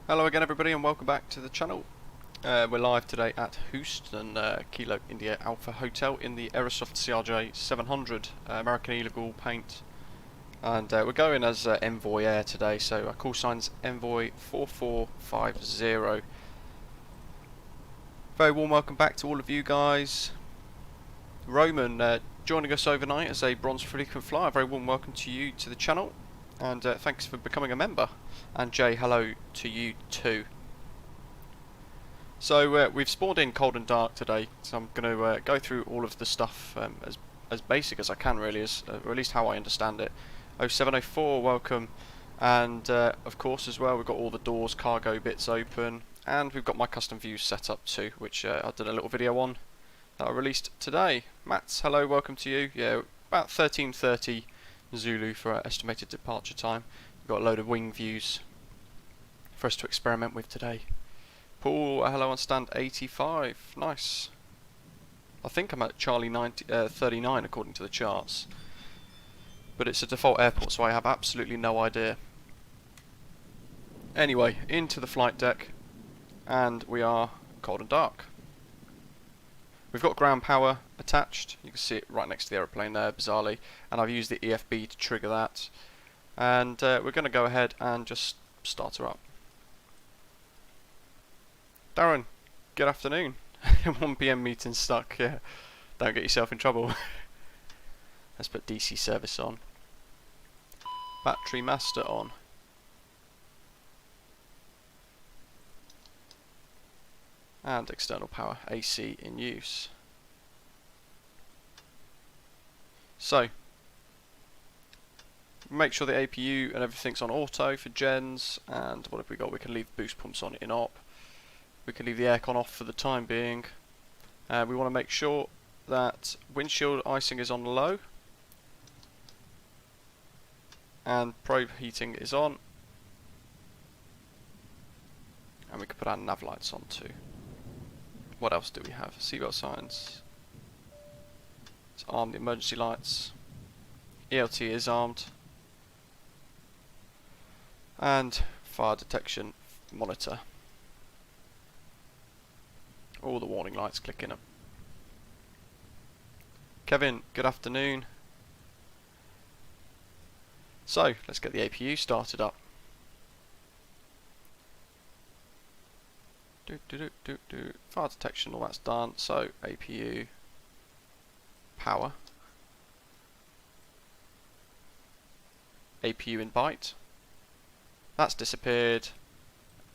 Hello again everybody and welcome back to the channel. We're live today at Houston, Kilo India Alpha Hotel in the Aerosoft CRJ700 American Illegal paint, and we're going as Envoy Air today, so our call sign's Envoy 4450. Very warm welcome back to all of you guys. Roman joining us overnight as a bronze frequent flyer, very warm welcome to you to the channel, and thanks for becoming a member. And Jay, hello to you too. So we've spawned in cold and dark today, so I'm going to go through all of the stuff as basic as I can, really, or at least how I understand it. 0704, welcome, and of course as well we've got all the doors, cargo bits open, and we've got my custom views set up too, which I did a little video on that I released today. Mats, hello, welcome to you. Yeah, about 13:30 Zulu for our estimated departure time. We've got a load of wing views for us to experiment with today. Paul, hello on stand 85. Nice. I think I'm at Charlie 39 according to the charts, but it's a default airport, so I have absolutely no idea. Anyway, into the flight deck, and we are cold and dark. We've got ground power attached. You can see it right next to the aeroplane there, bizarrely, and I've used the EFB to trigger that. And we're going to go ahead and just start her up. Darren, good afternoon. 1 PM meeting stuck, yeah. Don't get yourself in trouble. Let's put DC service on. Battery master on. And external power, AC in use. So, make sure the APU and everything's on auto for gens, and what have we got? We can leave boost pumps on in op. We can leave the aircon off for the time being. We want to make sure that windshield icing is on low, and probe heating is on, and we can put our nav lights on too. What else do we have? Seatbelt signs. Let's arm the emergency lights. ELT is armed. And fire detection monitor. All the warning lights clicking up. Kevin, good afternoon. So, let's get the APU started up. Fire detection, all that's done. So, APU, power, APU in byte. That's disappeared.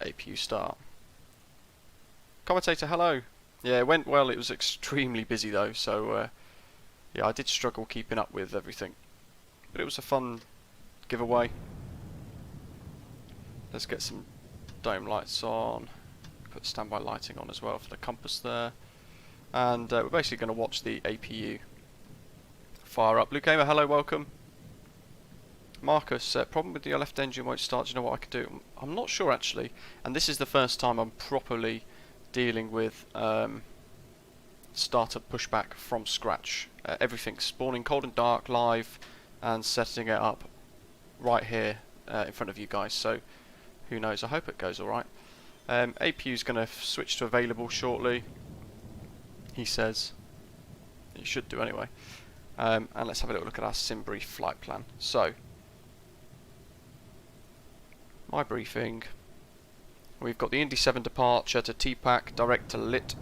APU start. Commentator, hello. Yeah, it went well. It was extremely busy though, so yeah, I did struggle keeping up with everything, but it was a fun giveaway. Let's get some dome lights on. Put standby lighting on as well for the compass there, and we're basically going to watch the APU fire up. Luke Gamer, hello, welcome. Marcus, problem with your left engine won't start. Do you know what I can do? I'm not sure actually, and this is the first time I'm properly dealing with startup pushback from scratch. Everything's spawning cold and dark live and setting it up right here in front of you guys, so who knows, I hope it goes alright. APU is going to switch to available shortly, he says. It should do anyway. And let's have a little look at our sim brief flight plan. So, my briefing. We've got the Indy 7 departure to TPAC, direct to LIT,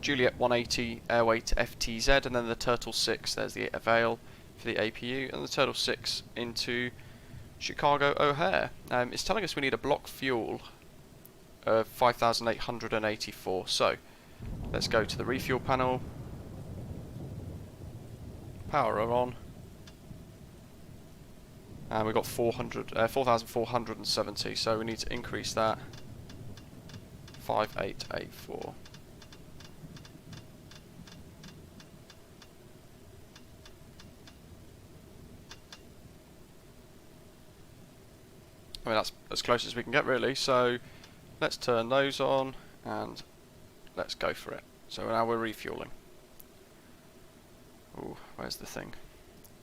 Juliet 180, airway to FTZ, and then the Turtle 6, there's the Avail for the APU, and the Turtle 6 into Chicago O'Hare. It's telling us we need a block fuel of 5,884, so let's go to the refuel panel, power on, and we've got 4,470, so we need to increase that. 5884. I mean, that's as close as we can get really, so let's turn those on and let's go for it. So now we're refueling. Ooh, where's the thing?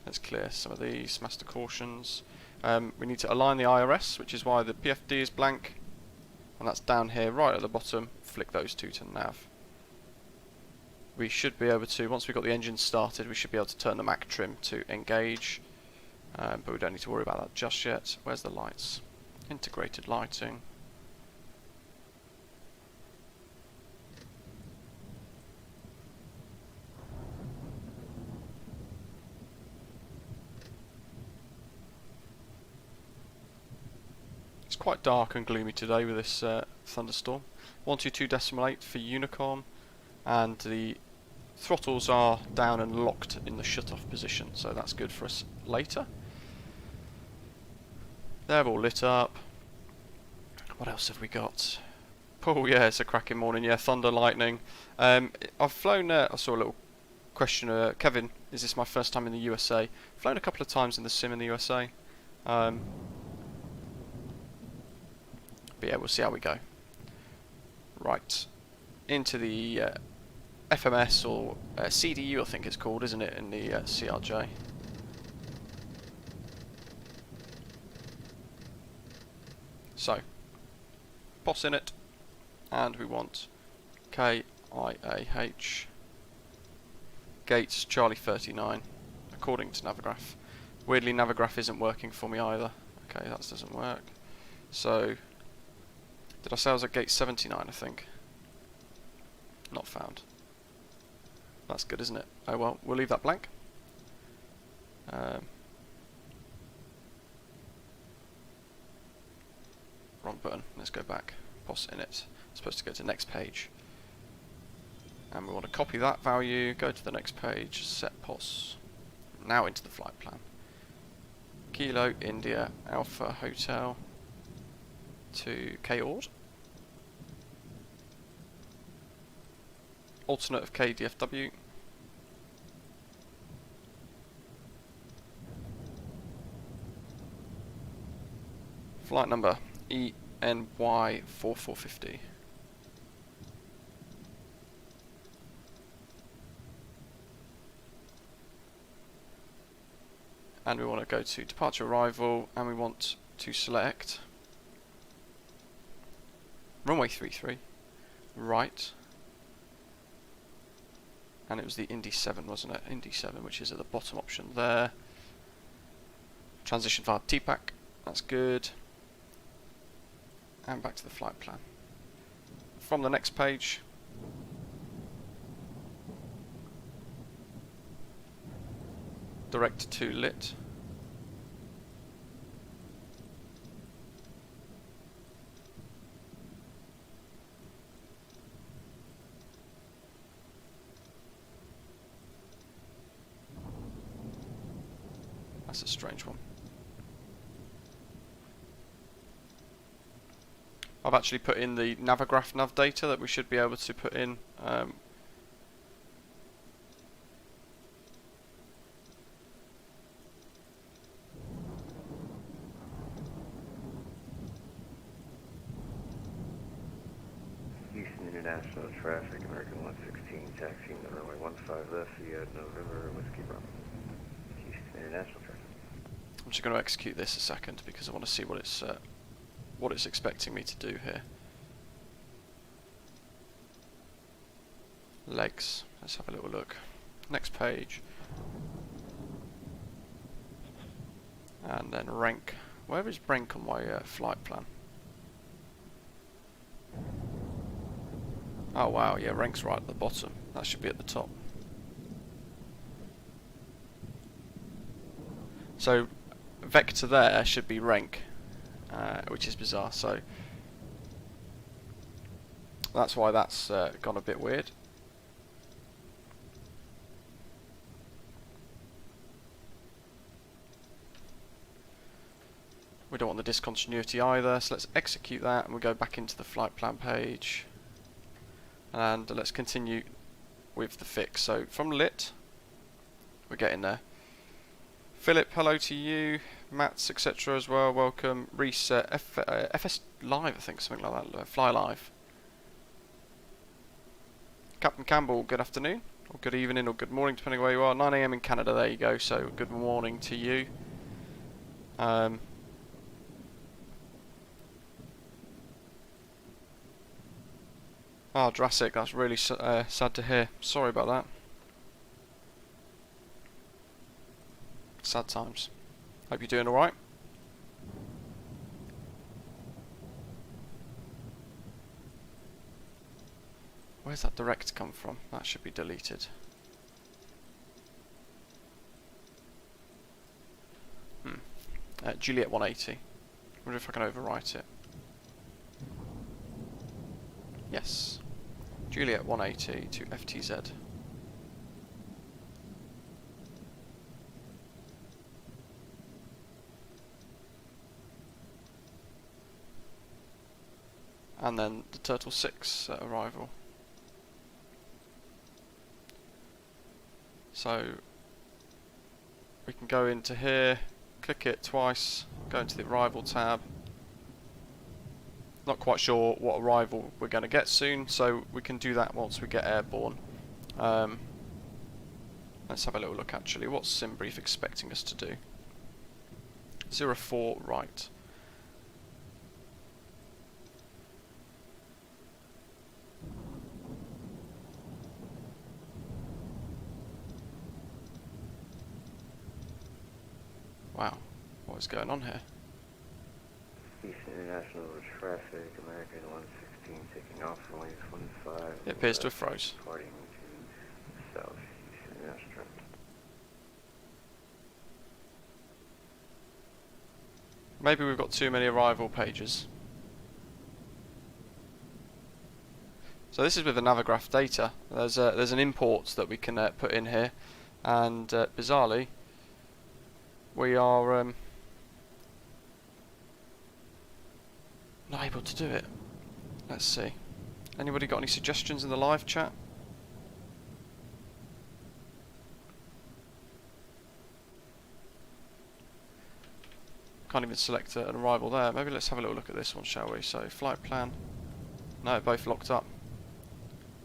Let's clear some of these master cautions. We need to align the IRS, which is why the PFD is blank. and that's down here right at the bottom. Flick those two to nav. We should be able to, once we've got the engine started, we should be able to turn the Mac trim to engage, but we don't need to worry about that just yet. Where's the lights? Integrated lighting. It's quite dark and gloomy today with this thunderstorm. 122.8 for Unicom, and the throttles are down and locked in the shut-off position, so that's good for us later. They're all lit up. What else have we got? Oh yeah, it's a cracking morning. Yeah, thunder, lightning. I've flown, I saw a little question, Kevin, is this my first time in the USA? Flown a couple of times in the sim in the USA. But yeah, we'll see how we go. Right, into the FMS or CDU I think it's called, isn't it, in the CRJ. So, POS in it, and we want KIAH, gates Charlie 39, according to Navigraph. Weirdly, Navigraph isn't working for me either. Okay, that doesn't work. So, did I say I was at gate 79, I think? Not found. That's good, isn't it? Oh well, we'll leave that blank. Wrong button. Let's go back. POS in it. It's supposed to go to next page. And we want to copy that value, go to the next page, set POS. Now into the flight plan. Kilo India Alpha Hotel to KIAH. Alternate of KDFW. Flight number ENY 4450. And we want to go to departure arrival, and we want to select runway 33, right. And it was the Indy 7, wasn't it? Indy 7, which is at the bottom option there. Transition via TPAC, that's good. And back to the flight plan. From the next page, direct to lit. That's a strange one. I've actually put in the Navigraph nav data that we should be able to put in. Houston International Traffic, American 116, taxiing the runway 15 left, via November, Whiskey Bravo. Houston International Traffic. I'm just going to execute this a second because I want to see what it's expecting me to do here. Legs. Let's have a little look. Next page. And then rank. Where is rank on my flight plan? Oh wow, yeah, rank's right at the bottom. That should be at the top. So vector there should be rank, which is bizarre. So that's why that's gone a bit weird. We don't want the discontinuity either, so let's execute that and we'll go back into the flight plan page. And let's continue with the fix. So from lit, we're getting there. Philip, hello to you. Mats, etc. as well, welcome. Reset, FS Live, I think, something like that. Fly Live. Captain Campbell, good afternoon, or good evening, or good morning, depending where you are. 9 AM in Canada, there you go, so good morning to you. Oh, Jurassic, that's really sad to hear. Sorry about that. Sad times. Hope you're doing alright. Where's that direct come from? That should be deleted. Juliet 180. Wonder if I can overwrite it. Yes. Juliet 180 to FTZ. And then the Turtle 6 arrival. So we can go into here, click it twice, go into the arrival tab. Not quite sure what arrival we're going to get soon, so we can do that once we get airborne. Let's have a little look actually. What's SimBrief expecting us to do? 04 right. Wow, what is going on here? Eastern International traffic, American 116 taking off, runway 15. It appears to have froze. Departing to South Eastern International traffic. Maybe we've got too many arrival pages. So this is with the Navigraph data. There's an import that we can put in here, and bizarrely, we are not able to do it. Let's see. Anybody got any suggestions in the live chat? Can't even select an arrival there. Maybe let's have a little look at this one, shall we? So, flight plan. No, both locked up.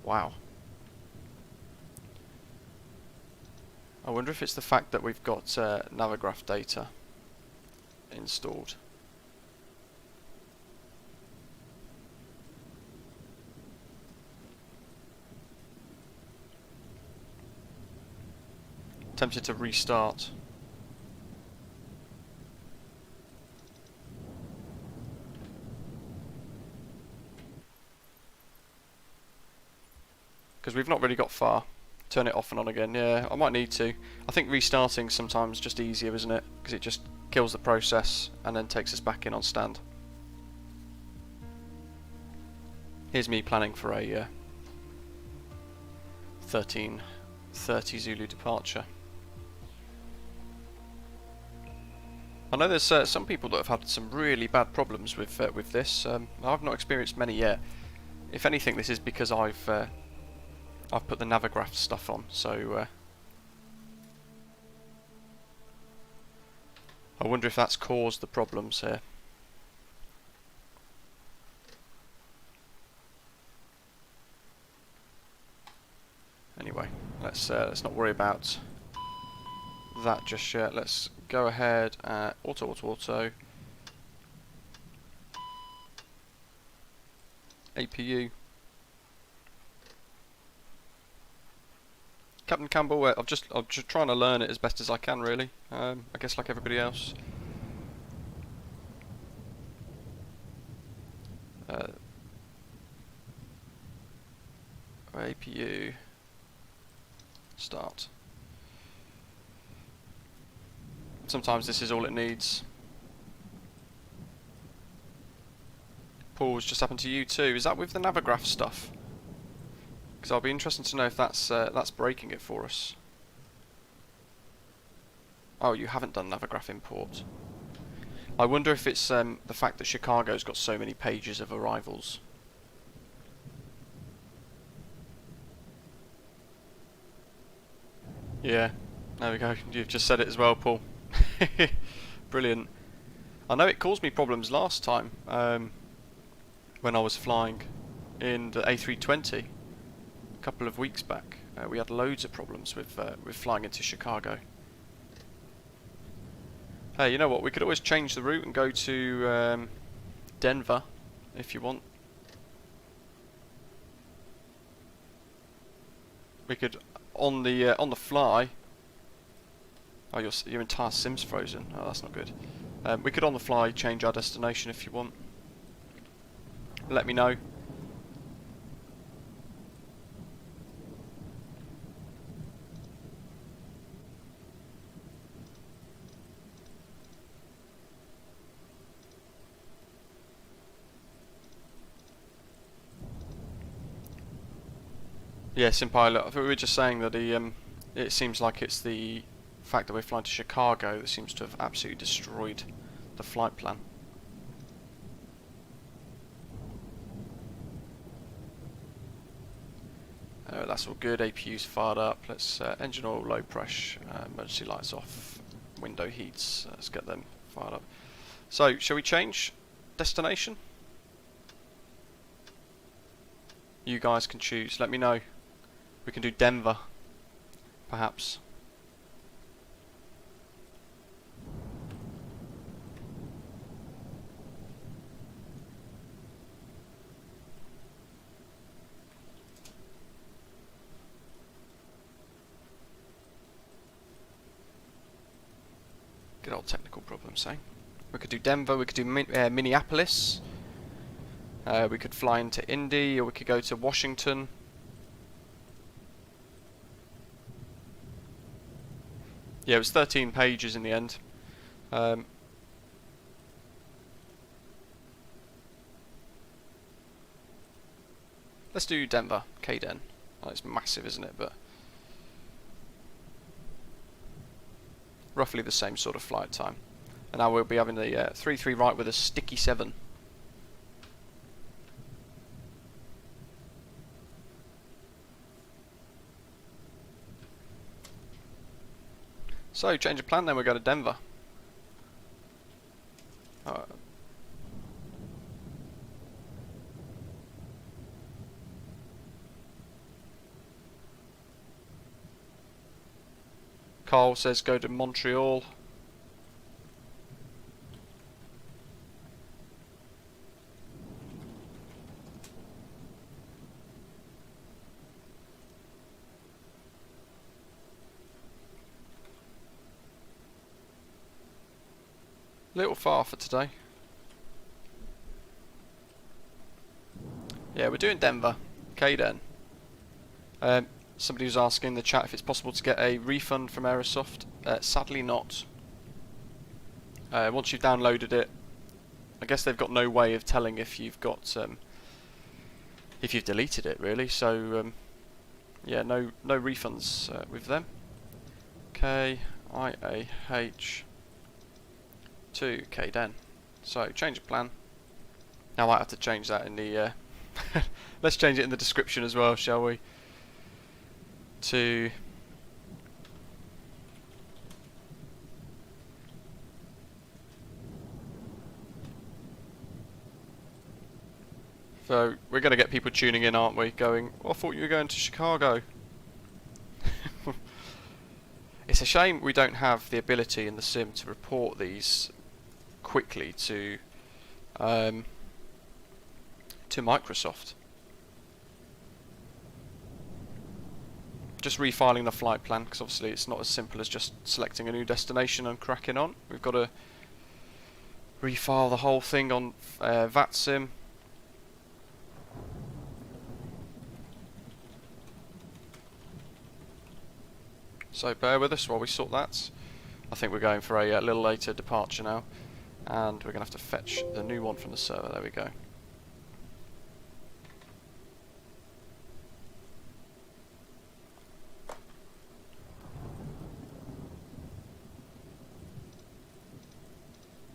Wow. I wonder if it's the fact that we've got Navigraph data installed. Tempted to restart. Because we've not really got far. Turn it off and on again. Yeah, I might need to. I think restarting sometimes just easier, isn't it? Because it just kills the process and then takes us back in on stand. Here's me planning for a 13:30 Zulu departure. I know there's some people that have had some really bad problems with this. I've not experienced many yet. If anything, this is because I've put the Navigraph stuff on, so I wonder if that's caused the problems here. Anyway, let's not worry about that just yet. Let's go ahead at auto. APU. Captain Campbell, I'm just trying to learn it as best as I can, really. I guess like everybody else. APU start. Sometimes this is all it needs. Pause just happened to you too. Is that with the Navigraph stuff? Because I'll be interested to know if that's breaking it for us. Oh, you haven't done Navigraph import. I wonder if it's the fact that Chicago's got so many pages of arrivals. Yeah, there we go. You've just said it as well, Paul. Brilliant. I know it caused me problems last time when I was flying in the A320 a couple of weeks back. We had loads of problems with flying into Chicago. Hey, you know what? We could always change the route and go to Denver if you want. We could on the fly. Oh, your entire sim's frozen. Oh, that's not good. We could on the fly change our destination if you want. Let me know. Yeah, SimPilot. I thought we were just saying that it seems like it's the fact that we're flying to Chicago that seems to have absolutely destroyed the flight plan. That's all good. APU's fired up. Let's engine oil low pressure, emergency lights off, window heats. Let's get them fired up. So, shall we change destination? You guys can choose. Let me know. We can do Denver, perhaps. Good old technical problems, eh? We could do Denver, we could do Minneapolis, we could fly into Indy, or we could go to Washington. Yeah, it was 13 pages in the end. Let's do Denver, KDEN. Oh, it's massive, isn't it? But roughly the same sort of flight time. And now we'll be having the 3-3 right with a sticky 7. So, change of plan then, we'll go to Denver. Carl says go to Montreal. Little far for today. Yeah, we're doing Denver, KDEN. Somebody was asking in the chat if it's possible to get a refund from Aerosoft. Sadly not. Once you've downloaded it, I guess they've got no way of telling if you've got if you've deleted it really. So yeah, no refunds with them. KIAH to KDEN. So change of plan. Now I might have to change that in the let's change it in the description as well, shall we? To so we're going to get people tuning in, aren't we? Going, oh, I thought you were going to Chicago. It's a shame we don't have the ability in the sim to report these quickly to Microsoft. Just refiling the flight plan, because obviously it's not as simple as just selecting a new destination and cracking on. We've got to refile the whole thing on VATSIM. So bear with us while we sort that. I think we're going for a little later departure now, and we're going to have to fetch the new one from the server. There we go.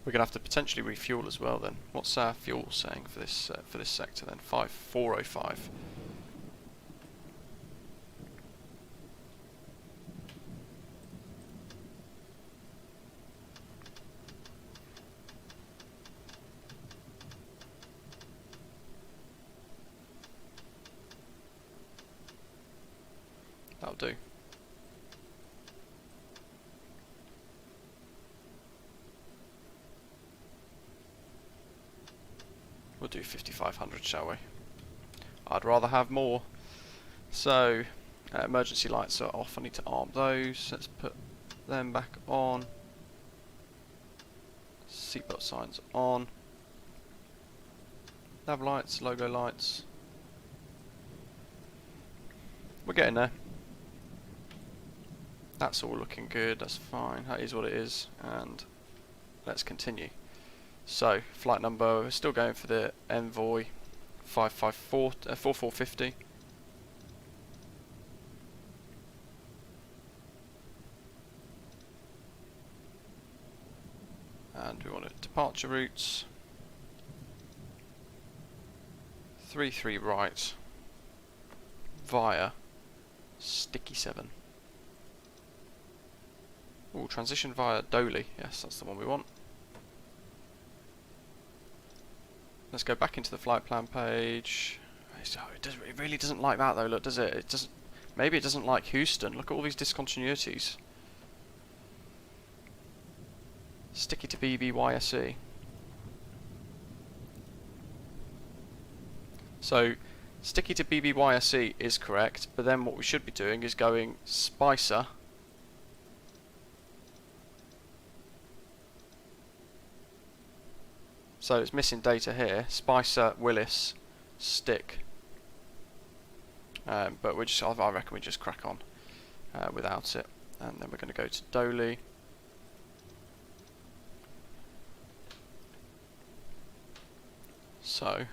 We're going to have to potentially refuel as well then. What's our fuel saying for this sector then? 405. That'll do. We'll do 5,500, shall we? I'd rather have more. So, Emergency lights are off, I need to arm those. Let's put them back on. Seatbelt signs on. Nav lights, logo lights. We're getting there. That's all looking good, that's fine, that is what it is, and let's continue. So, flight number, we're still going for the Envoy 4450. And we want it departure routes 33 right via Sticky 7. Ooh, transition via DOLEY. Yes, that's the one we want. Let's go back into the flight plan page. It really doesn't like that though, look, does it? It doesn't. Maybe it doesn't like Houston. Look at all these discontinuities. Sticky to BBYSE. So, sticky to BBYSE is correct, but then what we should be doing is going Spicer. So it's missing data here. Spicer, Willis, Stick. But we just, I reckon we just crack on without it. And then we're going to go to DOLEY. So,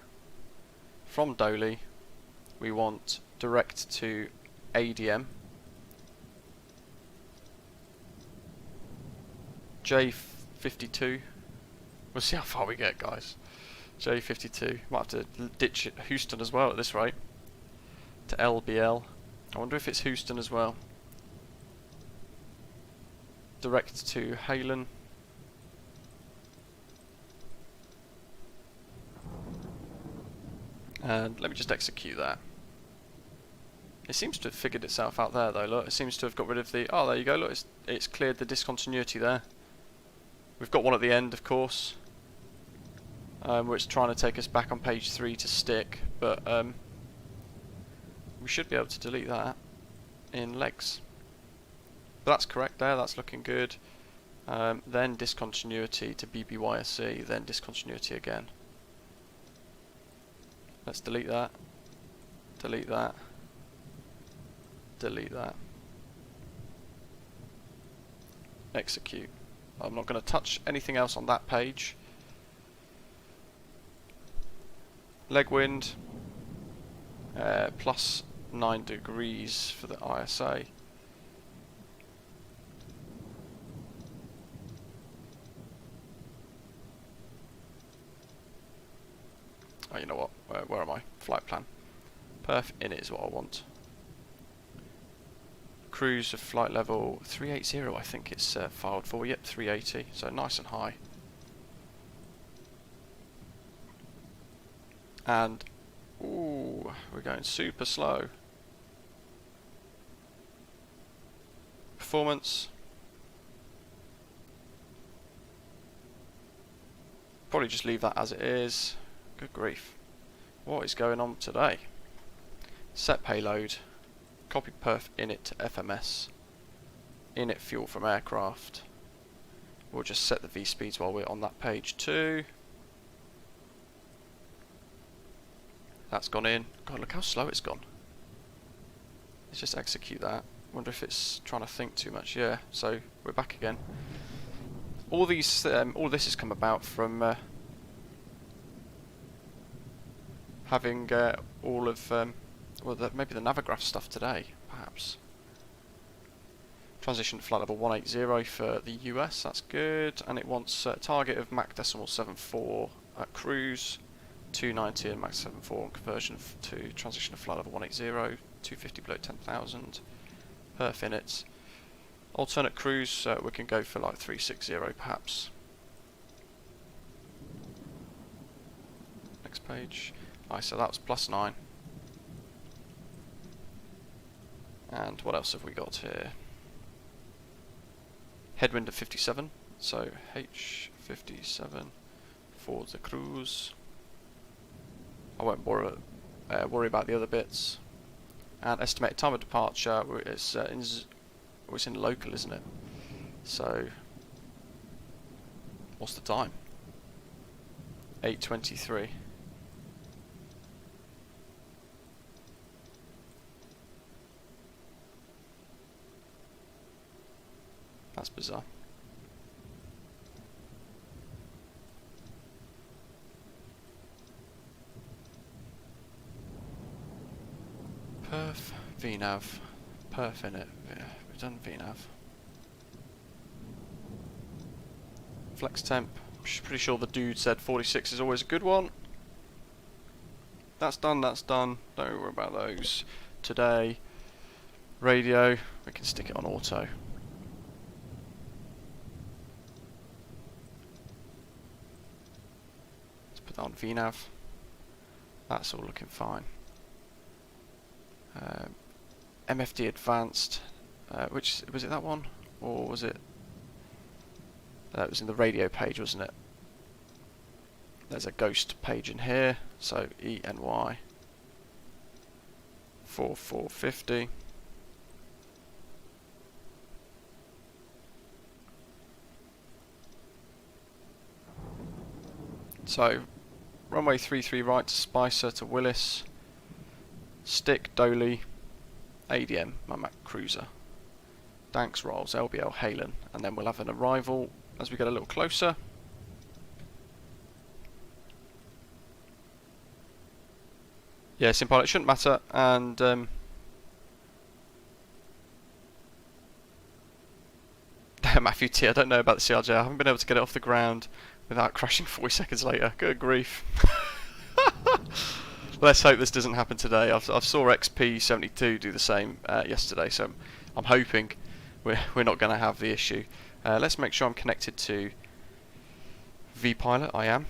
from DOLEY, we want direct to ADM. J52. We'll see how far we get, guys. J52. Might have to ditch Houston as well at this rate. To LBL. I wonder if it's Houston as well. Direct to HALEN. And let me just execute that. It seems to have figured itself out there though, look. It seems to have got rid of the... Oh, there you go, look. It's cleared the discontinuity there. We've got one at the end, of course. Which is trying to take us back on page 3 to Stick. But we should be able to delete that in legs. But that's correct there, that's looking good. Then discontinuity to BBYSE, then discontinuity again. Let's delete that, delete that, delete that. Execute. I'm not going to touch anything else on that page. Leg wind, plus 9 degrees for the ISA. Oh, you know what? Where am I? Flight plan. Perf init is what I want. Cruise of flight level 380, I think it's filed for. Yep, 380. So nice and high. And ooh, we're going super slow. Performance. Probably just leave that as it is. Good grief. What is going on today? Set payload. Copy perf init to FMS. Init fuel from aircraft. We'll just set the V speeds while we're on that page too. That's gone in. God, look how slow it's gone. Let's just execute that. Wonder if it's trying to think too much. Yeah, so we're back again. All these, all this has come about from having all of, well, maybe the Navigraph stuff today, perhaps. Transition to flight level 180 for the US, that's good. And it wants a target of Mach decimal 74 at cruise, 290 and Mach 74 on conversion to transition to flight level 180, 250 below 10,000. Perf init. Alternate cruise, we can go for like 360 perhaps. Next page. So that was plus 9. And what else have we got here? Headwind of 57. So H57 for the cruise. I won't worry about the other bits. and estimated time of departure. It's it's in local, isn't it? So what's the time? 8:23. That's bizarre. Perf, VNav, perf in it. Yeah, we've done VNav. Flex temp. Pretty sure the dude said 46 is always a good one. That's done, that's done. Don't worry about those. Today, radio, we can stick it on auto. Let's put that on VNav. That's all looking fine. MFD advanced, which was it, that one, or was it? That was in the radio page, wasn't it? There's a ghost page in here, so ENY 4450. So runway 33 right to Spicer to Willis, stick DOLEY, ADM, my Mac Cruiser, Danks rolls, LBL HALEN, and then we'll have an arrival as we get a little closer. Yeah, SimPilot, it shouldn't matter, and Matthew T, I don't know about the CRJ, I haven't been able to get it off the ground without crashing 40 seconds later. Good grief. Let's hope this doesn't happen today. I saw XP72 do the same yesterday, so I'm hoping we're not going to have the issue. Let's make sure I'm connected to vPilot. I am.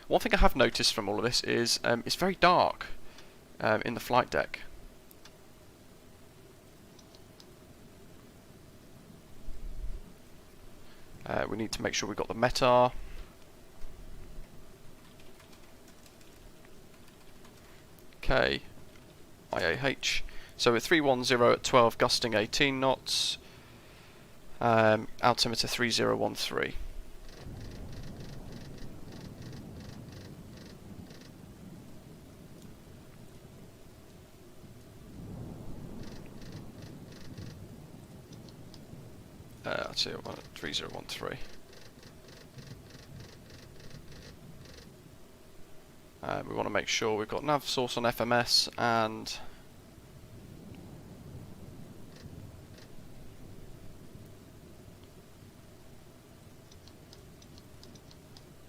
One thing I have noticed from all of this is it's very dark in the flight deck. We need to make sure we've got the METAR. KIAH. So we're 310 at 12, gusting 18 knots. Altimeter 3013. Let's see, 3013. We want to make sure we've got nav source on FMS and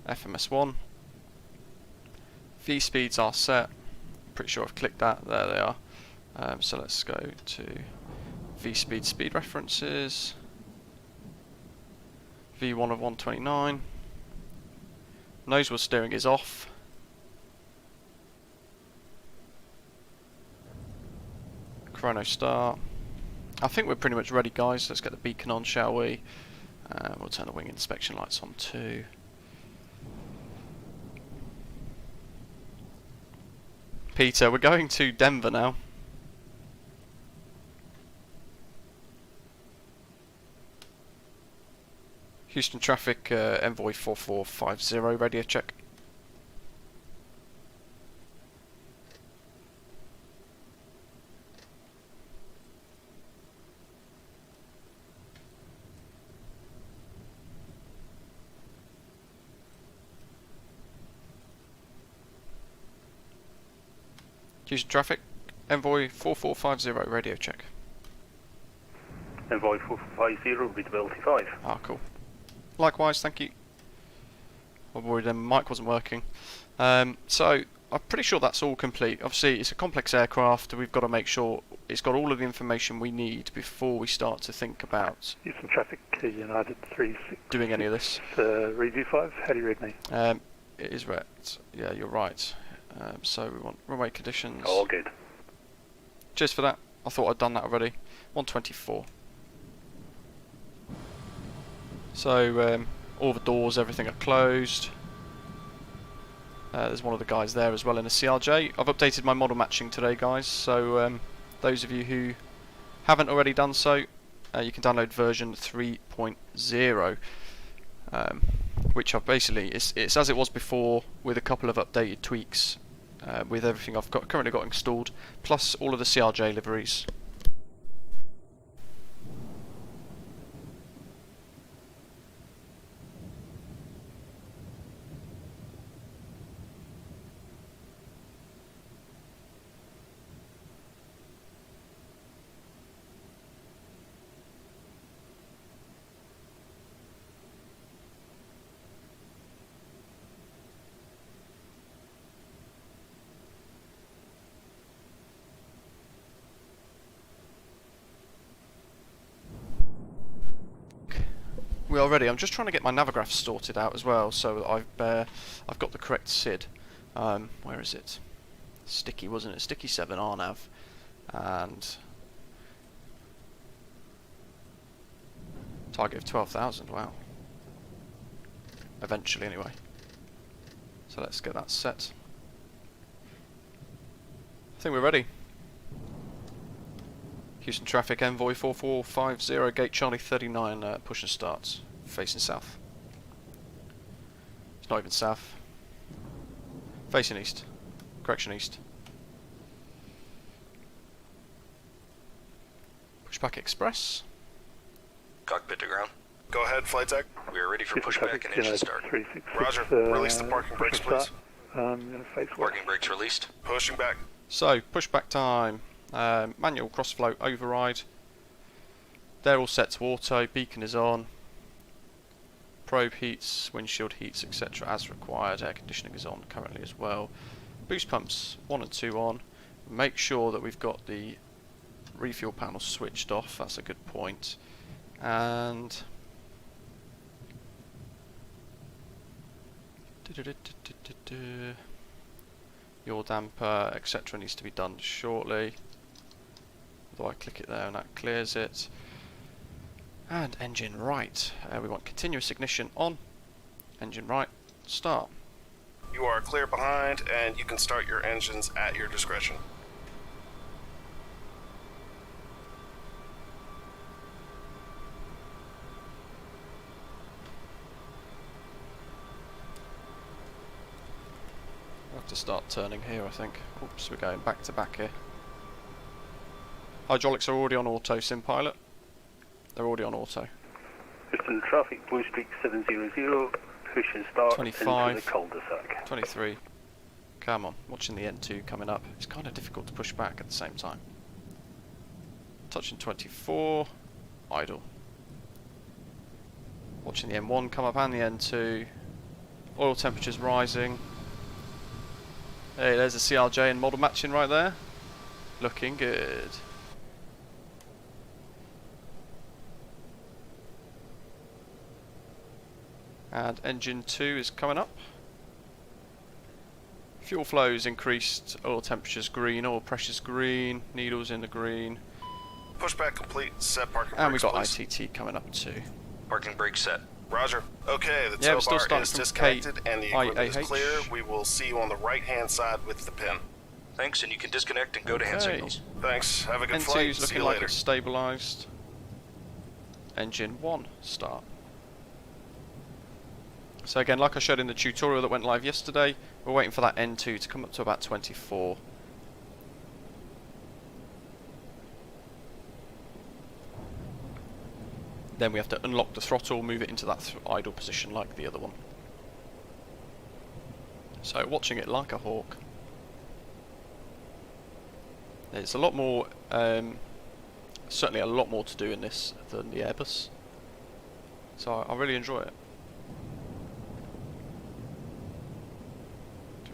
FMS1. V speeds are set. Pretty sure I've clicked that. There they are. So let's go to V speed references. V1 of 129. Nose wheel steering is off. Chrono start. I think we're pretty much ready, guys. Let's get the beacon on, shall we? We'll turn the wing inspection lights on too. Peter, we're going to Denver now. Houston traffic, Envoy 4450, radio check. Houston traffic, Envoy 4450, radio check. Envoy 4450, readability 5. Ah, cool. Likewise, thank you. I'm worried mic wasn't working. So, I'm pretty sure that's all complete. Obviously, it's a complex aircraft. We've got to make sure it's got all of the information we need before we start to think about Houston traffic, United 36. Doing any of this. Read you 5, how do you read me? It is wrecked. Yeah, you're right. So we want runway conditions. All good. Cheers for that. I thought I'd done that already. 124. So all the doors, everything are closed. There's one of the guys there as well in a CRJ. I've updated my model matching today, guys, so those of you who haven't already done so, you can download version 3.0, which I've basically, it's as it was before with a couple of updated tweaks with everything I've currently got installed, plus all of the CRJ liveries. We are ready. I'm just trying to get my navigraph sorted out as well, so that I've got the correct SID. Where is it? Sticky, wasn't it? Sticky 7 RNAV, and target of 12,000. Wow. Eventually, anyway. So let's get that set. I think we're ready. Houston traffic, Envoy 4450, gate Charlie 39, push and starts, facing south. It's not even south. Facing east. Correction, east. Pushback express. Cockpit to ground. Go ahead, flight deck. We are ready for pushback and engine start. Roger. Release the parking brakes, please. Parking brakes released. Pushing back. So, pushback time. Manual crossflow override. They're all set to auto. Beacon is on. Probe heats, windshield heats, etc. as required. Air conditioning is on currently as well. Boost pumps 1 and 2 on. Make sure that we've got the refuel panel switched off. That's a good point. And yaw damper, etc. needs to be done shortly. Although I click it there and that clears it. And engine right. We want continuous ignition on. Engine right. Start. You are clear behind, and you can start your engines at your discretion. We'll have to start turning here, I think. Oops, we're going back to back here. Hydraulics are already on auto, sim pilot. They're already on auto. Houston traffic, Blue Streak 700, push and start 25, into the cul-de-sac. 23. Come on, watching the N2 coming up. It's kind of difficult to push back at the same time. Touching 24, idle. Watching the M1 come up and the N2. Oil temperatures rising. Hey, there's a CRJ and model matching right there. Looking good. And engine 2 is coming up. Fuel flows increased, oil temperatures green, oil pressures green, needles in the green. Pushback complete. Set parking brakes, And we've got please. ITT coming up too. Parking brake set. Roger. Okay, the Yeah, we're tow still bar starting is from disconnected and the equipment is KIAH. clear. We will see you on the right-hand side with the pin. Thanks, and you can disconnect and go to hand Okay. signals. Thanks. Have a good N2 flight. is See looking you like later. it's stabilised. Engine 1, start. So again, like I showed in the tutorial that went live yesterday, we're waiting for that N2 to come up to about 24. Then we have to unlock the throttle, move it into that idle position like the other one. So watching it like a hawk. There's a lot more, certainly a lot more to do in this than the Airbus. So I really enjoy it.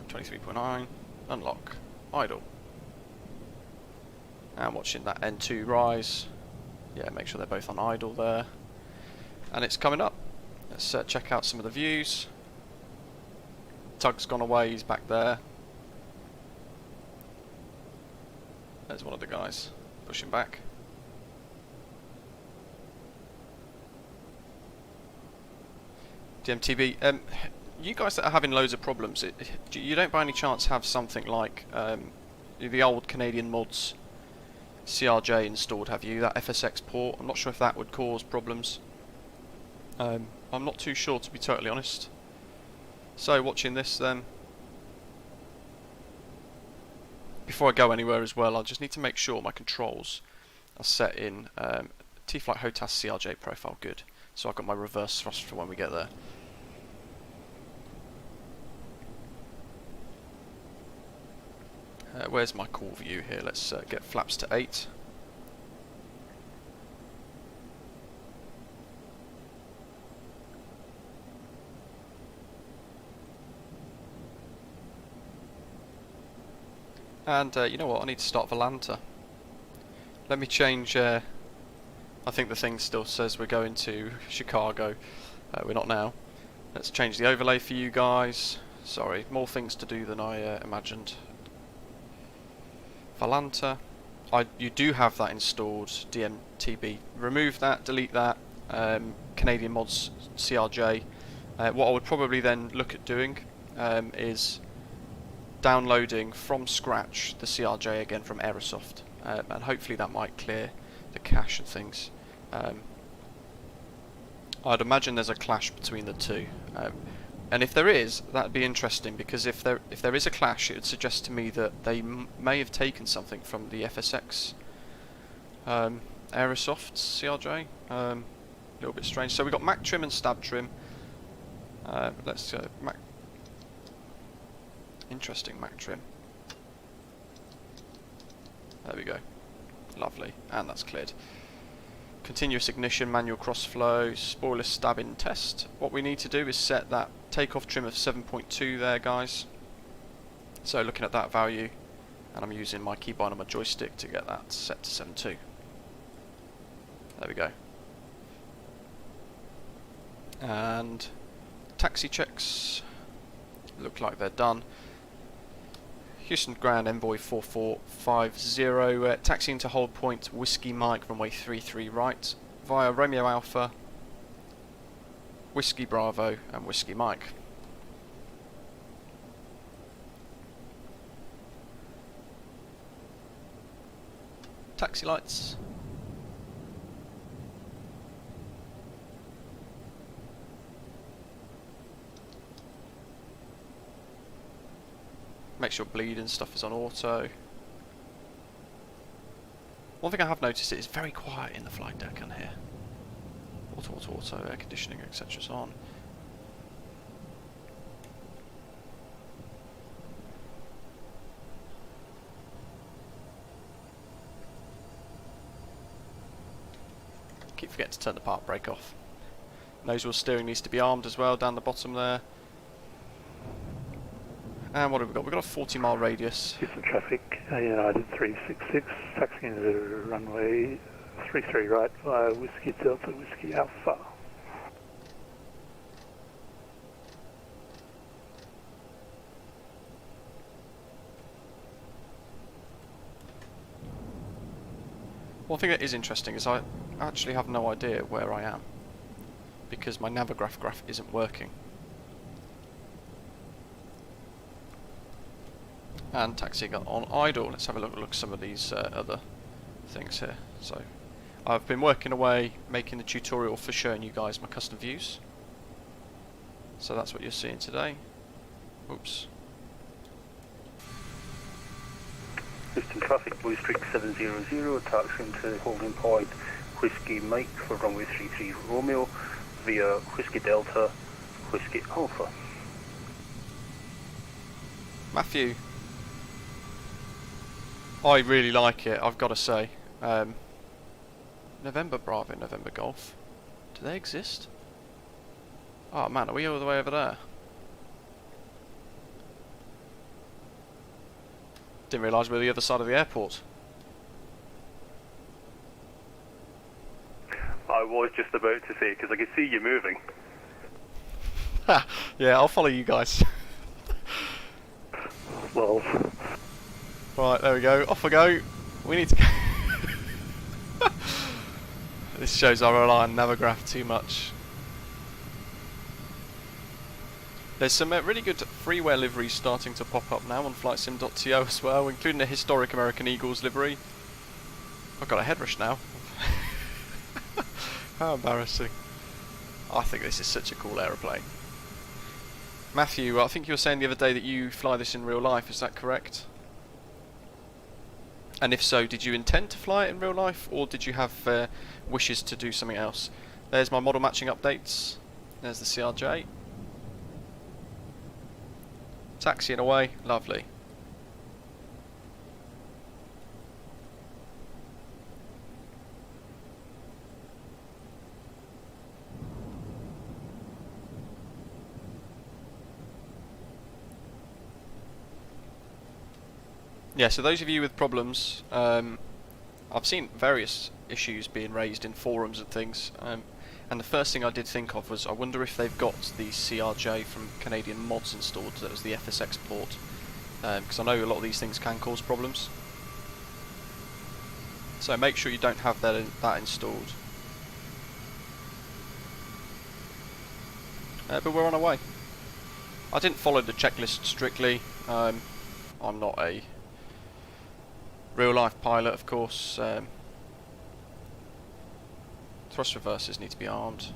23.9, unlock, idle. And watching that N2 rise. Yeah, make sure they're both on idle there. And it's coming up. Let's check out some of the views. Tug's gone away, he's back there. There's one of the guys pushing back. DMTB. you guys that are having loads of problems, you don't by any chance have something like the old Canadian mods CRJ installed, have you? That FSX port? I'm not sure if that would cause problems. I'm not too sure, to be totally honest. So, watching this then. Before I go anywhere as well, I just need to make sure my controls are set in T-Flight HOTAS CRJ profile good. So I've got my reverse thrust for when we get there. Where's my call view here? Let's get flaps to 8. And you know what, I need to start Volanta. Let me change, I think the thing still says we're going to Chicago. We're not now. Let's change the overlay for you guys. Sorry, more things to do than I imagined. Volanta. You do have that installed, DMTB. Remove that, delete that. Canadian mods CRJ. What I would probably then look at doing is downloading from scratch the CRJ again from Aerosoft, and hopefully that might clear the cache and things. I'd imagine there's a clash between the two, and if there is, that'd be interesting, because if there is a clash, it would suggest to me that they may have taken something from the FSX Aerosoft CRJ. A little bit strange. So we've got Mac trim and stab trim. Let's Mac. Interesting Mac trim. There we go. Lovely. And that's cleared. Continuous ignition, manual crossflow, spoiler stabbing test. What we need to do is set that takeoff trim of 7.2 there, guys. So looking at that value, and I'm using my keybind on my joystick to get that set to 7.2. There we go. And taxi checks look like they're done. Houston Ground Envoy 4450, taxiing to hold point Whiskey Mike runway 33 right via Romeo Alpha, Whiskey Bravo and Whiskey Mike. Taxi lights. Make sure bleed and stuff is on auto. One thing I have noticed is it's very quiet in the flight deck on here. Auto, air conditioning, etc. is on. Keep forgetting to turn the park brake off. Nose wheel steering needs to be armed as well down the bottom there. And what have we got? We've got a 40-mile radius. Houston traffic, United 366, taxiing to runway 33 right via Whiskey Delta, Whiskey Alpha. One thing that is interesting is I actually have no idea where I am, because my Navigraph graph isn't working. And taxiing on idle. Let's have a look at some of these other things here. So I've been working away making the tutorial for showing you guys my custom views. So that's what you're seeing today. Oops. Houston traffic, Blue Streak 700, taxiing to holding point Whiskey Mike for runway 33 Romeo via Whiskey Delta, Whiskey Alpha. Matthew. I really like it, I've got to say. November Bravo, November Golf. Do they exist? Oh man, are we all the way over there? Didn't realise we were the other side of the airport. I was just about to say, because I could see you moving. Ha! Yeah, I'll follow you guys. Well, Right, there we go. Off we go. We need to go. This shows I rely on Navigraph too much. There's some really good freeware liveries starting to pop up now on flightsim.to as well, including a historic American Eagles livery. I've got a head rush now. How embarrassing. I think this is such a cool aeroplane. Matthew, I think you were saying the other day that you fly this in real life, is that correct? And if so, did you intend to fly it in real life, or did you have wishes to do something else? There's my model matching updates. There's the CRJ. Taxiing away, lovely. Yeah, so those of you with problems, I've seen various issues being raised in forums and things, and the first thing I did think of was, I wonder if they've got the CRJ from Canadian Mods installed, that was the FSX port, because I know a lot of these things can cause problems. So make sure you don't have that installed. But we're on our way. I didn't follow the checklist strictly. I'm not a real life pilot, of course. Thrust reversers need to be armed.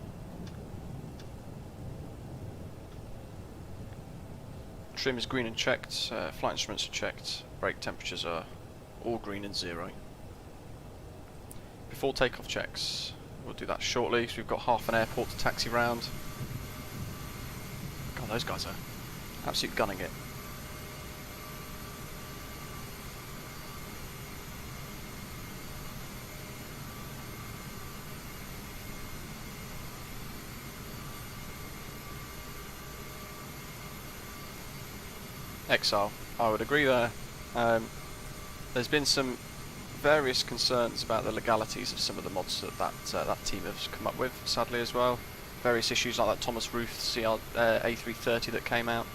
Trim is green and checked, flight instruments are checked, brake temperatures are all green and 0. Before takeoff checks, we'll do that shortly, so we've got half an airport to taxi round. God, those guys are absolutely gunning it. Exile, I would agree there. There's been some various concerns about the legalities of some of the mods that team has come up with, sadly as well. Various issues like that Thomas Ruth A330 that came out.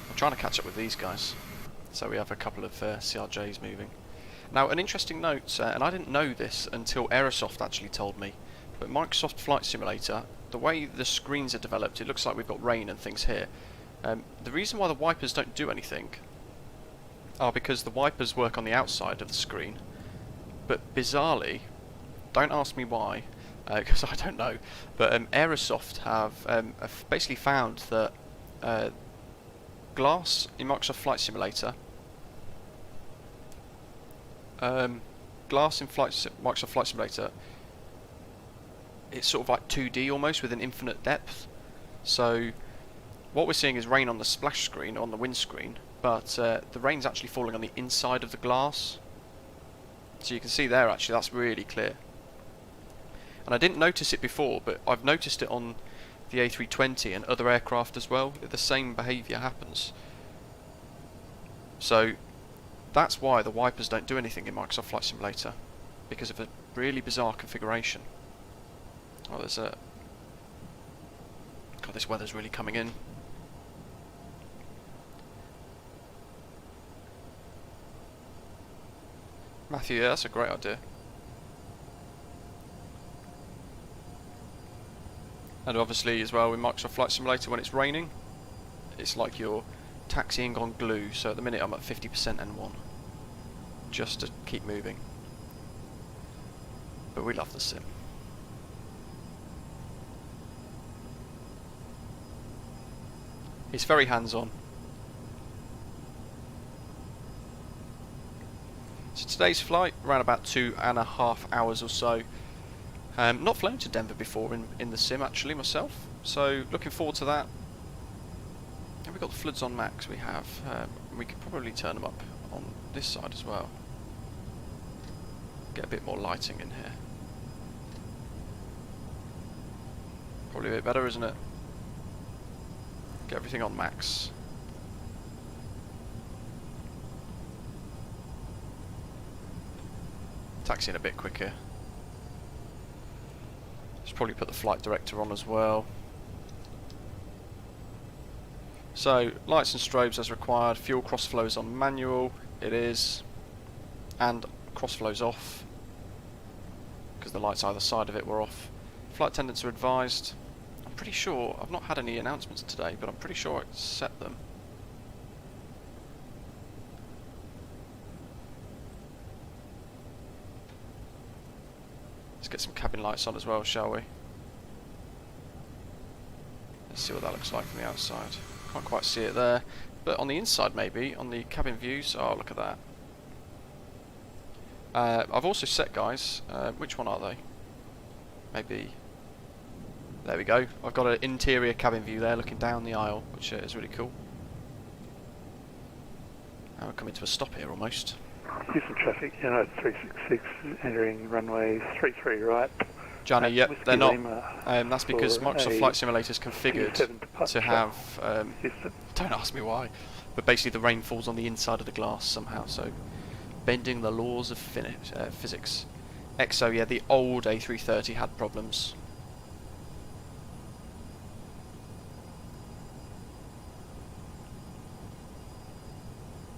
I'm trying to catch up with these guys, so we have a couple of CRJs moving. Now, an interesting note, and I didn't know this until Aerosoft actually told me, but Microsoft Flight Simulator, the way the screens are developed, it looks like we've got rain and things here. The reason why the wipers don't do anything are because the wipers work on the outside of the screen, but bizarrely, don't ask me why, because I don't know, but Aerosoft have basically found that glass in Microsoft Flight Simulator, Microsoft Flight Simulator, it's sort of like 2D almost with an infinite depth. So what we're seeing is rain on the splash screen, on the windscreen, but the rain's actually falling on the inside of the glass. So you can see there, actually, that's really clear. And I didn't notice it before, but I've noticed it on the A320 and other aircraft as well. The same behaviour happens. So that's why the wipers don't do anything in Microsoft Flight Simulator, because of a really bizarre configuration. Oh, there's a... God, this weather's really coming in. Matthew, yeah, that's a great idea. And obviously as well, in Microsoft Flight Simulator, when it's raining, it's like you're taxiing on glue. So at the minute I'm at 50% N1, just to keep moving. But we love the sim. It's very hands-on. So today's flight, around about 2.5 hours or so. Not flown to Denver before in the sim actually myself, so looking forward to that. And we've got the floods on max we have. We could probably turn them up on this side as well. Get a bit more lighting in here. Probably a bit better, isn't it? Get everything on max. Taxiing a bit quicker. Should probably put the flight director on as well. So lights and strobes as required. Fuel cross flows on manual. It is, and cross flows off because the lights either side of it were off. Flight attendants are advised. I'm pretty sure I've not had any announcements today, but I'm pretty sure I set them. Let's get some cabin lights on as well, shall we? Let's see what that looks like from the outside. Can't quite see it there, but on the inside maybe, on the cabin views. Oh, look at that. I've also set, guys, which one are they? Maybe, there we go. I've got an interior cabin view there looking down the aisle, which is really cool. Now we're coming to a stop here almost. Houston traffic, United 366 entering runway 33 right. Johnny, yep, they're not. That's because for Microsoft a Flight Simulator is configured to have, don't ask me why, but basically the rain falls on the inside of the glass somehow, so bending the laws of physics. EXO, yeah, the old A330 had problems.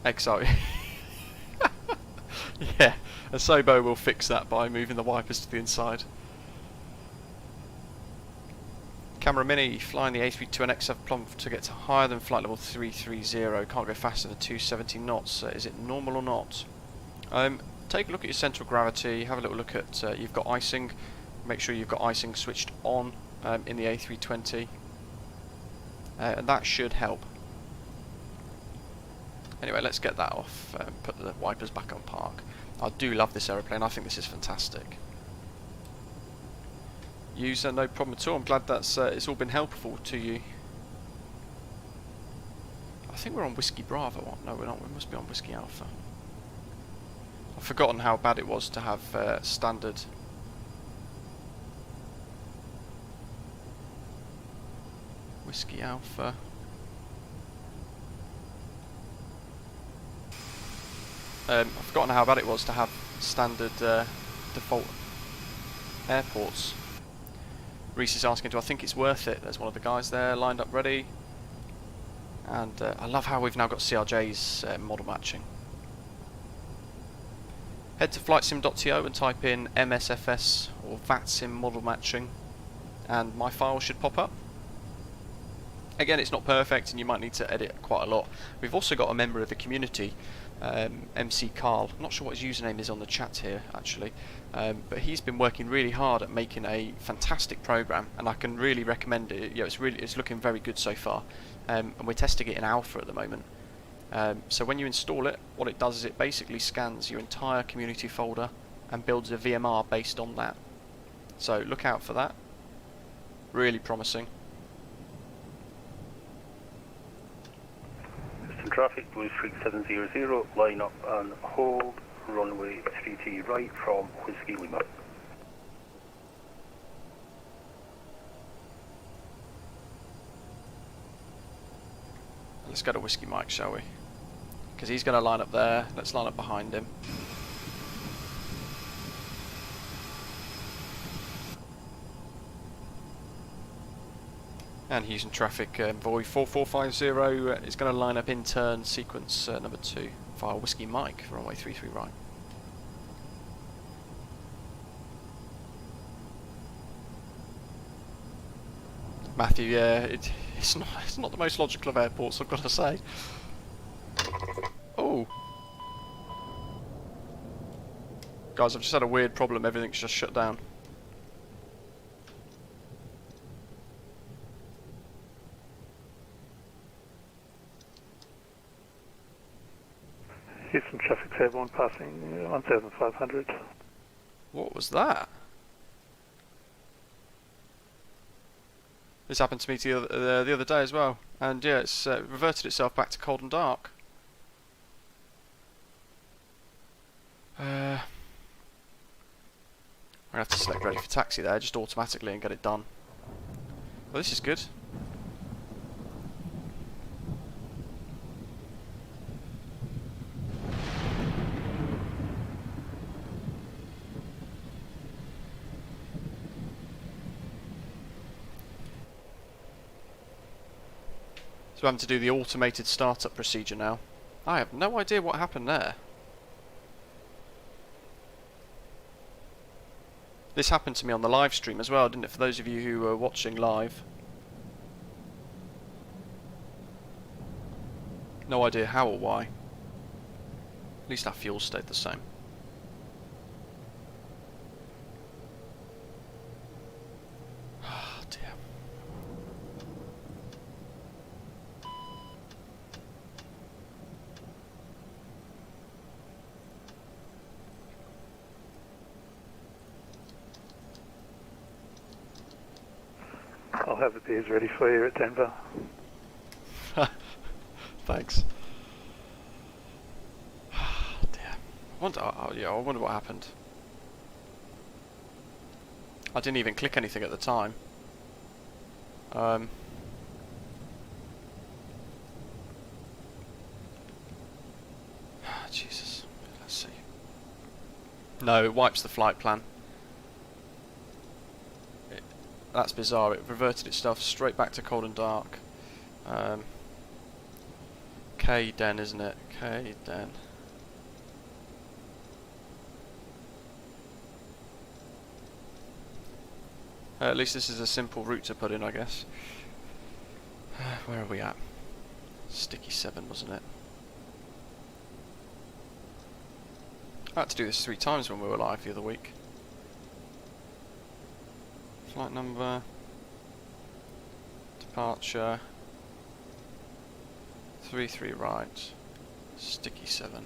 EXO. Yeah, Asobo will fix that by moving the wipers to the inside. Camera Mini, flying the A321XF plumb to get to higher than flight level 330, can't go faster than 270 knots. Is it normal or not? Take a look at your central gravity, have a little look at, you've got icing, make sure you've got icing switched on in the A320, and that should help. Anyway, let's get that off, put the wipers back on park. I do love this aeroplane, I think this is fantastic. User, no problem at all, I'm glad that's it's all been helpful to you. I think we're on Whiskey Bravo, no we're not, we must be on Whiskey Alpha. I've forgotten how bad it was to have standard. Whiskey Alpha. I've forgotten how bad it was to have standard default airports. Reese is asking, do I think it's worth it? There's one of the guys there lined up ready. And I love how we've now got CRJ's model matching. Head to flightsim.to and type in MSFS or VATSIM model matching and my file should pop up. Again, it's not perfect and you might need to edit quite a lot. We've also got a member of the community, MC Carl. I'm not sure what his username is on the chat here actually, but he's been working really hard at making a fantastic program and I can really recommend it. You know, it's looking very good so far, and we're testing it in alpha at the moment. So when you install it, what it does is it basically scans your entire community folder and builds a VMR based on that. So look out for that. Really promising. Houston traffic, Blue Streak 700, line up and hold, runway 33 right from Whiskey Lima. Let's go to Whiskey Mike, shall we? Because he's going to line up there. Let's line up behind him. And Houston traffic, Envoy 4450 is going to line up in turn sequence number 2 via Whiskey Mike for runway 33 right. Matthew, yeah, it's not the most logical of airports, I've got to say. Oh, guys, I've just had a weird problem. Everything's just shut down. Houston traffic airborne passing 1,500. What was that? This happened to me the other day as well, and yeah, it's reverted itself back to cold and dark. I'm gonna have to select ready for taxi there, just automatically, and get it done. Well, this is good. So I'm having to do the automated startup procedure now. I have no idea what happened there. This happened to me on the live stream as well, didn't it? For those of you who were watching live. No idea how or why. At least our fuel stayed the same. Oh dear. I'll have the beers ready for you at Denver. Thanks. Dear. I wonder what happened. I didn't even click anything at the time. Jesus. Let's see. No, it wipes the flight plan. That's bizarre. It reverted itself straight back to cold and dark. KDEN, isn't it? KDEN. At least this is a simple route to put in, I guess. Where are we at? Sticky 7, wasn't it? I had to do this 3 times when we were live the other week. Flight number, departure, 33 right, sticky 7.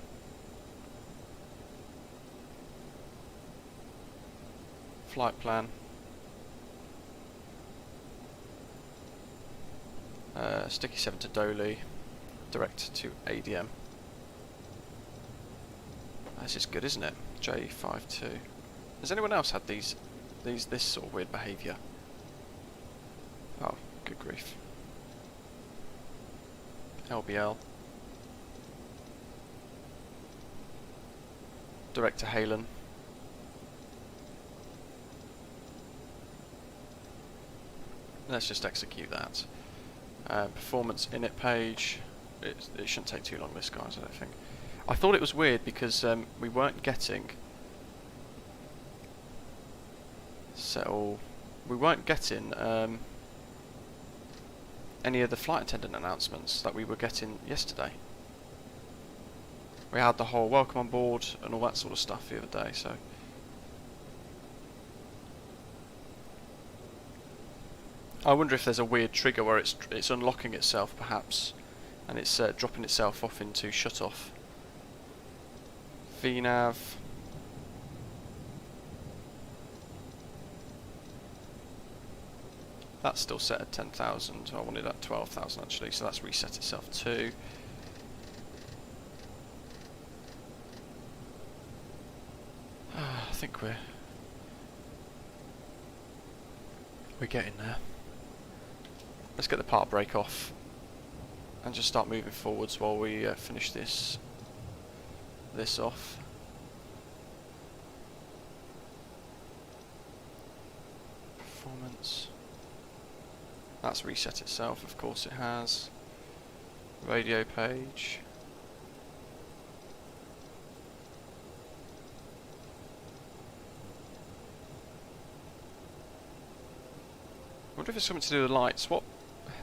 Flight plan. Sticky 7 to DOLEY, direct to ADM. This is good, isn't it? J52. Has anyone else had this sort of weird behaviour? Oh, good grief. LBL. Direct to HALEN. Let's just execute that. Performance init page. It shouldn't take too long, this, guys, I don't think. I thought it was weird because we weren't getting... any of the flight attendant announcements that we were getting yesterday. We had the whole welcome on board and all that sort of stuff the other day, so... I wonder if there's a weird trigger where it's unlocking itself, perhaps, and it's dropping itself off into shut-off. VNAV. That's still set at 10,000. I wanted that 12,000 actually, so that's reset itself too. I think we're getting there. Let's get the part break off and just start moving forwards while we finish this off. Performance. That's reset itself, of course it has. Radio page. I wonder if it's something to do with the lights. What?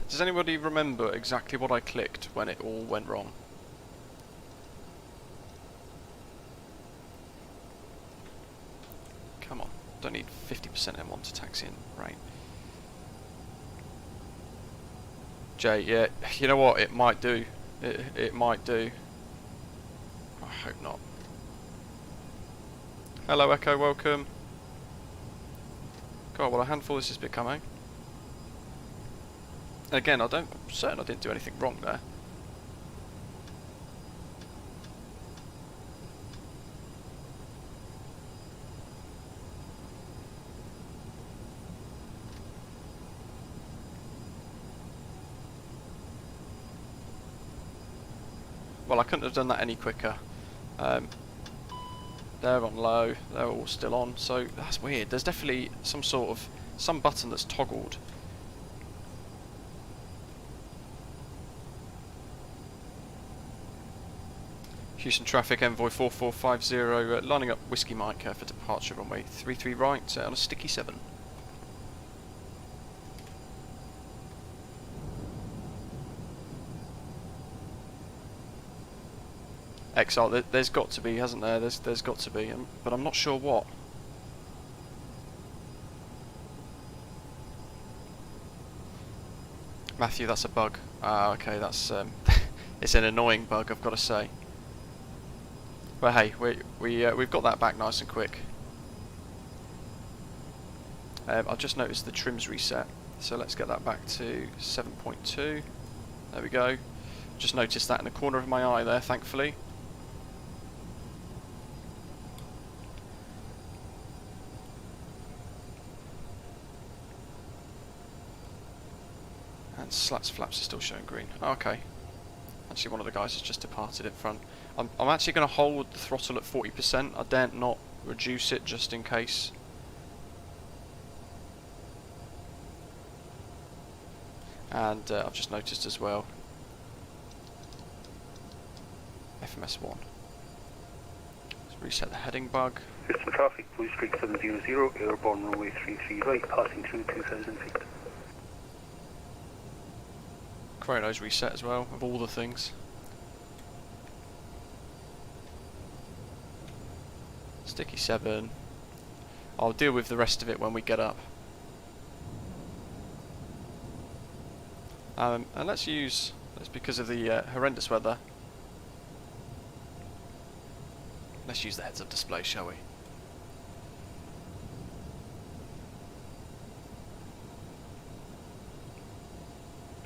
Does anybody remember exactly what I clicked when it all went wrong? Come on, don't need 50% M1 to taxi in rain. Jay, yeah, you know what? It might do. It might do. I hope not. Hello, Echo. Welcome. God, what a handful this is becoming. Again, I'm certain I didn't do anything wrong there. Well, I couldn't have done that any quicker. They're on low, they're all still on, so that's weird. There's definitely some button that's toggled. Houston traffic, Envoy 4450, lining up Whiskey Mike for departure runway 33 right on a sticky 7. XR. There's got to be, hasn't there? There's got to be, but I'm not sure what. Matthew, that's a bug. Ah, okay, that's it's an annoying bug, I've got to say. But hey, we've got that back nice and quick. I've just noticed the trims reset, so let's get that back to 7.2. There we go. Just noticed that in the corner of my eye there, thankfully. And slats flaps are still showing green. Oh, okay. Actually, one of the guys has just departed in front. I'm actually going to hold the throttle at 40%. I daren't not reduce it just in case. And I've just noticed as well, FMS1. Let's reset the heading bug. Houston traffic, Blue Streak 700, airborne runway 33 right, passing through 2,000 feet. Chrono's reset as well, of all the things. Sticky 7. I'll deal with the rest of it when we get up. And let's use, that's because of the horrendous weather, let's use the heads-up display, shall we?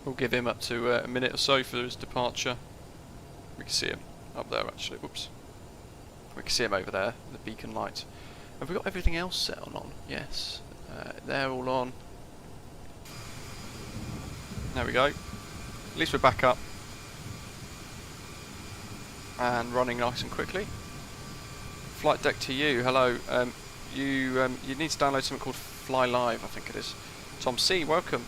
We'll give him up to a minute or so for his departure. We can see him up there actually, whoops. We can see him over there, the beacon light. Have we got everything else set on? Yes. They're all on. There we go. At least we're back up. And running nice and quickly. Flight deck to you, hello. You need to download something called Fly Live, I think it is. Tom C, welcome.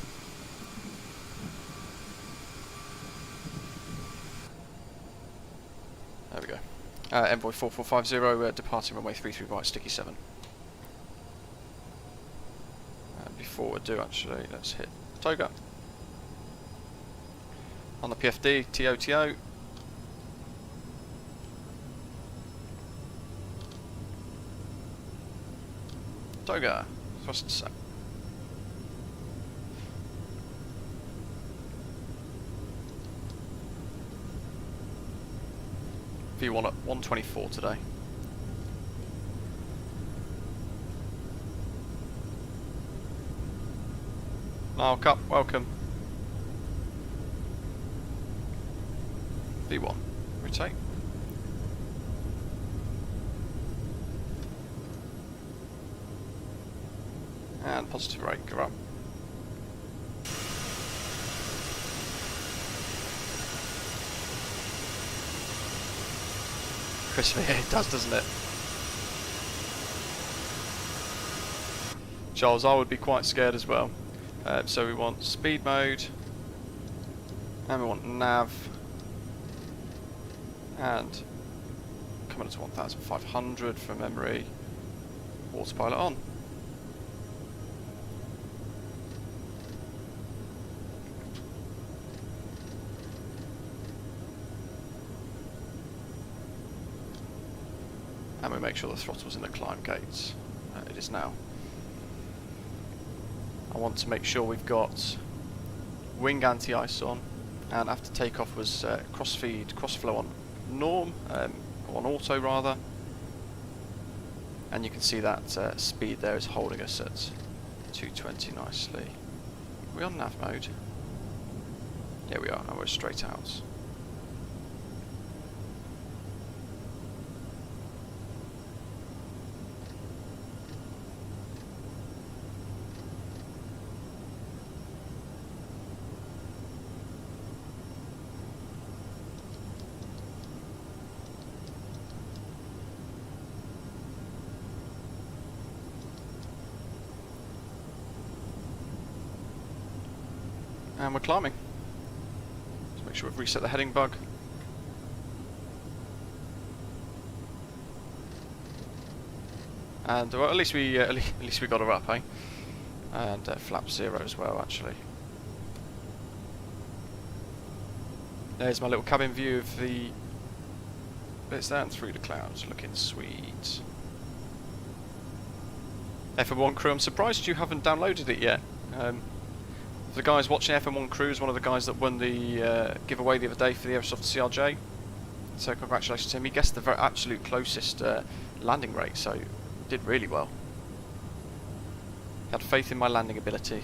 There we go. Envoy 4450, departing runway 33 right, sticky 7. Before we do actually, let's hit Toga. On the PFD, TOTO. Toga, thrust set. V1 at 124 today. Now Cup, welcome. V1, retake. And positive rate, go up. Crispy, it does, doesn't it? Charles, I would be quite scared as well. So we want speed mode, and we want nav, and coming up to 1,500 from memory, autopilot on. And we make sure the throttle's in the climb gates. It is now. I want to make sure we've got wing anti-ice on, and after takeoff was cross-feed, cross-flow on norm, on auto rather, and you can see that speed there is holding us at 220 nicely. Are we on nav mode? Yeah, we are, and we're straight out. And we're climbing. Let's make sure we've reset the heading bug. And well, at least we got her up, eh? And flap 0 as well, actually. There's my little cabin view of the bits there and through the clouds, looking sweet. FM1 Crew, I'm surprised you haven't downloaded it yet. The guys watching FM1 Crew is one of the guys that won the giveaway the other day for the Aerosoft CRJ. So congratulations to him. He guessed the very absolute closest landing rate, so did really well. Had faith in my landing ability.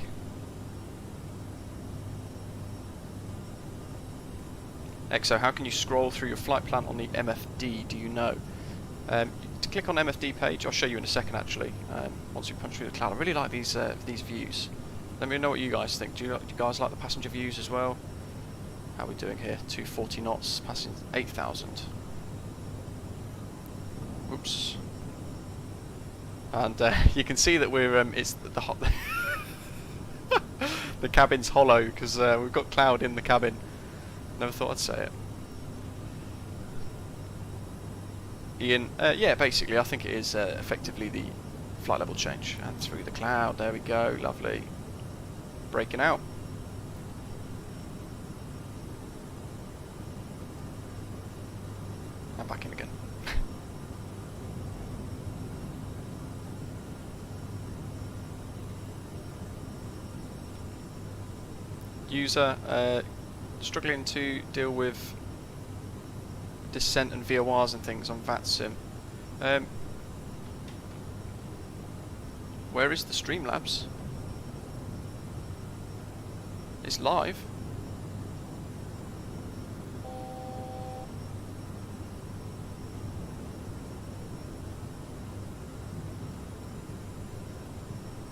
Exo, how can you scroll through your flight plan on the MFD? Do you know? To click on MFD page, I'll show you in a second actually. Once you punch through the cloud, I really like these views. Let me know what you guys think. Do you guys like the passenger views as well? How are we doing here? 240 knots, passing 8,000. Oops. And you can see that we're it's the hot the cabin's hollow because we've got cloud in the cabin. Never thought I'd say it. Ian, yeah, basically I think it is effectively the flight level change. And through the cloud, there we go, lovely. Breaking out. And back in again. User, struggling to deal with descent and VORs and things on VATSIM. Where is the Streamlabs? It's live.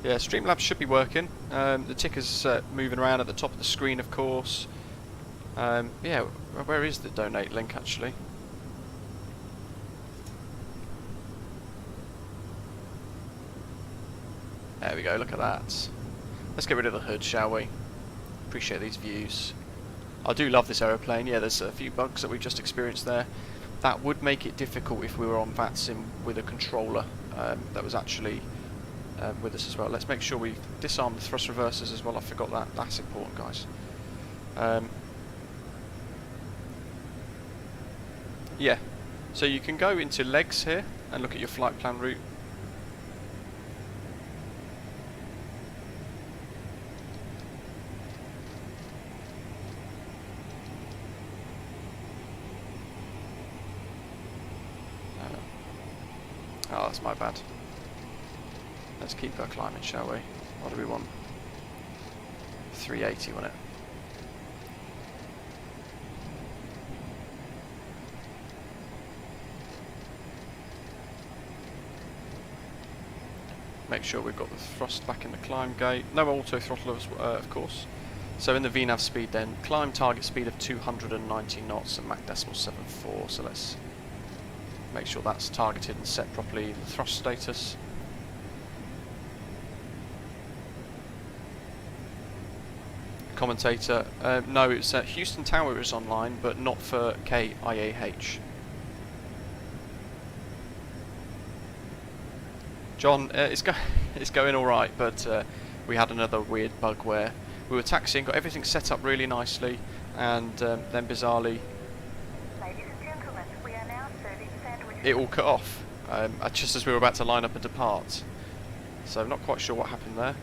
Yeah, Streamlabs should be working. The ticker's moving around at the top of the screen, of course. Yeah, where is the donate link actually? There we go, look at that. Let's get rid of the hood, shall we? Appreciate these views. I do love this aeroplane. Yeah, there's a few bugs that we've just experienced there. That would make it difficult if we were on VATSIM with a controller that was actually with us as well. Let's make sure we disarm the thrust reversers as well. I forgot that. That's important, guys. Yeah, so you can go into legs here and look at your flight plan route. Oh, that's my bad. Let's keep her climbing, shall we? What do we want? 380, wasn't it? Make sure we've got the thrust back in the climb gate. No auto throttle, of course. So in the VNAV speed then, climb target speed of 290 knots and Mach decimal 7.4. So let's make sure that's targeted and set properly. The thrust status. Commentator, no, it's Houston Tower is online, but not for KIAH. John, it's going all right, but we had another weird bug where we were taxiing, got everything set up really nicely, and then bizarrely, Ladies and gentlemen, we are now serving sandwiches. it all cut off just as we were about to line up and depart. So I'm not quite sure what happened there.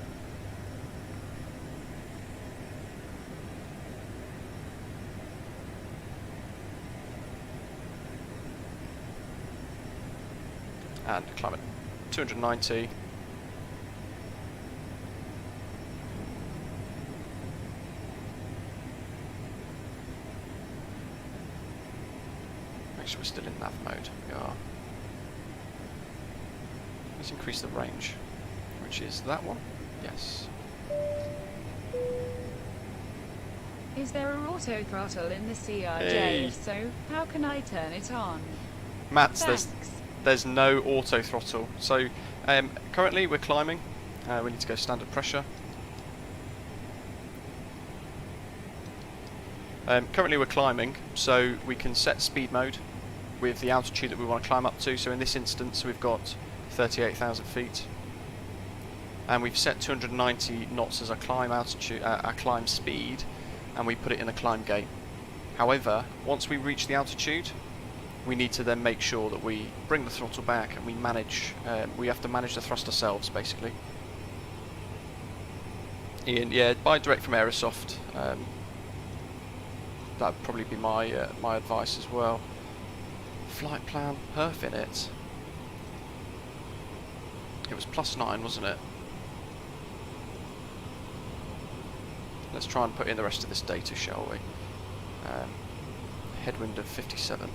And climb at 290. Make sure we're still in nav mode. We are. Let's increase the range, which is that one. Yes. Is there a auto throttle in the CRJ? Hey. If so, how can I turn it on? Mats, Thanks. there's no auto throttle. So currently we're climbing. We need to go standard pressure. Currently we're climbing, so we can set speed mode with the altitude that we want to climb up to. So in this instance we've got 38,000 feet. And we've set 290 knots as our climb altitude, our climb speed, and we put it in the climb gate. However, once we reach the altitude, we need to then make sure that we bring the throttle back and we manage. We have to manage the thrust ourselves, basically. Ian, yeah, buy direct from Aerosoft. That'd probably be my my advice as well. Flight plan, perf in it. It was +9, wasn't it? Let's try and put in the rest of this data, shall we? Headwind of 57.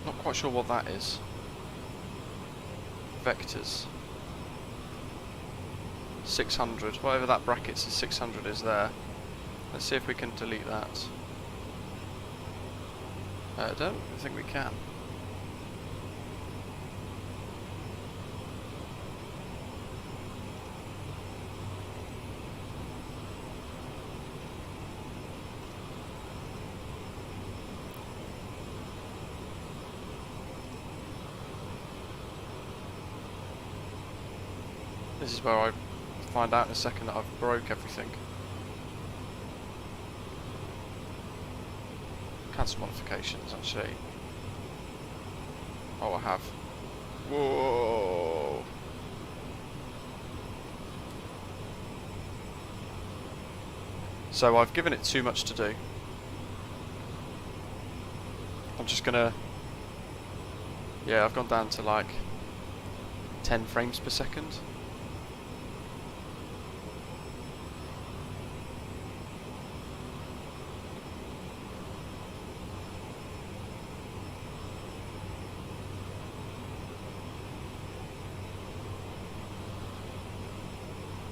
Not quite sure what that is. Vectors. 600. Whatever that bracket says 600 is there. Let's see if we can delete that. I don't think we can. This is where I find out in a second that I've broke everything. Cancel modifications, actually. Oh, I have. Whoa! So I've given it too much to do. I'm just gonna... Yeah, I've gone down to like 10 frames per second.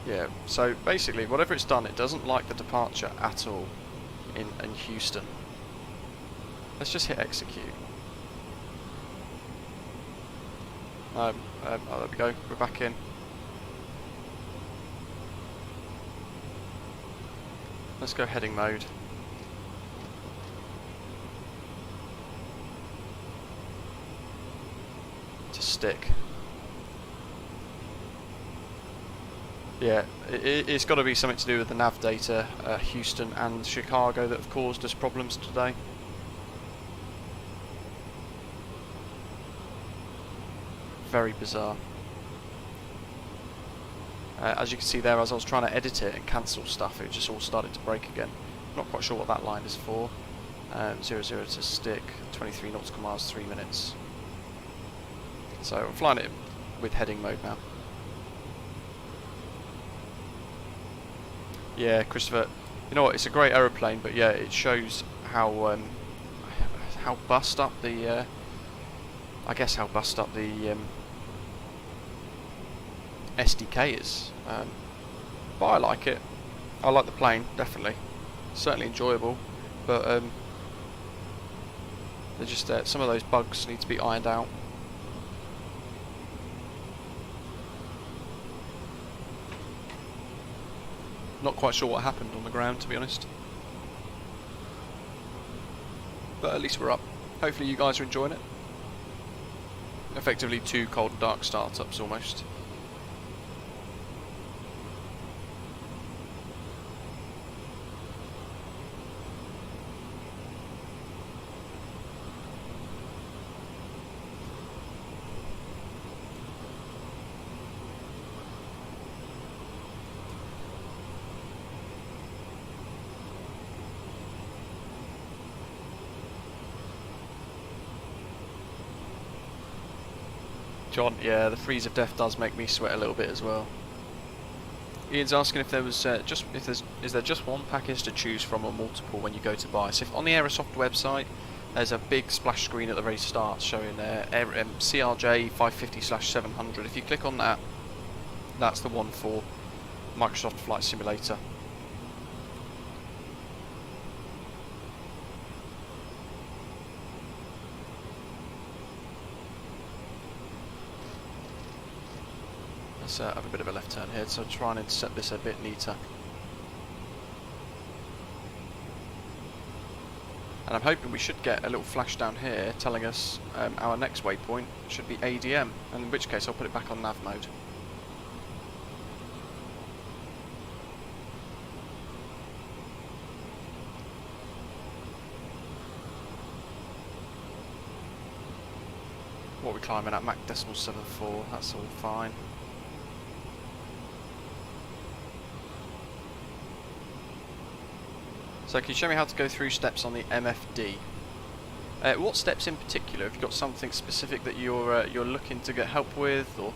Yeah, so basically whatever it's done, it doesn't like the departure at all in Houston. Let's just hit execute. Oh, there we go, we're back in. Let's go heading mode. To stick. Yeah, it's got to be something to do with the nav data, Houston and Chicago, that have caused us problems today. Very bizarre. As you can see there, as I was trying to edit it and cancel stuff, it just all started to break again. Not quite sure what that line is for. 00 to stick, 23 nautical miles, 3 minutes. So I'm flying it with heading mode now. Yeah, Christopher, you know what, it's a great aeroplane, but yeah, it shows how bust up the, I guess how bust up the SDK is. But I like it. I like the plane, definitely. Certainly enjoyable, but they're just some of those bugs need to be ironed out. Not quite sure what happened on the ground, to be honest. But at least we're up. Hopefully you guys are enjoying it. Effectively 2 cold and dark startups almost. John, yeah, the freeze of death does make me sweat a little bit as well. Ian's asking if there was is there just one package to choose from or multiple when you go to buy. So if on the Aerosoft website, there's a big splash screen at the very start showing CRJ550/700. If you click on that, that's the one for Microsoft Flight Simulator. Let's have a bit of a left turn here, so try and intercept this a bit neater. And I'm hoping we should get a little flash down here telling us our next waypoint should be ADM, and in which case I'll put it back on nav mode. What are we climbing at? Mach 0.74, that's all fine. So can you show me how to go through steps on the MFD? What steps in particular? Have you got something specific that you're looking to get help with, or?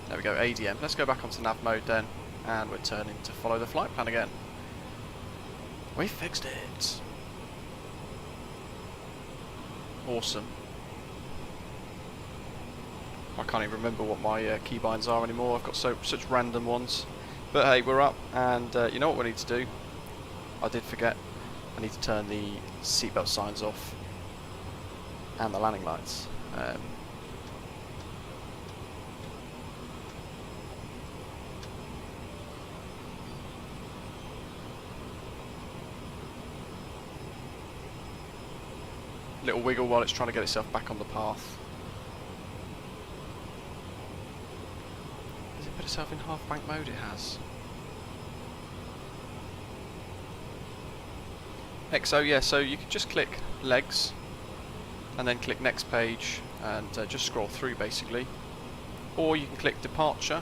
There we go, ADM. Let's go back onto nav mode then, and we're turning to follow the flight plan again. We fixed it. Awesome. I can't even remember what my keybinds are anymore. I've got such random ones. But hey, we're up, and you know what we need to do? I did forget. I need to turn the seatbelt signs off and the landing lights. Little wiggle while it's trying to get itself back on the path. Has it put itself in half bank mode? It has. XO, yeah, so you can just click legs and then click next page and just scroll through basically. Or you can click departure,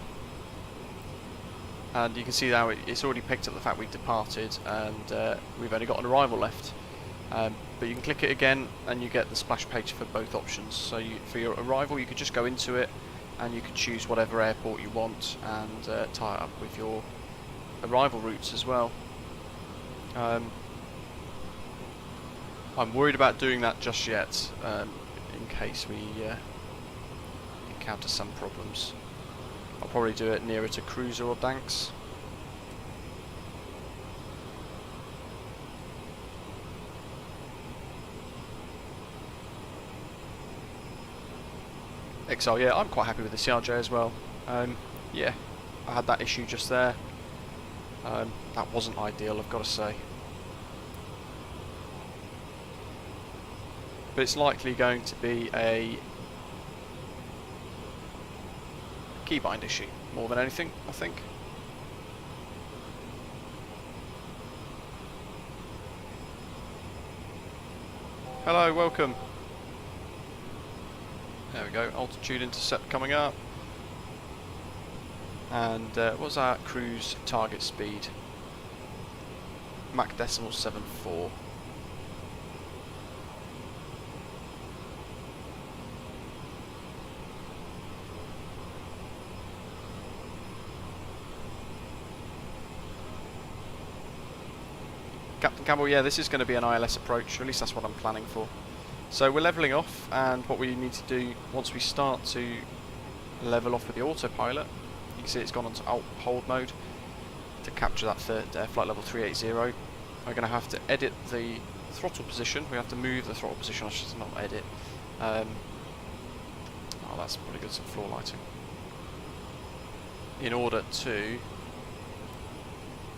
and you can see now it's already picked up the fact we've departed, and we've only got an arrival left. But you can click it again and you get the splash page for both options. So for your arrival you could just go into it and you could choose whatever airport you want and tie it up with your arrival routes as well. I'm worried about doing that just yet, in case we encounter some problems. I'll probably do it nearer to Cruiser or Danks. XR, yeah, I'm quite happy with the CRJ as well. Yeah, I had that issue just there. That wasn't ideal, I've got to say. But it's likely going to be a keybind issue more than anything, I think. Hello, welcome. There we go, altitude intercept coming up. And what's our cruise target speed? Mach 0.74. Captain Campbell, yeah, this is going to be an ILS approach, or at least that's what I'm planning for. So we're levelling off, and what we need to do once we start to level off with the autopilot, you can see it's gone onto hold mode to capture that flight level 380. We're going to have to edit the throttle position. We have to move the throttle position, I should not edit. Oh, that's pretty good, some floor lighting. In order to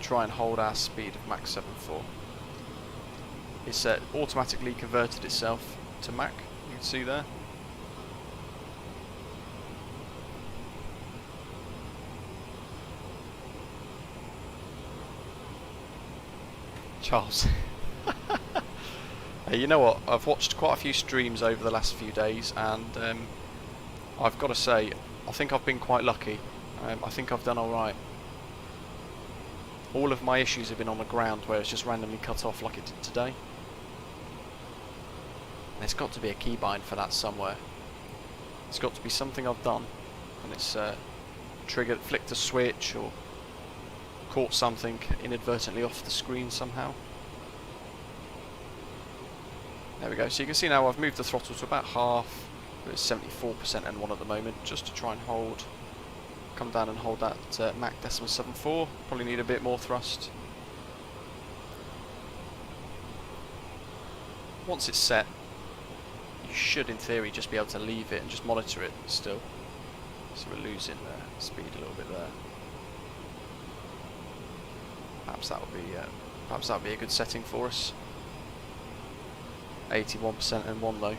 try and hold our speed of Mach 7.4. It's automatically converted itself to Mach, you can see there. Charles. Hey, you know what? I've watched quite a few streams over the last few days, and I've got to say, I think I've been quite lucky. I think I've done alright. All of my issues have been on the ground where it's just randomly cut off like it did today. There's got to be a keybind for that somewhere. It's got to be something I've done, and it's triggered, flicked a switch, or caught something inadvertently off the screen somehow. There we go. So you can see now I've moved the throttle to about half. It's 74% N1 at the moment, just to try and hold. Come down and hold that Mach 0.74. Probably need a bit more thrust. Once it's set, you should in theory just be able to leave it and just monitor it still. So we're losing speed a little bit there. Perhaps that would be a good setting for us. 81% N1 though.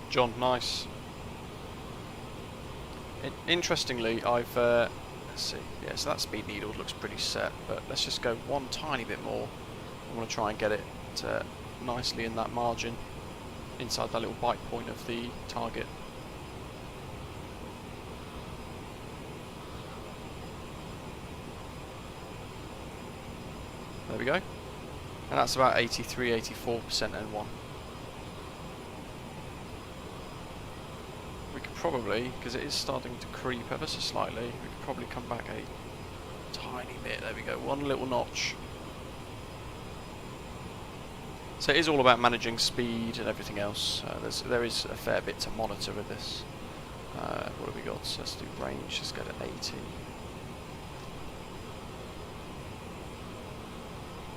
John, nice. Interestingly, I've let's see. Yeah, so that speed needle looks pretty set, but let's just go one tiny bit more. I want to try and get it nicely in that margin, inside that little bite point of the target. There we go. And that's about 83-84% N1. We could probably, because it is starting to creep ever so slightly, we could probably come back a tiny bit. There we go, one little notch. So it is all about managing speed and everything else. There is a fair bit to monitor with this. What have we got? So let's do range, let's go to 80.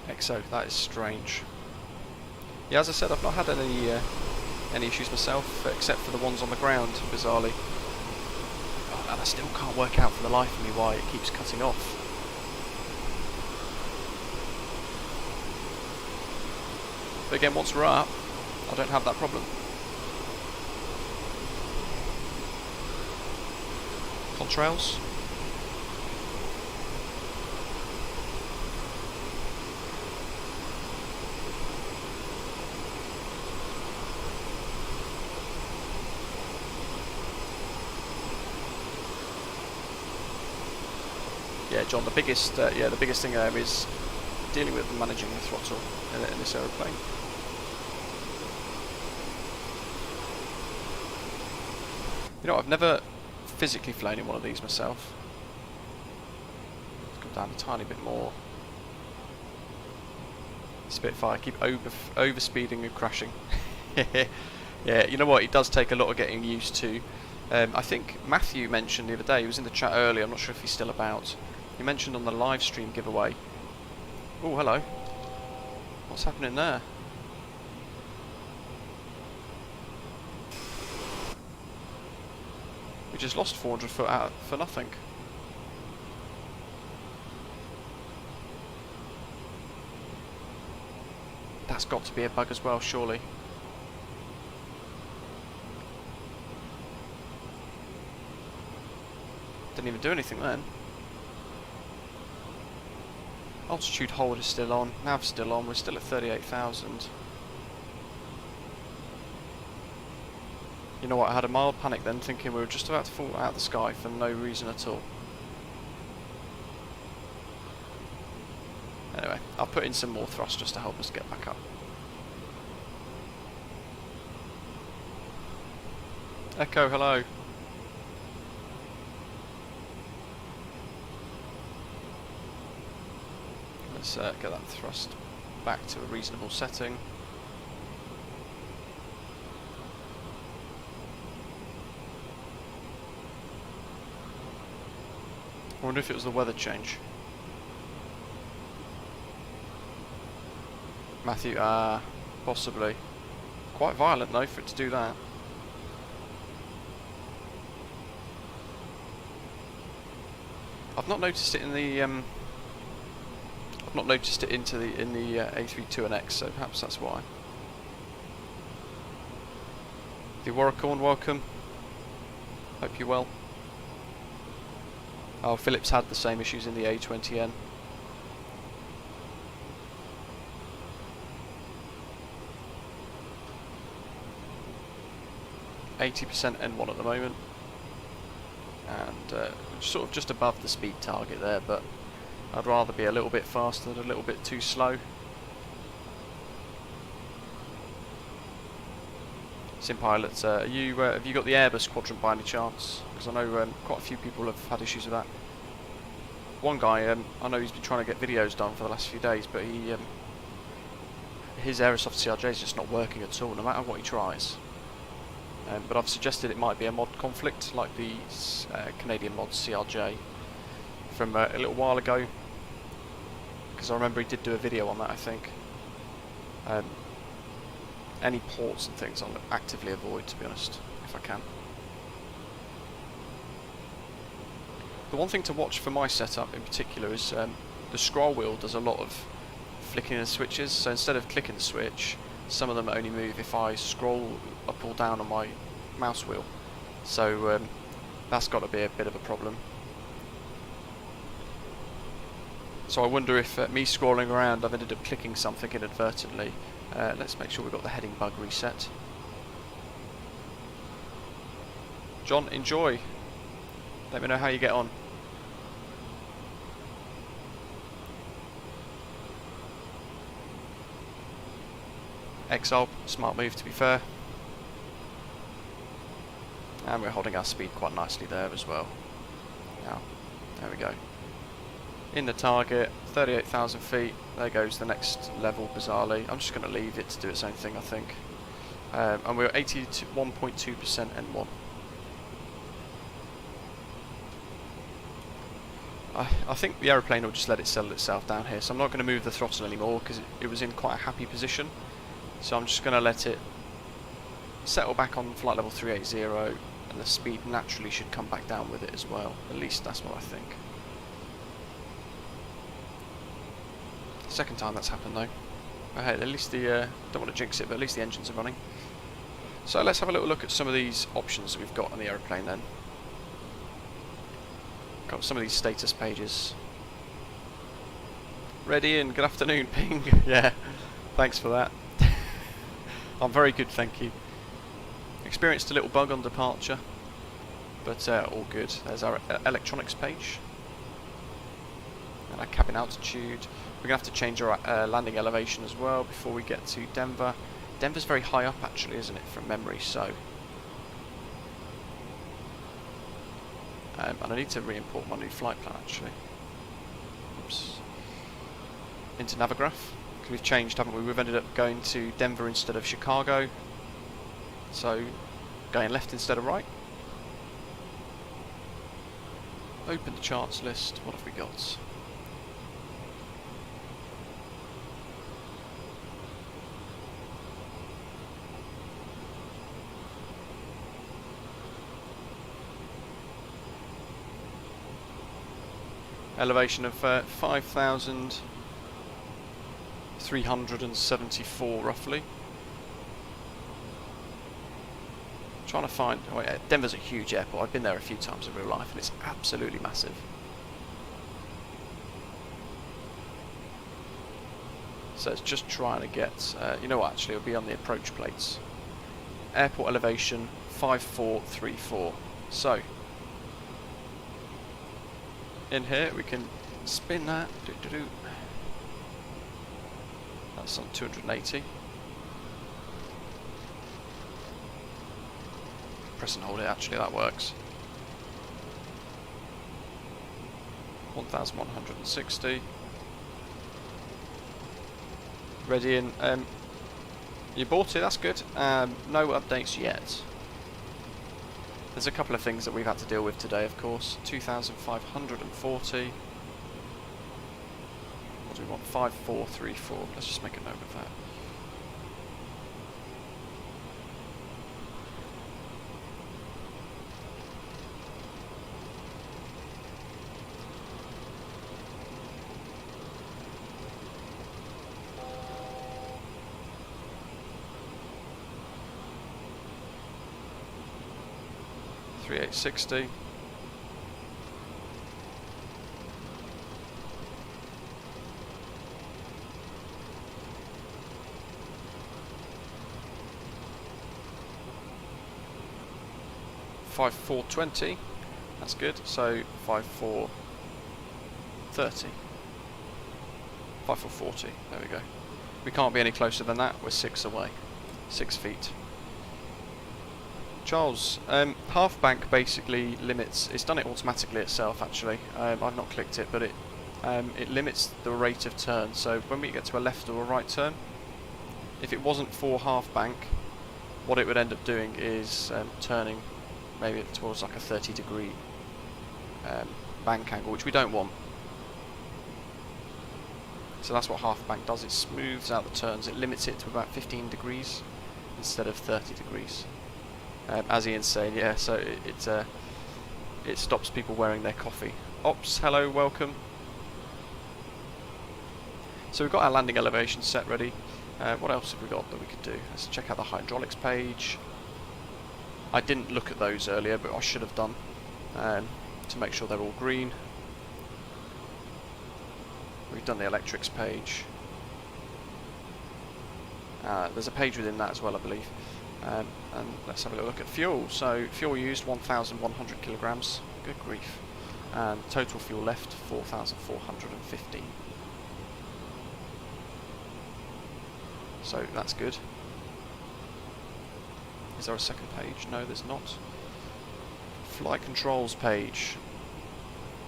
XO, that is strange. Yeah, as I said, I've not had any issues myself, except for the ones on the ground, bizarrely. Oh, and I still can't work out for the life of me why it keeps cutting off. But again, once we're up, I don't have that problem. Contrails. Yeah, John. The biggest thing there is dealing with managing the throttle in this aeroplane. You know, I've never physically flown in one of these myself. Let's come down a tiny bit more. Spitfire, keep over speeding and crashing. Yeah, you know what? It does take a lot of getting used to. I think Matthew mentioned the other day. He was in the chat earlier. I'm not sure if he's still about. He mentioned on the live stream giveaway. Oh, hello. What's happening there? We just lost 400 foot out for nothing. That's got to be a bug as well, surely. Didn't even do anything then. Altitude hold is still on, nav's still on, we're still at 38,000. You know what, I had a mild panic then, thinking we were just about to fall out of the sky for no reason at all. Anyway, I'll put in some more thrust just to help us get back up. Echo, hello. Let's get that thrust back to a reasonable setting. I wonder if it was the weather change. Matthew, possibly. Quite violent though for it to do that. I've not noticed it in the I've not noticed it in the A32NX, so perhaps that's why. The Warracorn, welcome. Hope you're well. Oh, Philip's had the same issues in the A20N. %, N1 at the moment, and sort of just above the speed target there, but I'd rather be a little bit faster than a little bit too slow. SimPilot, have you got the Airbus quadrant by any chance? Because I know quite a few people have had issues with that. One guy, I know he's been trying to get videos done for the last few days, but his Aerosoft CRJ is just not working at all, no matter what he tries. But I've suggested it might be a mod conflict, like the Canadian mod CRJ from a little while ago, because I remember he did do a video on that, I think. any ports and things I'll actively avoid, to be honest, if I can. The one thing to watch for my setup in particular is the scroll wheel does a lot of flicking the switches, so instead of clicking the switch, some of them only move if I scroll up or down on my mouse wheel. So that's got to be a bit of a problem. So I wonder if me scrolling around I've ended up clicking something inadvertently. Let's make sure we've got the heading bug reset. John, enjoy. Let me know how you get on. Exile, smart move to be fair. And we're holding our speed quite nicely there as well. Now, there we go. In the target, 38,000 feet. There goes the next level, bizarrely. I'm just going to leave it to do its own thing, I think. And we're 81.2% N1. I think the aeroplane will just let it settle itself down here, so I'm not going to move the throttle anymore because it was in quite a happy position. So I'm just going to let it settle back on flight level 380, and the speed naturally should come back down with it as well. At least that's what I think. Second time that's happened though. But hey, at least the don't want to jinx it, but at least the engines are running. So let's have a little look at some of these options that we've got on the aeroplane then. Got some of these status pages. Ready and good afternoon, ping. Yeah, thanks for that. I'm very good, thank you. Experienced a little bug on departure, but all good. There's our electronics page. And our cabin altitude. We're going to have to change our landing elevation as well before we get to Denver. Denver's very high up actually, isn't it, from memory, so... and I need to re-import my new flight plan actually. Oops. Into Navigraph. Because we've changed, haven't we? We've ended up going to Denver instead of Chicago. So, going left instead of right. Open the charts list. What have we got? Elevation of 5,374 roughly. Trying to find... Oh yeah, Denver's a huge airport. I've been there a few times in real life and it's absolutely massive. So it's just trying to get... you know what, actually it'll be on the approach plates. Airport elevation 5434. So... in here we can spin that. That's on 280. Press and hold it, actually that works. 1160. Ready in. You bought it, that's good. No updates yet. There's a couple of things that we've had to deal with today, of course. 2,540. What do we want? 5434. Let's just make a note of that. $3,860. $5,420. That's good. So $5,430. $5,440. There we go. We can't be any closer than that. We're 6 away. 6 feet. Charles, half bank basically limits. It's done it automatically itself. Actually, I've not clicked it, but it limits the rate of turn. So when we get to a left or a right turn, if it wasn't for half bank, what it would end up doing is turning maybe towards like a 30-degree bank angle, which we don't want. So that's what half bank does. It smooths out the turns. It limits it to about 15 degrees. instead of 30 degrees. As Ian's saying, yeah, so it stops people wearing their coffee. Ops, hello, welcome. So we've got our landing elevation set ready. What else have we got that we could do? Let's check out the hydraulics page. I didn't look at those earlier, but I should have done, to make sure they're all green. We've done the electrics page. There's a page within that as well, I believe. And let's have a little look at fuel. So fuel used 1,100 kilograms. Good grief. And total fuel left 4,415. So that's good. Is there a second page? No, there's not. Flight controls page.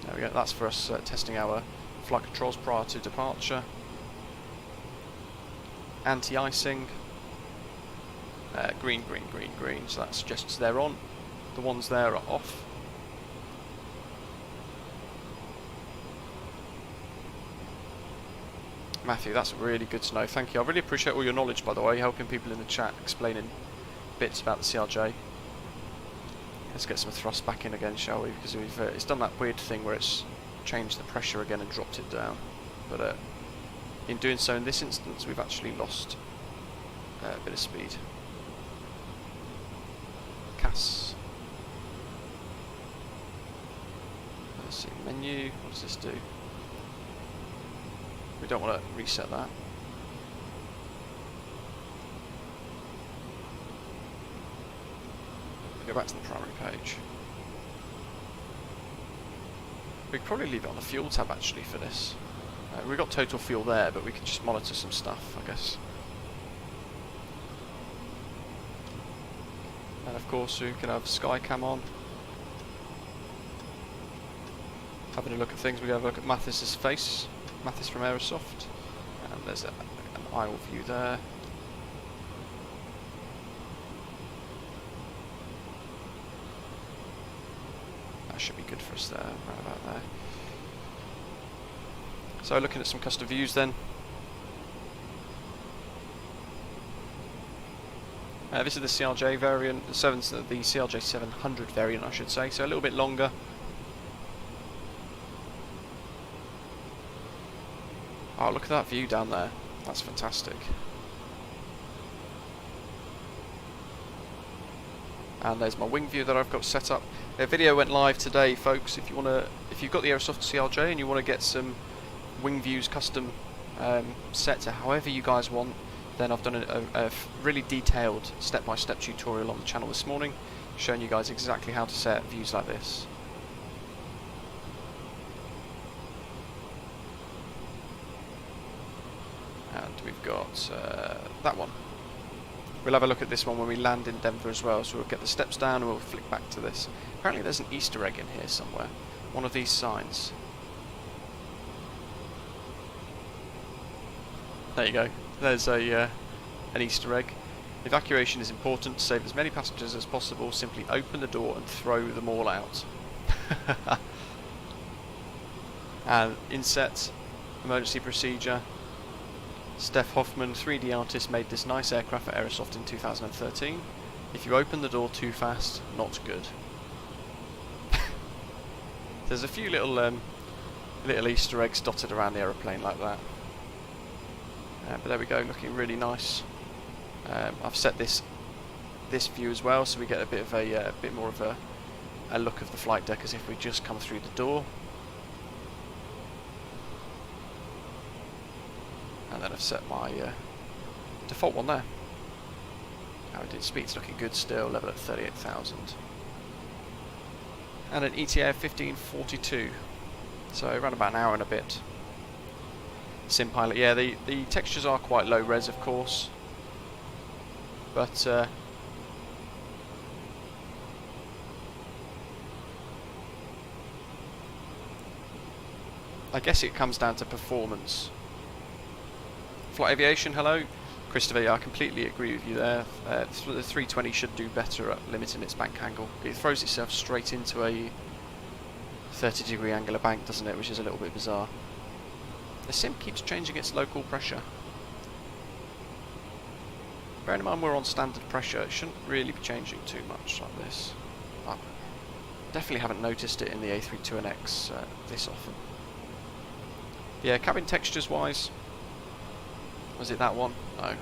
There we go. That's for us testing our flight controls prior to departure. Anti-icing. Green, green, green, green. So that suggests they're on. The ones there are off. Matthew, that's really good to know. Thank you. I really appreciate all your knowledge, by the way, helping people in the chat, explaining bits about the CRJ. Let's get some thrust back in again, shall we? Because we've it's done that weird thing where it's changed the pressure again and dropped it down. But in doing so, in this instance, we've actually lost a bit of speed. CAS. Let's see, menu. What does this do? We don't want to reset that. Go back to the primary page. We could probably leave it on the fuel tab actually for this. We've got total fuel there, but we could just monitor some stuff, I guess. And of course we can have Skycam on. Having a look at things, we have a look at Mathis's face. Mathis from Aerosoft. And there's an aisle view there. That should be good for us there, right about there. So looking at some custom views then. This is the CRJ variant, the CRJ700 variant I should say, so a little bit longer. Oh, look at that view down there. That's fantastic. And there's my wing view that I've got set up. The video went live today, folks. If you've got the Aerosoft CRJ and you want to get some wing views custom set to however you guys want, then I've done a really detailed step-by-step tutorial on the channel this morning, showing you guys exactly how to set views like this. And we've got that one. We'll have a look at this one when we land in Denver as well, so we'll get the steps down and we'll flick back to this. Apparently there's an Easter egg in here somewhere. One of these signs. There you go. There's an Easter egg. Evacuation is important. To save as many passengers as possible, simply open the door and throw them all out. And inset, emergency procedure. Steph Hoffman, 3D artist, made this nice aircraft for Aerosoft in 2013. If you open the door too fast, not good. There's a few little Easter eggs dotted around the aeroplane like that. But there we go, looking really nice. I've set this view as well, so we get a bit of a bit more of a look of the flight deck as if we just come through the door. And then I've set my default one there. How it did, speed's looking good still, level at 38,000. And an ETA of 1542. So around about an hour and a bit. Sim pilot, yeah, the textures are quite low res of course. But I guess it comes down to performance. Flight Aviation, hello. Christopher, yeah, I completely agree with you there. The 320 should do better at limiting its bank angle. It throws itself straight into a 30-degree angular bank, doesn't it, which is a little bit bizarre. The sim keeps changing its local pressure. bearing in mind we're on standard pressure, it shouldn't really be changing too much like this. I definitely haven't noticed it in the A32NX this often. Yeah, cabin textures wise, was it that one? No.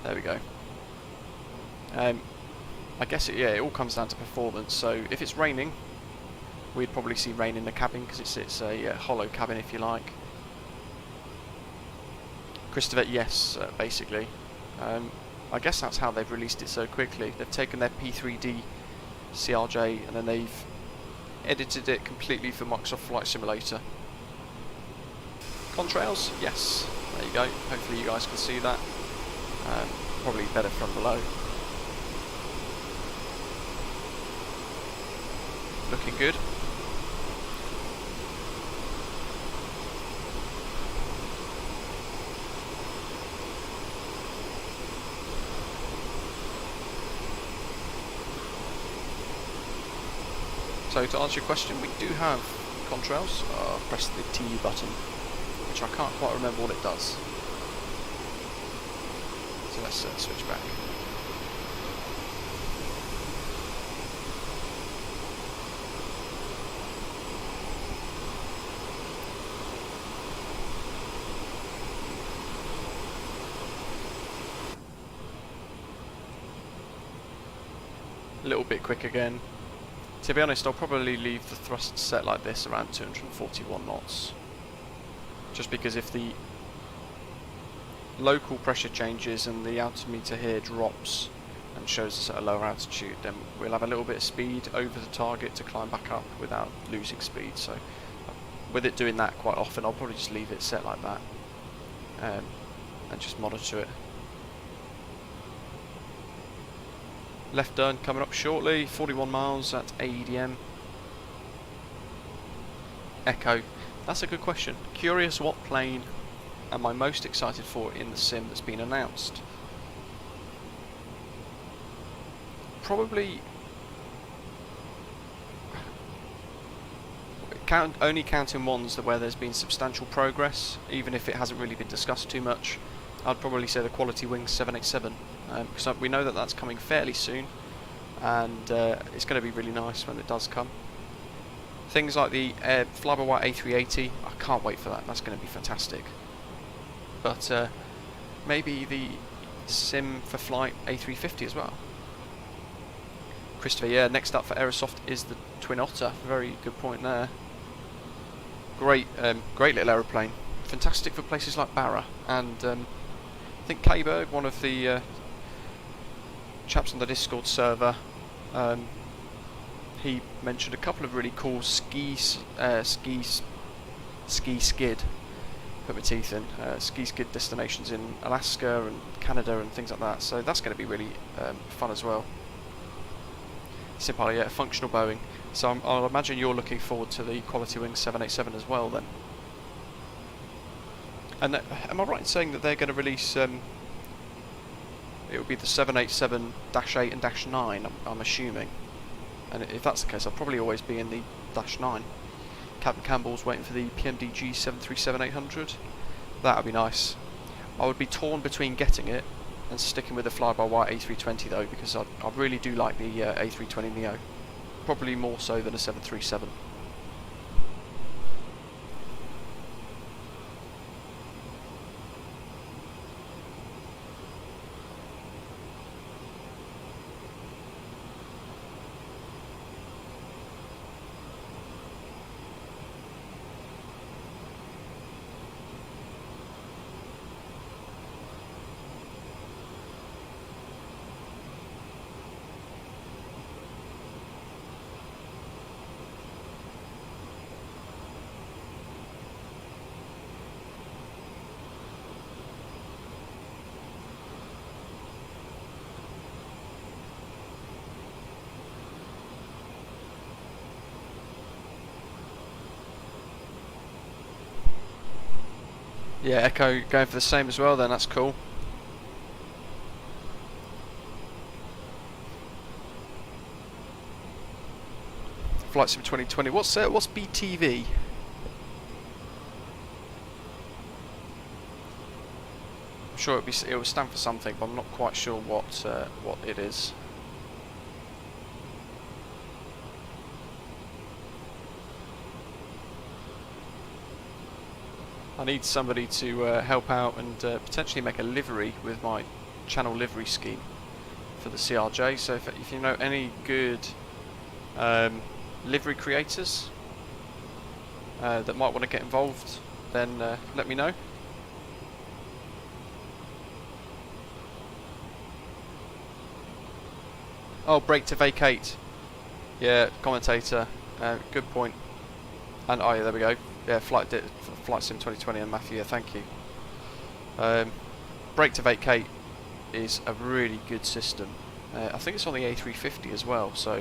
There we go. I guess it all comes down to performance. So if it's raining, we'd probably see rain in the cabin because it's a hollow cabin, if you like. Christopher, yes, basically. I guess that's how they've released it so quickly. They've taken their P3D CRJ and then they've edited it completely for Microsoft Flight Simulator. Contrails, yes. There you go. Hopefully you guys can see that. Probably better from below. Looking good. So to answer your question, we do have contrails. Press the T button, which I can't quite remember what it does. So let's switch back. A little bit quick again. To be honest, I'll probably leave the thrust set like this around 241 knots. Just because if the local pressure changes and the altimeter here drops and shows us at a lower altitude, then we'll have a little bit of speed over the target to climb back up without losing speed. So with it doing that quite often, I'll probably just leave it set like that and just monitor it. Left turn coming up shortly, 41 miles at AEDM. Echo, that's a good question. Curious what plane am I most excited for in the sim that's been announced? Probably only counting ones where there's been substantial progress, even if it hasn't really been discussed too much. I'd probably say the Quality Wings 787. Because we know that that's coming fairly soon, and it's going to be really nice when it does come. Things like the fly-by-wire A380, I can't wait for that. That's going to be fantastic. But maybe the Sim for Flight A350 as well. Christopher, yeah. Next up for Aerosoft is the Twin Otter. Very good point there. Great, great little aeroplane. Fantastic for places like Barra, and I think Kayberg, one of the chaps on the Discord server, he mentioned a couple of really cool ski skid, put my teeth in, ski skid destinations in Alaska and Canada and things like that, so that's going to be really fun as well. Simply, yeah, functional Boeing. So I'll imagine you're looking forward to the Quality Wings 787 as well then. And am I right in saying that they're going to release it will be the 787-8 and -9, I'm assuming. And if that's the case, I'll probably always be in the -9. Captain Campbell's waiting for the PMDG 737-800. That would be nice. I would be torn between getting it and sticking with the fly-by-wire A320 though, because I really do like the A320neo. Probably more so than a 737. Yeah, Echo going for the same as well then, that's cool. Flight Sim 2020, what's BTV? I'm sure it will stand for something, but I'm not quite sure what it is. I need somebody to help out and potentially make a livery with my channel livery scheme for the CRJ. So if you know any good livery creators that might want to get involved, then let me know. Oh, brake to vacate. Yeah, commentator. Good point. And oh yeah, there we go. Yeah, Flight Sim 2020 and Matthew. Yeah, thank you. Brake to vacate is a really good system. I think it's on the A350 as well, so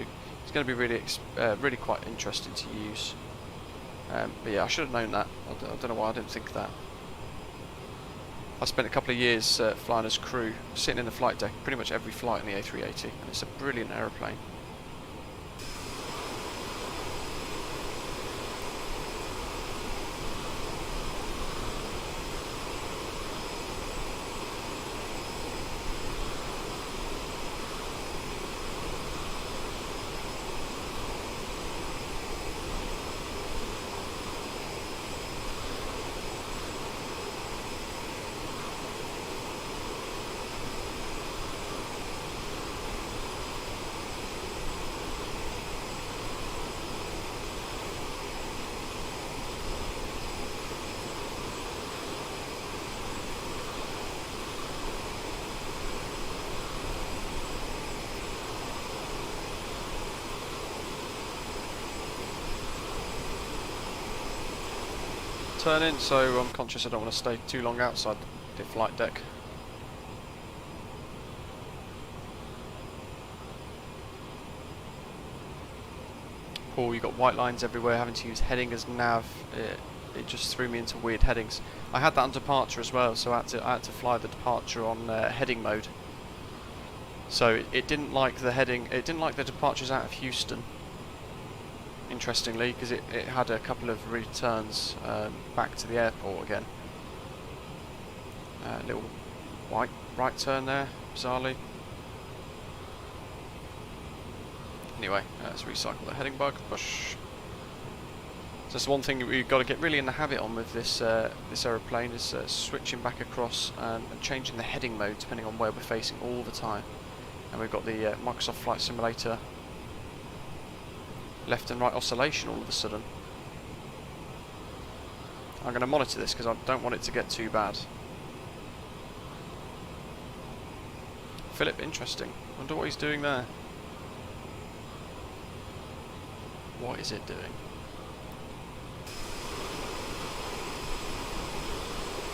it's going to be really quite interesting to use. But yeah, I should have known that. I don't know why I didn't think of that. I spent a couple of years flying as crew, sitting in the flight deck, pretty much every flight in the A380, and it's a brilliant aeroplane. Turn in, so I'm conscious I don't want to stay too long outside the flight deck. Paul, you got white lines everywhere, having to use heading as nav. It just threw me into weird headings. I had that on departure as well, so I had to fly the departure on heading mode. So it didn't like the heading. It didn't like the departures out of Houston. Interestingly, because it had a couple of returns back to the airport again. Little right turn there, bizarrely. Anyway, let's recycle the heading bug. Push. So that's one thing we've got to get really in the habit on with this this aeroplane is switching back across and changing the heading mode depending on where we're facing all the time. And we've got the Microsoft Flight Simulator left and right oscillation all of a sudden. I'm going to monitor this because I don't want it to get too bad. Philip, interesting. Wonder what he's doing there. What is it doing?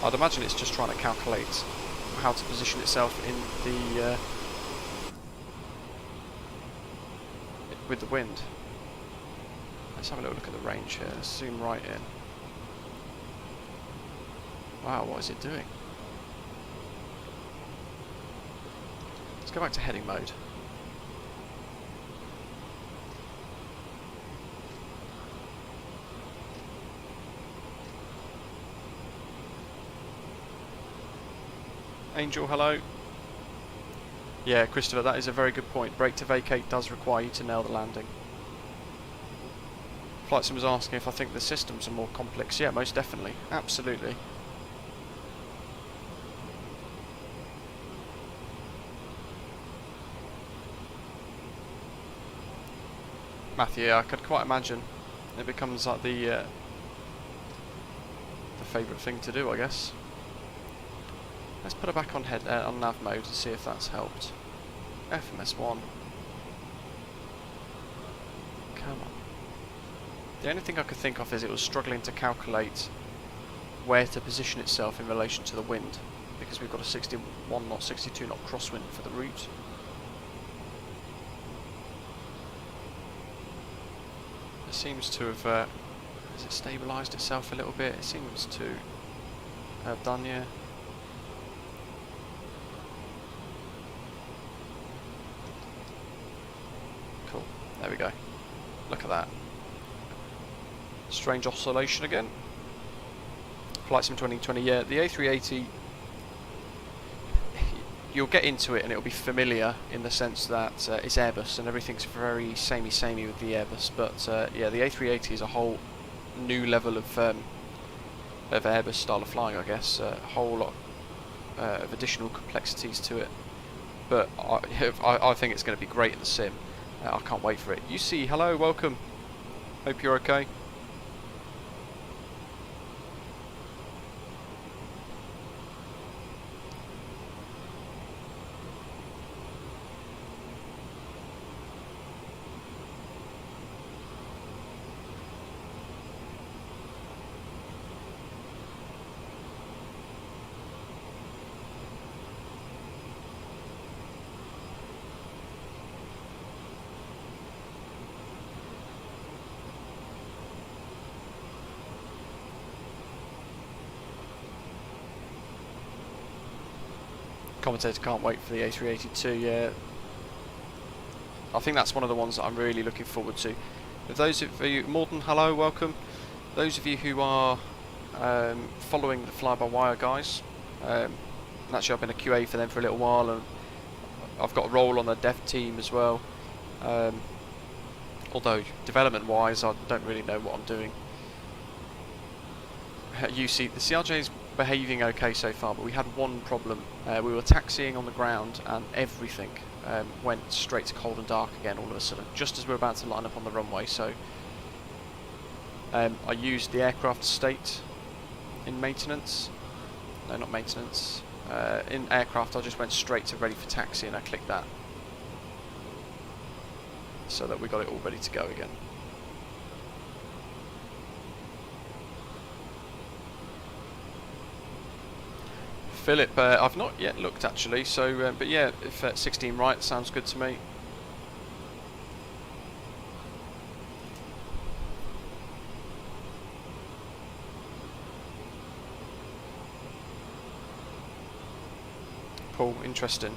I'd imagine it's just trying to calculate how to position itself in the with the wind. Let's have a little look at the range here. Let's zoom right in. Wow, what is it doing? Let's go back to heading mode. Angel, hello. Yeah, Christopher, that is a very good point. Brake to vacate does require you to nail the landing. Flight Sim was asking if I think the systems are more complex. Yeah, most definitely. Absolutely. Matthew, yeah, I could quite imagine. It becomes like the favourite thing to do, I guess. Let's put it back on on nav mode and see if that's helped. FMS1. Come on. The only thing I could think of is it was struggling to calculate where to position itself in relation to the wind, because we've got a 61 knot, 62 knot crosswind for the route. It seems to have has it stabilised itself a little bit? It seems to have done, yeah. Cool. There we go. Look at that. Strange oscillation again. Flight Sim 2020, yeah, the A380 you'll get into it and it'll be familiar in the sense that it's Airbus and everything's very samey with the Airbus. But yeah, the A380 is a whole new level of Airbus style of flying, I guess. A whole lot of additional complexities to it. But I think it's going to be great in the sim. I can't wait for it. UC, hello, welcome. Hope you're okay. Commentator can't wait for the A382. Yeah, I think that's one of the ones that I'm really looking forward to. If those of you, Morden, hello, welcome. Those of you who are following the fly-by-wire guys, actually I've been a QA for them for a little while, and I've got a role on the dev team as well. Although development-wise, I don't really know what I'm doing. You see, the CRJ is behaving okay so far, but we had one problem. We were taxiing on the ground and everything went straight to cold and dark again all of a sudden, just as we were about to line up on the runway. So I used the aircraft state in maintenance. No, not maintenance. In aircraft, I just went straight to ready for taxi and I clicked that, so that we got it all ready to go again. Philip, I've not yet looked actually, so but yeah, if 16 right sounds good to me. Paul, interesting.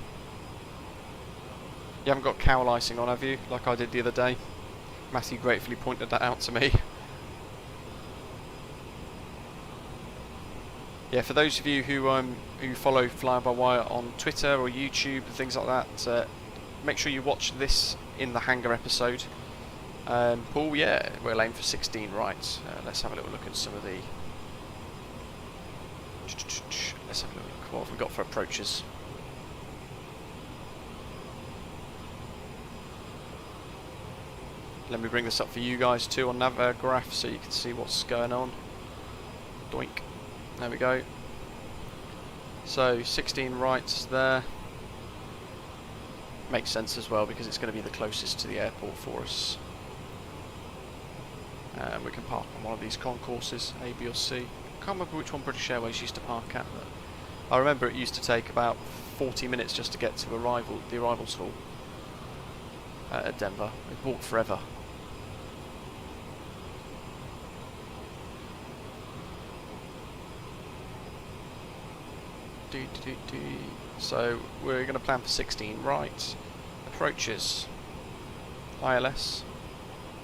You haven't got cowl icing on, have you? Like I did the other day. Matthew gratefully pointed that out to me. Yeah, for those of you who follow Fly-by-Wire on Twitter or YouTube and things like that, make sure you watch this in the hangar episode. Paul, yeah, we'll aim for 16 right. Let's have a little look at some of the... Let's have a little look. What have we got for approaches? Let me bring this up for you guys too on Navigraph so you can see what's going on. Doink. There we go. So 16 rights there. Makes sense as well because it's going to be the closest to the airport for us. And we can park on one of these concourses, A, B or C. Can't remember which one British Airways used to park at, but I remember it used to take about 40 minutes just to get to the arrivals hall at Denver. It walked forever. So we're going to plan for 16 right. Approaches ILS,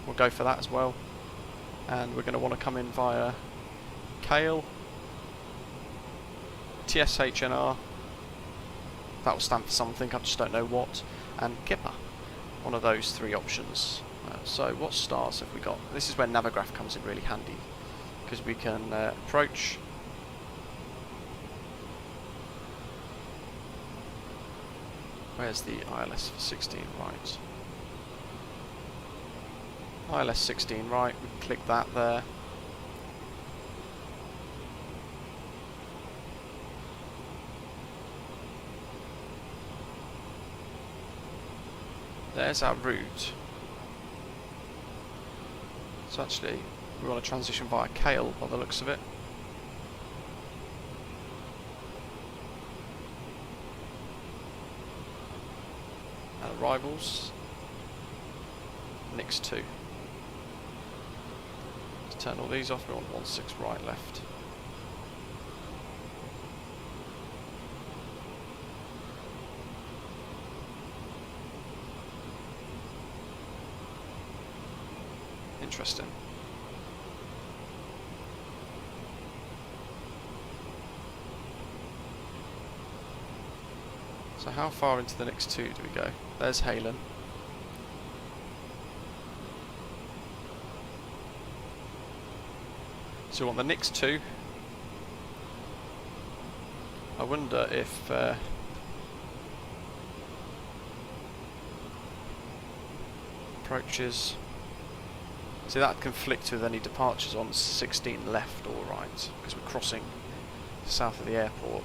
we'll go for that as well, and we're going to want to come in via KIAH, TSHNR, that will stand for something, I just don't know what, and KIPA, one of those three options. So what stars have we got? This is where Navigraph comes in really handy, because we can approach. Where's the ILS for 16 right? ILS 16 right, we can click that there. There's our route. So actually, we want to transition via KIAH by the looks of it. Arrivals, Nix 2. Let's turn all these off, we want 16 right left. Interesting. So how far into the next two do we go? There's HALEN. So on the next two, I wonder if approaches. See, that conflicts with any departures on 16 left or right, because we're crossing south of the airport.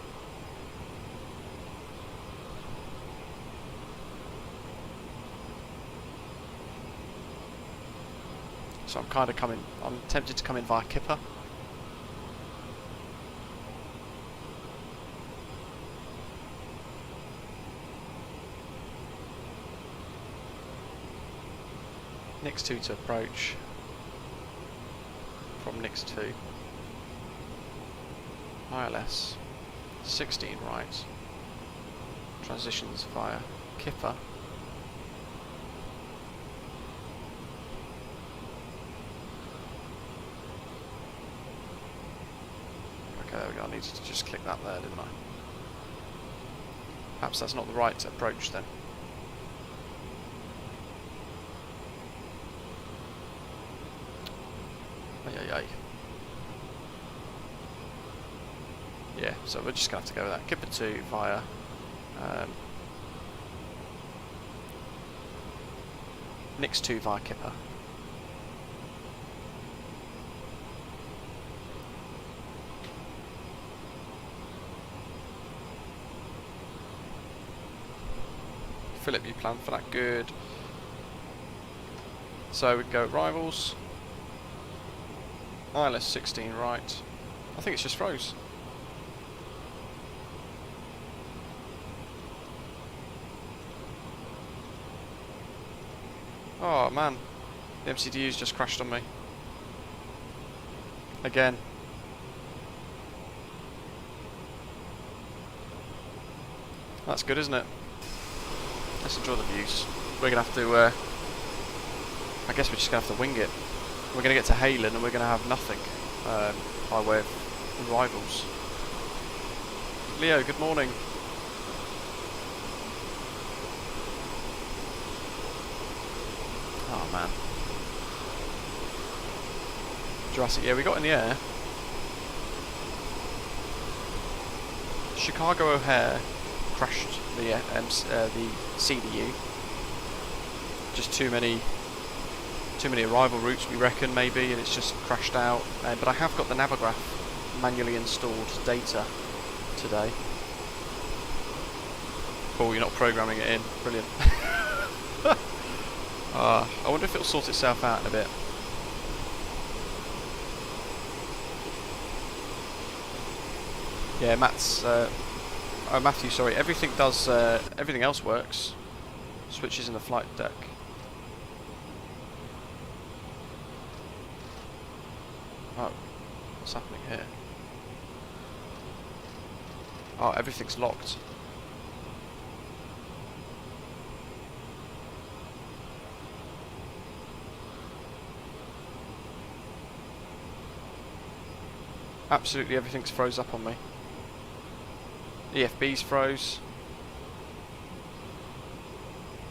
So I'm tempted to come in via Kipper. Next two to approach from next two. ILS 16 right. Transitions via Kipper. Okay, there we go. I needed to just click that there, didn't I? Perhaps that's not the right approach then. Yeah, so we're just going to have to go with that. Kipper 2 via Nix 2 via Kipper. Philip, you planned for that, good. So we go arrivals. ILS 16 right. I think it's just froze. Oh man, the MCDU's just crashed on me. Again. That's good, isn't it? Let's enjoy the views. We're going to have to, I guess we're just going to have to wing it. We're going to get to HALEN and we're going to have nothing by way of arrivals. Leo, good morning. Oh man. Jurassic, yeah, we got in the air. Chicago O'Hare crashed the CDU. Just too many arrival routes, we reckon, maybe, and it's just crashed out. But I have got the Navigraph manually installed data today. Cool, you're not programming it in. Brilliant. I wonder if it'll sort itself out in a bit. Yeah, Matthew, sorry. Everything does. Everything else works. Switches in the flight deck. Oh, what's happening here? Oh, everything's locked. Absolutely everything's froze up on me. EFB's froze.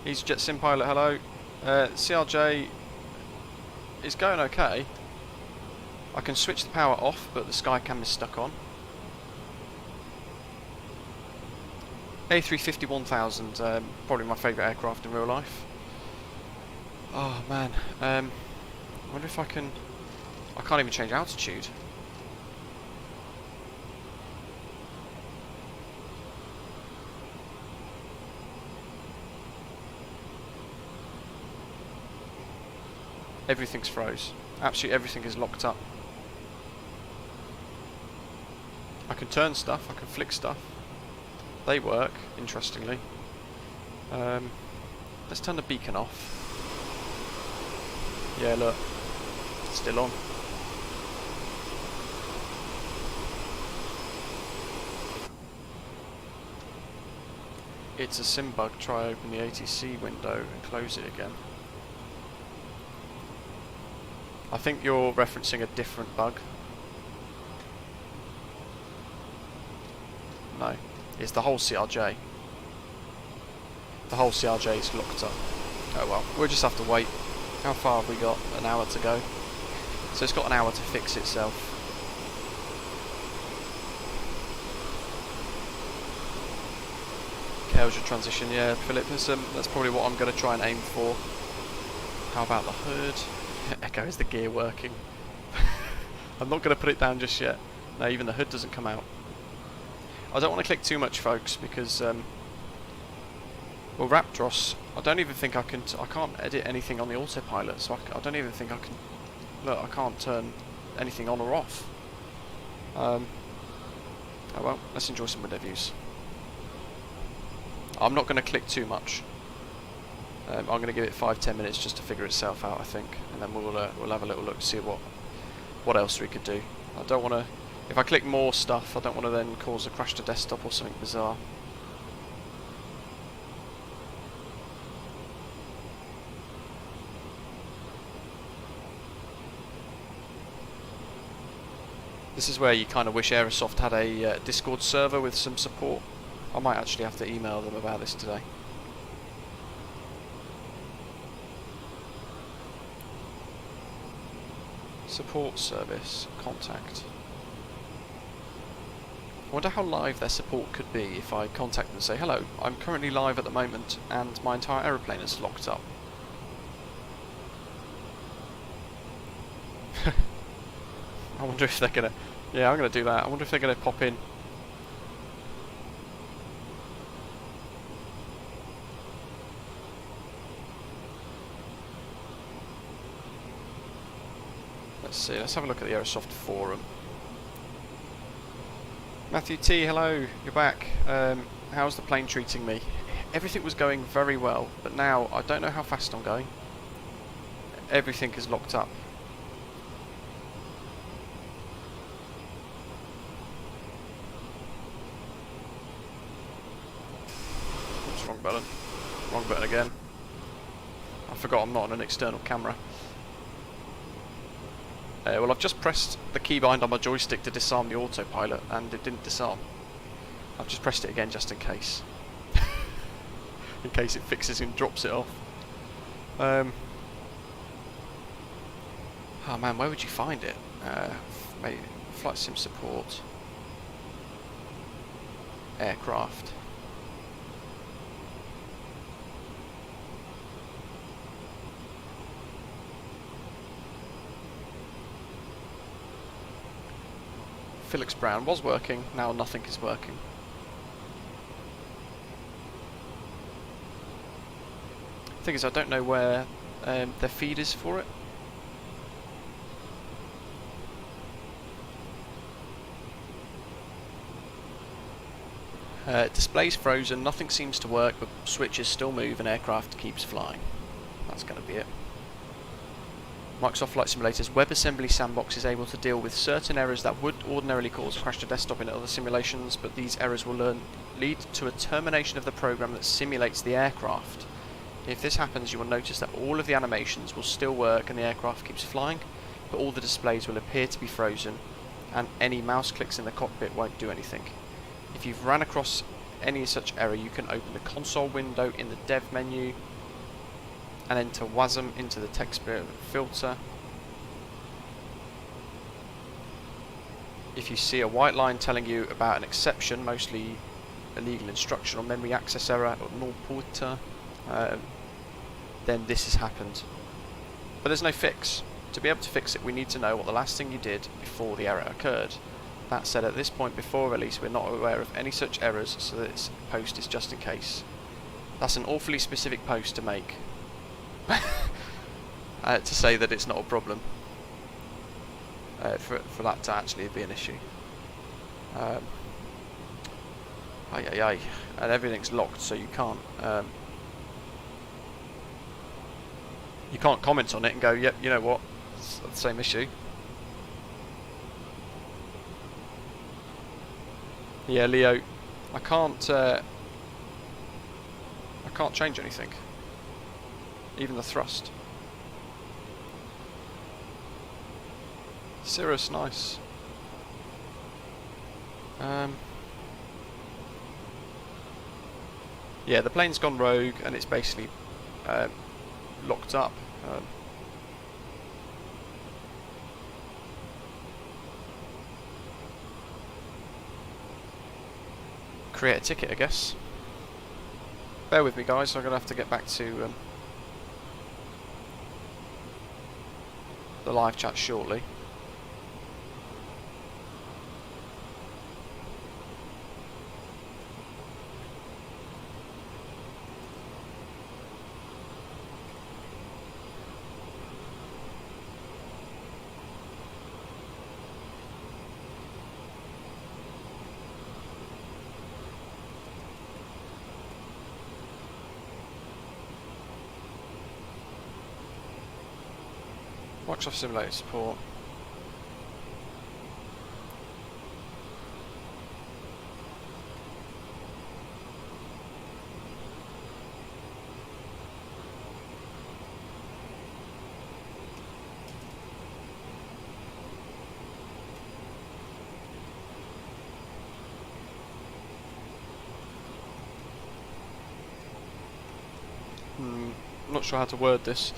EasyJet Sim Pilot, hello. CRJ is going okay. I can switch the power off, but the Skycam is stuck on. A350-1000, probably my favourite aircraft in real life. Oh man, I wonder if I can... I can't even change altitude. Everything's froze. Absolutely everything is locked up. I can turn stuff, I can flick stuff. They work, interestingly. Let's turn the beacon off. Yeah, look. It's still on. It's a sim bug. Try open the ATC window and close it again. I think you're referencing a different bug. No, it's the whole CRJ. The whole CRJ is locked up. Oh well, we'll just have to wait. How far have we got? An hour to go. So it's got an hour to fix itself. KIAH transition, yeah, Philip, that's probably what I'm going to try and aim for. How about the hood? Echo, is the gear working? I'm not going to put it down just yet. No, even the hood doesn't come out. I don't want to click too much, folks, because well, Raptros, I don't even think I can. I can't edit anything on the autopilot, so I don't even think I can. Look, I can't turn anything on or off. Oh well, let's enjoy some window views. I'm not going to click too much. I'm going to give it 5-10 minutes just to figure itself out, I think, and then we'll have a little look to see what else we could do. I don't want to. If I click more stuff, I don't want to then cause a crash to desktop or something bizarre. This is where you kind of wish Aerosoft had a Discord server with some support. I might actually have to email them about this today. Support service, contact. I wonder how live their support could be if I contact them and say, hello, I'm currently live at the moment and my entire aeroplane is locked up. I wonder if they're gonna... Yeah, I'm gonna do that. I wonder if they're gonna pop in. Let's see, let's have a look at the Aerosoft forum. Matthew T, hello, you're back. How's the plane treating me? Everything was going very well, but now I don't know how fast I'm going. Everything is locked up. Oops, wrong button. Wrong button again. I forgot I'm not on an external camera. Well, I've just pressed the keybind on my joystick to disarm the autopilot, and it didn't disarm. I've just pressed it again just in case. In case it fixes and drops it off. Oh man, where would you find it? Maybe flight sim support. Aircraft. Felix Brown was working, now nothing is working. The thing is, I don't know where their feed is for it. Display's frozen, nothing seems to work, but switches still move and aircraft keeps flying. That's going to be it. Microsoft Flight Simulator's WebAssembly sandbox is able to deal with certain errors that would ordinarily cause a crash to desktop in other simulations, but these errors will lead to a termination of the program that simulates the aircraft. If this happens, you will notice that all of the animations will still work and the aircraft keeps flying, but all the displays will appear to be frozen, and any mouse clicks in the cockpit won't do anything. If you've ran across any such error, you can open the console window in the dev menu, and enter WASM into the text filter. If you see a white line telling you about an exception, mostly illegal instruction or memory access error or null pointer, then this has happened. But there's no fix. To be able to fix it, we need to know what the last thing you did before the error occurred. That said, at this point before release, we're not aware of any such errors, so this post is just in case. That's an awfully specific post to make. To say that it's not a problem, for that to actually be an issue. And everything's locked, so you can't comment on it and go, yep, you know what, it's the same issue. Yeah, Leo, I can't change anything. Even the thrust. Cirrus, nice. Yeah, the plane's gone rogue and it's basically locked up. Create a ticket, I guess. Bear with me, guys. I'm gonna have to get back to the live chat shortly. Microsoft Simulator support. I'm not sure how to word this.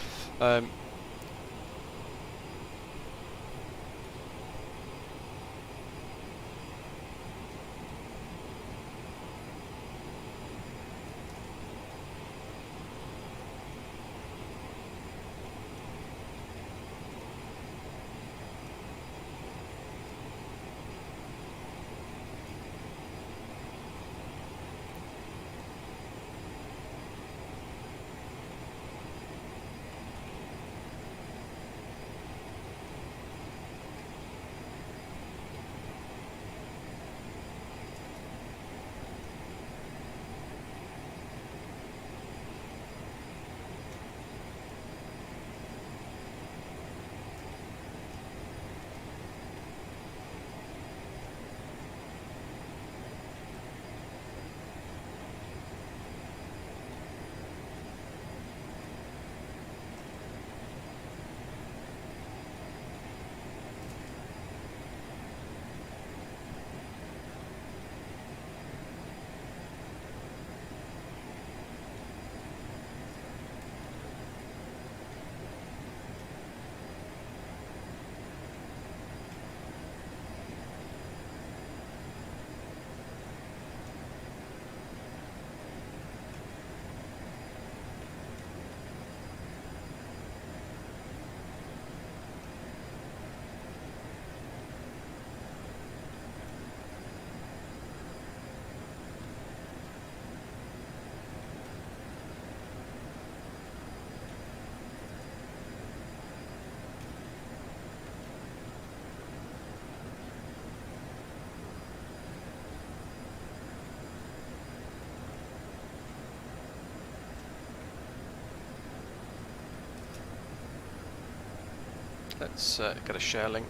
Let's get a share link.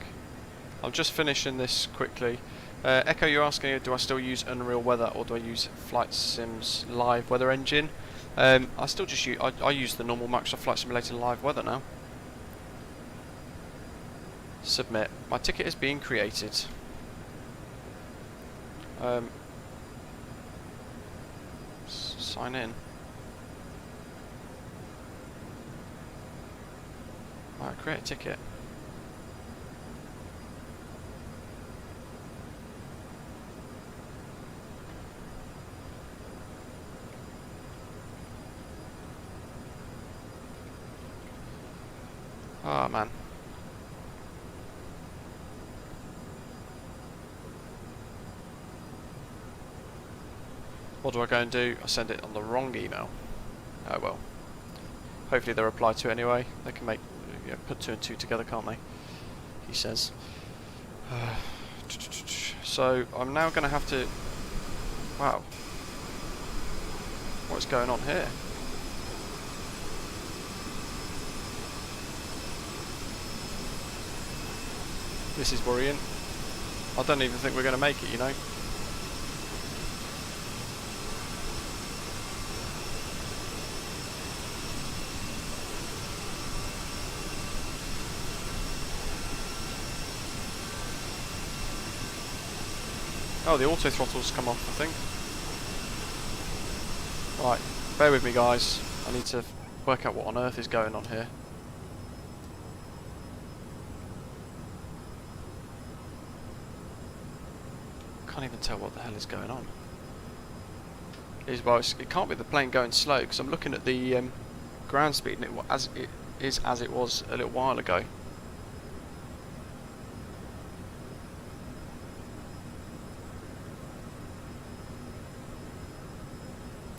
I'm just finishing this quickly. Echo, you're asking, do I still use Unreal Weather or do I use Flight Sim's Live Weather Engine? I still just use I use the normal Microsoft Flight Simulator Live Weather now. Submit. My ticket is being created. Sign in. Alright, create a ticket. Oh man. What do I go and do? I send it on the wrong email. Oh well. Hopefully they'll reply to it anyway. They can make, you know, put 2 and 2 together, can't they? He says. So I'm now going to have to. Wow. What's going on here? This is worrying. I don't even think we're going to make it, you know. Oh, the auto throttle's come off, I think. Right, bear with me guys, I need to work out what on earth is going on here. Can't even tell what the hell is going on. It can't be the plane going slow, because I'm looking at the ground speed and it is as it was a little while ago.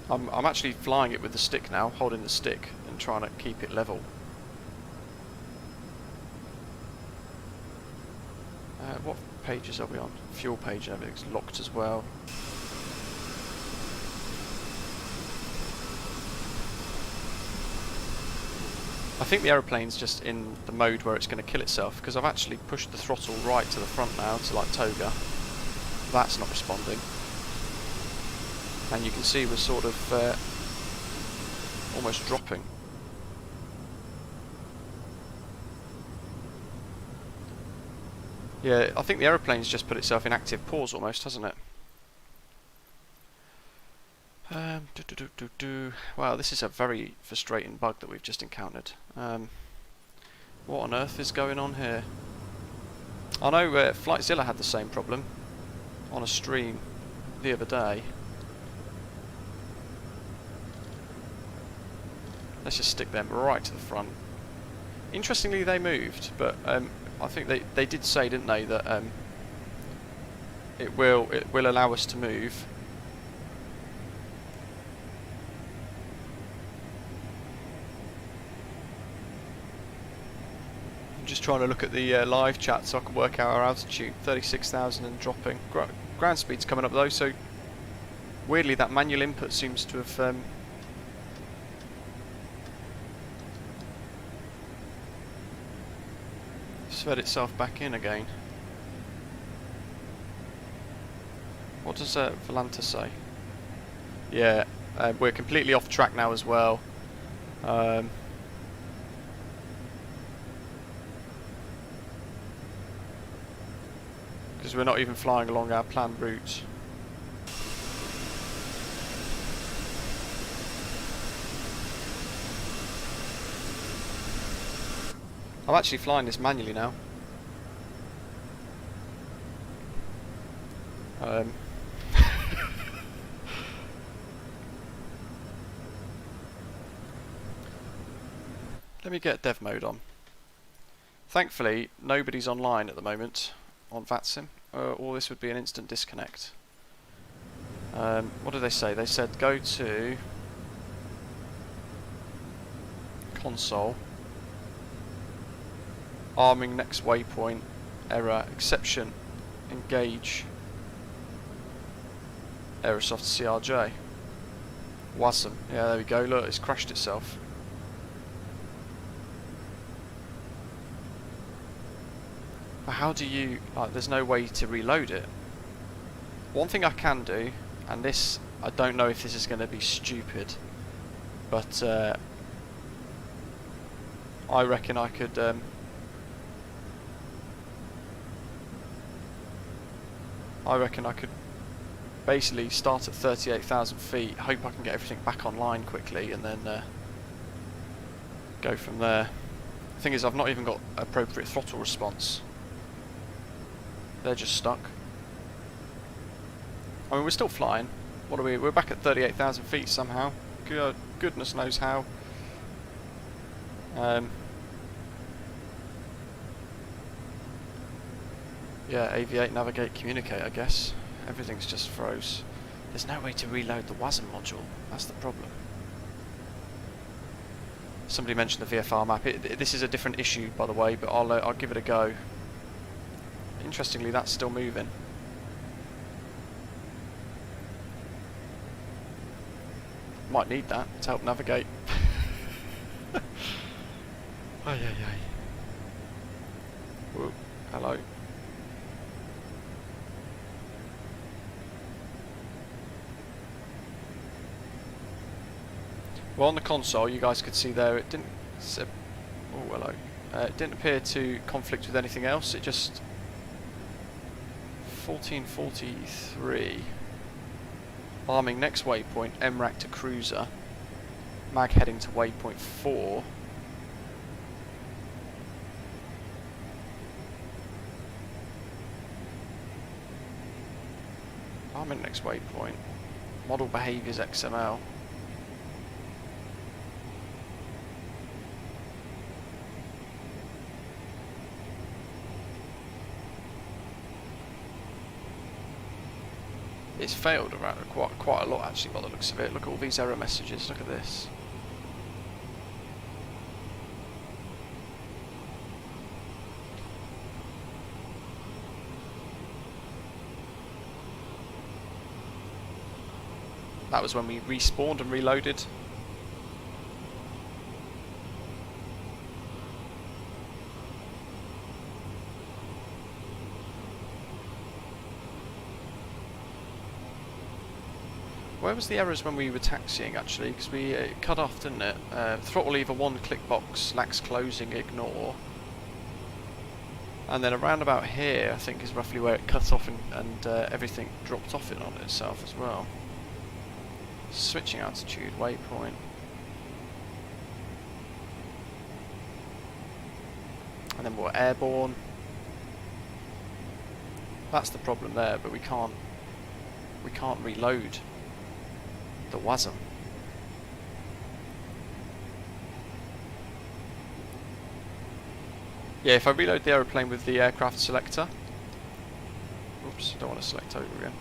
I'm actually flying it with the stick now, holding the stick and trying to keep it level. What pages are we on? Fuel page and everything's locked as well. I think the aeroplane's just in the mode where it's going to kill itself, because I've actually pushed the throttle right to the front now to like toga. That's not responding. And you can see we're sort of almost dropping. Yeah, I think the aeroplane's just put itself in active pause almost, hasn't it? Wow, this is a very frustrating bug that we've just encountered. What on earth is going on here? I know Flightzilla had the same problem on a stream the other day. Let's just stick them right to the front. Interestingly, they moved, but I think they did say, didn't they, that it will allow us to move. I'm just trying to look at the live chat so I can work out our altitude. 36,000 and dropping. Ground speed's coming up though, so weirdly that manual input seems to have fed itself back in again. What does Volanta say? Yeah, we're completely off track now as well. Because we're not even flying along our planned route. I'm actually flying this manually now. Let me get dev mode on. Thankfully, nobody's online at the moment on VATSIM, or this would be an instant disconnect. What did they say? They said go to console. Arming next waypoint, error, exception, engage, Aerosoft CRJ. VATSIM, yeah, there we go, look, it's crashed itself. But how do you, like, there's no way to reload it. One thing I can do, and this, I don't know if this is going to be stupid, but I reckon I could basically start at 38,000 feet, hope I can get everything back online quickly, and then go from there. The thing is, I've not even got appropriate throttle response. They're just stuck. I mean, we're still flying. What are we? We're back at 38,000 feet somehow. Goodness knows how. Yeah, aviate, navigate, communicate, I guess. Everything's just froze. There's no way to reload the WASM module. That's the problem. Somebody mentioned the VFR map. This is a different issue, by the way, but I'll give it a go. Interestingly, that's still moving. Might need that to help navigate. Ay, ay, ay. Whoa, hello. Well, on the console, you guys could see there, it didn't. Oh, hello. It didn't appear to conflict with anything else. It just 1443. Arming next waypoint, MRAC to cruiser. Mag heading to waypoint 4. Arming next waypoint. Model behaviours XML. It's failed around quite a lot actually by the looks of it. Look at all these error messages, look at this. That was when we respawned and reloaded. Where was the errors when we were taxiing actually? Because we cut off, didn't it? Throttle lever 1 click box, lax closing, ignore. And then around about here I think is roughly where it cut off and everything dropped off it on itself as well. Switching altitude, waypoint. And then we're airborne. That's the problem there, but we can't reload the WASM. Yeah, if I reload the aeroplane with the aircraft selector. Oops, don't want to select over again.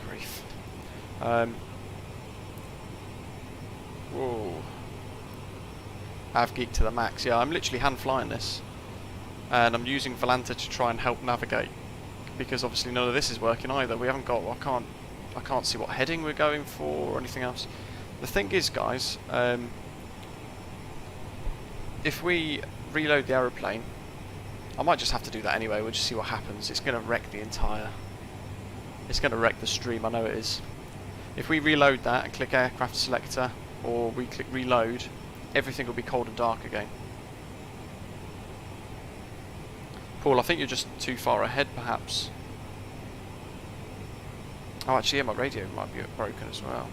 Grief. Whoa. I've geeked to the max. Yeah, I'm literally hand flying this. And I'm using Volanta to try and help navigate. Because obviously none of this is working either. We haven't got, I can't see what heading we're going for or anything else. The thing is, guys, if we reload the aeroplane, I might just have to do that anyway. We'll just see what happens. It's going to wreck the entire, it's going to wreck the stream, I know it is. If we reload that and click aircraft selector, or we click reload, everything will be cold and dark again. Paul, I think you're just too far ahead, perhaps. Oh, actually, yeah, my radio might be broken as well.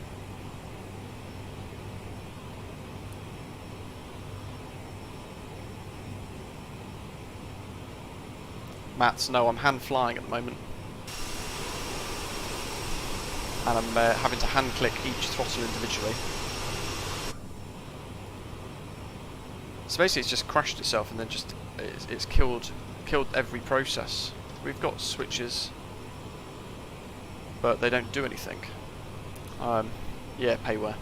Mats, no, I'm hand flying at the moment. And I'm having to hand click each throttle individually. So basically it's just crashed itself and then just, it's killed every process. We've got switches, but they don't do anything. Yeah, payware.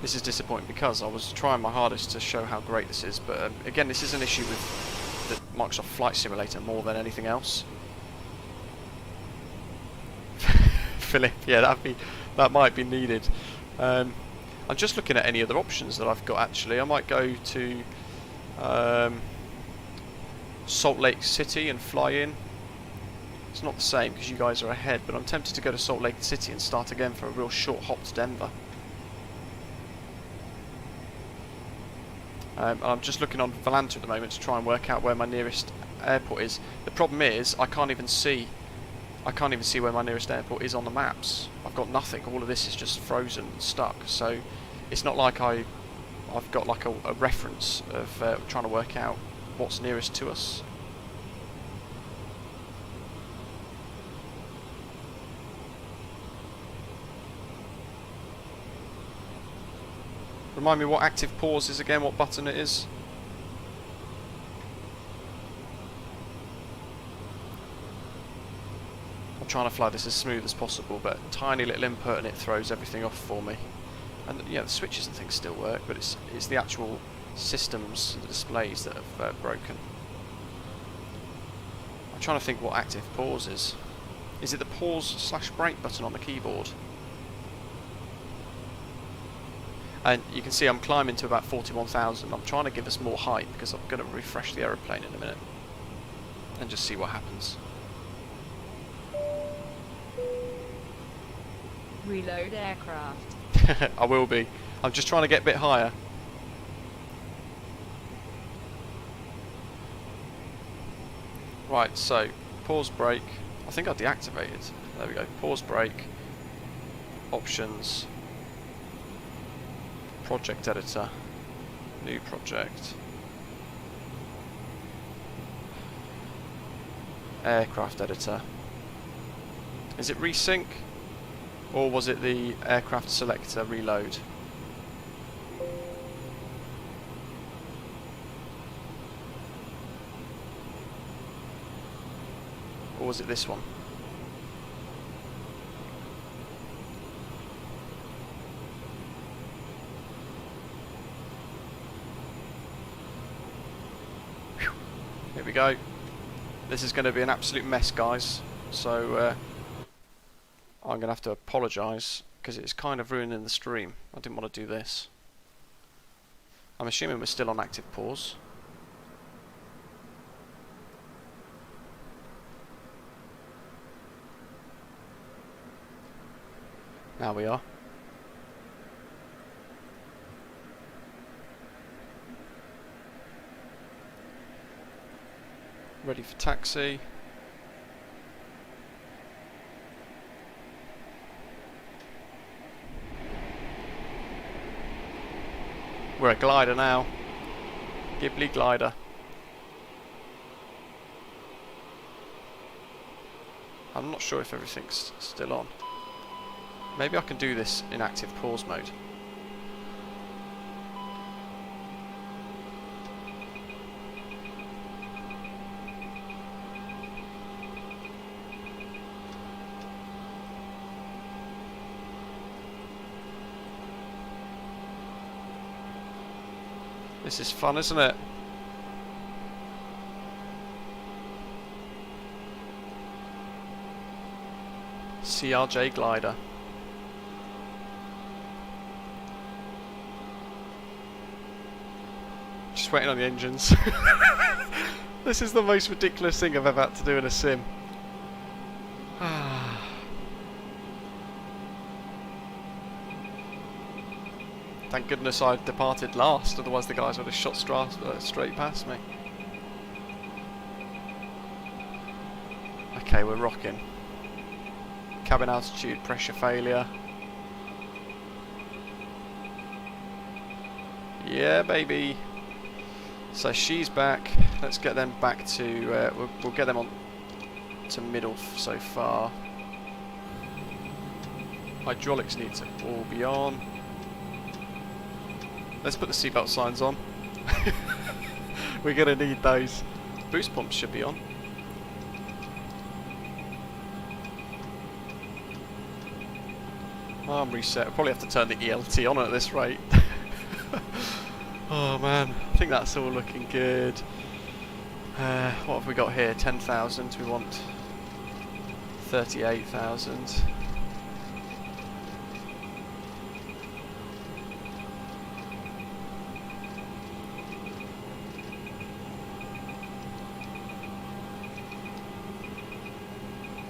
This is disappointing because I was trying my hardest to show how great this is, but again, this is an issue with the Microsoft Flight Simulator more than anything else. Philip, yeah, that might be needed. I'm just looking at any other options that I've got actually. I might go to Salt Lake City and fly in. It's not the same because you guys are ahead, but I'm tempted to go to Salt Lake City and start again for a real short hop to Denver. I'm just looking on Volanta at the moment to try and work out where my nearest airport is. The problem is I can't even see where my nearest airport is on the maps. I've got nothing. All of this is just frozen and stuck. So it's not like I've got like a reference of trying to work out what's nearest to us. Remind me what active pause is again, what button it is. I'm trying to fly this as smooth as possible, but tiny little input and it throws everything off for me. And yeah, the switches and things still work, but it's the actual systems, the displays that have broken. I'm trying to think what active pause is. Is it the pause/brake button on the keyboard? And you can see I'm climbing to about 41,000. I'm trying to give us more height because I'm going to refresh the aeroplane in a minute and just see what happens. Reload aircraft. I will be. I'm just trying to get a bit higher. Right, so pause brake. I think I deactivated. There we go. Pause brake. Options. Project editor. New project. Aircraft editor. Is it resync? Or was it the aircraft selector reload? Or was it this one? Whew. Here we go. This is going to be an absolute mess, guys. So I'm going to have to apologise because it's kind of ruining the stream. I didn't want to do this. I'm assuming we're still on active pause. Now we are. Ready for taxi. We're a glider now. Ghibli glider. I'm not sure if everything's still on. Maybe I can do this in active pause mode. This is fun, isn't it? CRJ glider. Just waiting on the engines. This is the most ridiculous thing I've ever had to do in a sim. Thank goodness I departed last, otherwise the guys would have shot straight past me. Okay, we're rocking. Cabin altitude, pressure failure. Yeah, baby. So she's back. Let's get them back to. We'll get them on to middle so far. Hydraulics need to all be on. Let's put the seatbelt signs on. We're gonna need those. Boost pumps should be on. Arm reset. I'll probably have to turn the ELT on at this rate. Oh man, I think that's all looking good. What have we got here? 10,000. We want 38,000.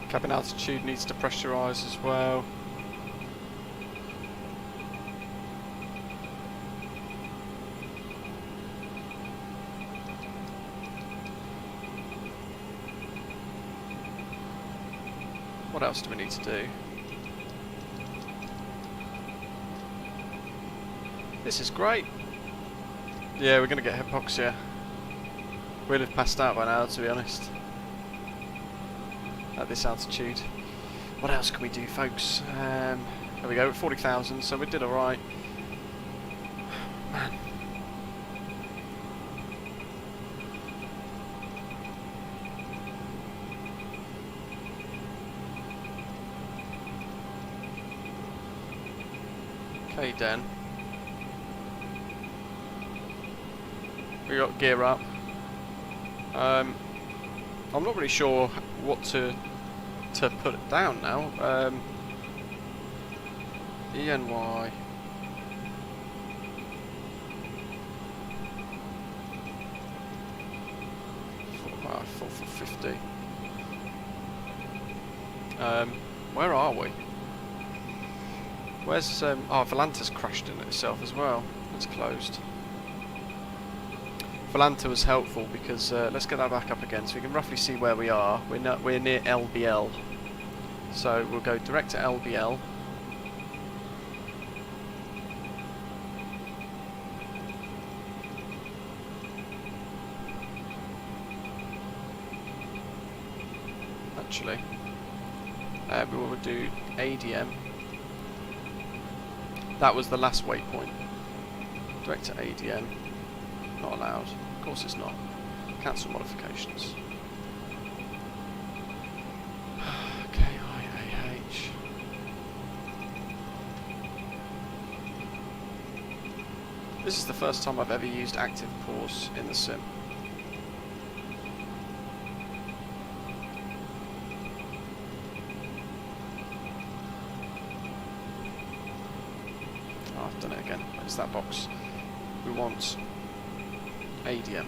Cabin altitude needs to pressurise as well. What else do we need to do? This is great. Yeah, we're going to get hypoxia. We'll have passed out by now, to be honest. At this altitude. What else can we do, folks? There we go, 40,000, so we did alright. Man. KDEN. We got gear up. I'm not really sure what to put it down now. ENY. Full for 50. Where are we? Where's oh, Volanta's crashed in itself as well. It's closed. Volanta was helpful because let's get that back up again so we can roughly see where we are. We're near LBL, so we'll go direct to LBL. Actually, we will do ADM. That was the last waypoint. Direct to ADM. Not allowed. Of course it's not. Cancel modifications. KIAH. This is the first time I've ever used active pause in the sim. Oh, I've done it again. It's that box. We want ADM,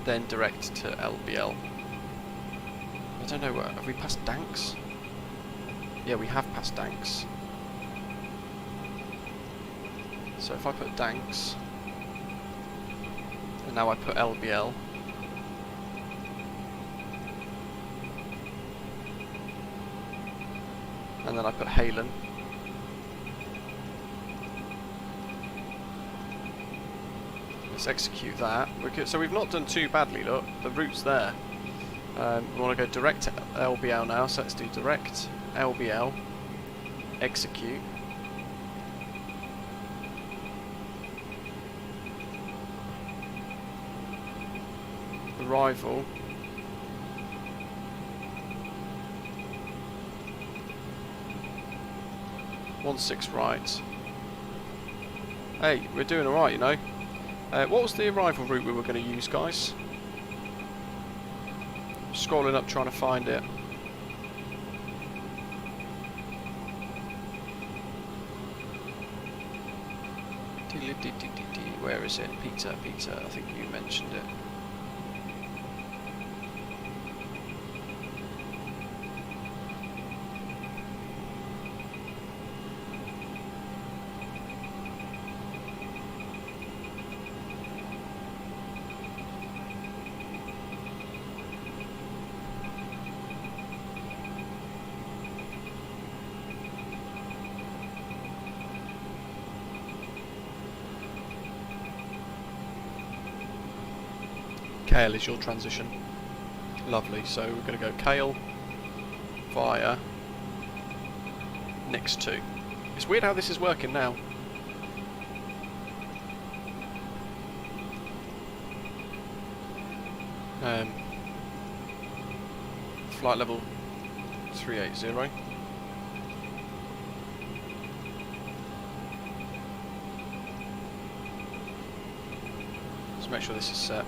then direct to LBL. I don't know, have we passed Danks? Yeah, we have passed Danks. So if I put Danks, and now I put LBL, and then I put HALEN, let's execute that. So we've not done too badly, look, the route's there. We want to go direct to LBL now, so let's do direct LBL, execute. Arrival. One 6 right. Hey, we're doing alright, you know. What was the arrival route we were going to use, guys? Scrolling up trying to find it. Where is it? Peter, I think you mentioned it. Kale is your transition. Lovely, so we're going to go Kale via next to. It's weird how this is working now. Flight level 380. Let's make sure this is set.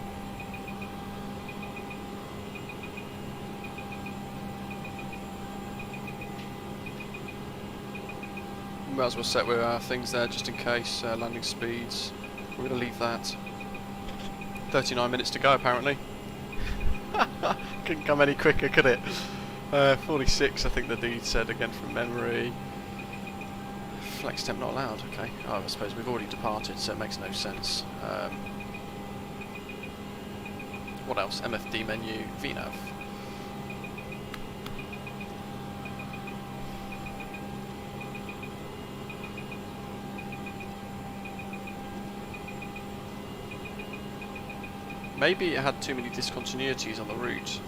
Might as well set with our things there just in case, landing speeds. We're going to leave that. 39 minutes to go apparently. Couldn't come any quicker, could it? 46 I think the dude said again from memory. Flex temp not allowed, okay. Oh, I suppose we've already departed so it makes no sense. What else? MFD menu, VNAV. Maybe it had too many discontinuities on the route.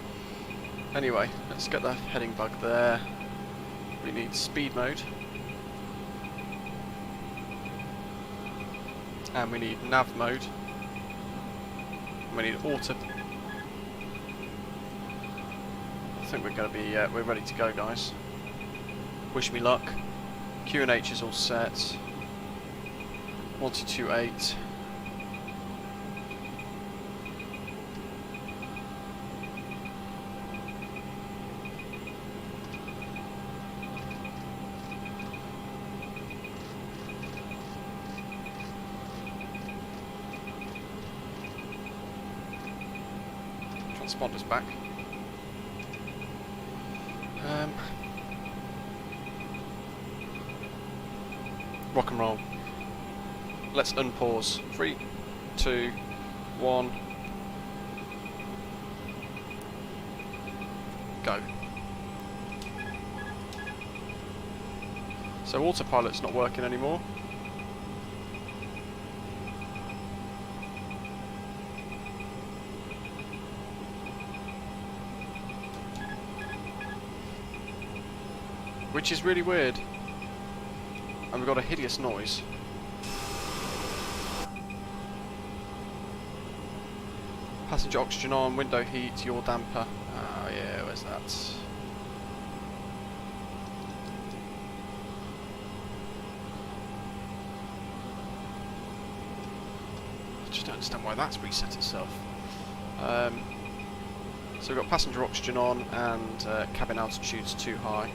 Anyway, let's get the heading bug there. We need speed mode. And we need nav mode. And we need auto. I think we're going to be, we're ready to go, guys. Wish me luck. QNH is all set. 1228. Transponders back. Rock and roll. let's unpause. 3, 2, 1. Go. So autopilot's not working anymore. Which is really weird. And we've got a hideous noise. Passenger oxygen on, window heat, yaw damper. Oh yeah, where's that? I just don't understand why that's reset itself. So we've got passenger oxygen on and cabin altitude's too high.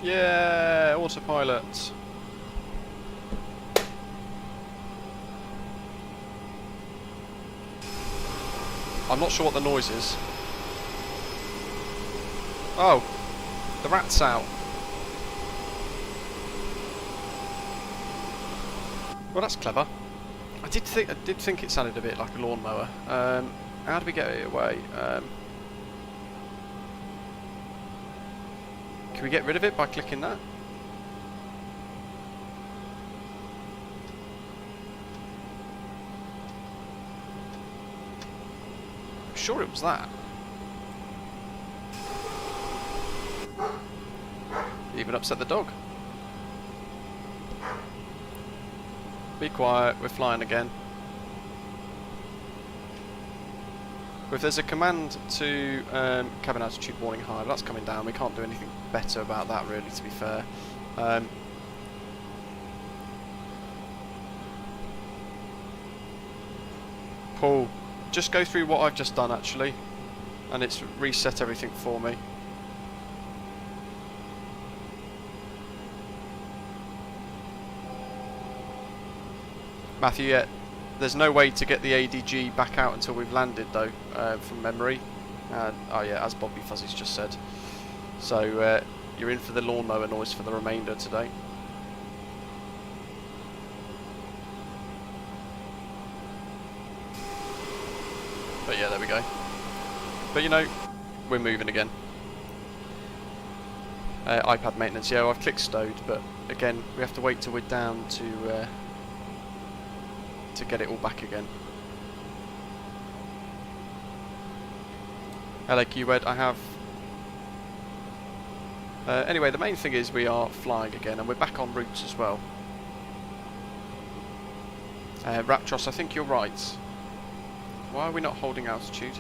Yeah, autopilot. I'm not sure what the noise is. Oh, the rat's out. Well, that's clever. I did think it sounded a bit like a lawnmower. How do we get it away? Can we get rid of it by clicking that? I'm sure it was that. Even upset the dog. Be quiet, we're flying again. If there's a command to cabin altitude warning high, that's coming down. We can't do anything better about that, really, to be fair. Paul, just go through what I've just done, actually, and it's reset everything for me. Matthew, yeah. There's no way to get the ADG back out until we've landed, though, from memory. Oh yeah, as Bobby Fuzzy's just said. So you're in for the lawnmower noise for the remainder today. But yeah, there we go. But you know, we're moving again. iPad maintenance, yeah, I've clicked stowed, but again, we have to wait till we're down to get it all back again. Hello QED, I have... anyway, the main thing is we are flying again, and we're back on routes as well. Raptros, I think you're right. Why are we not holding altitude?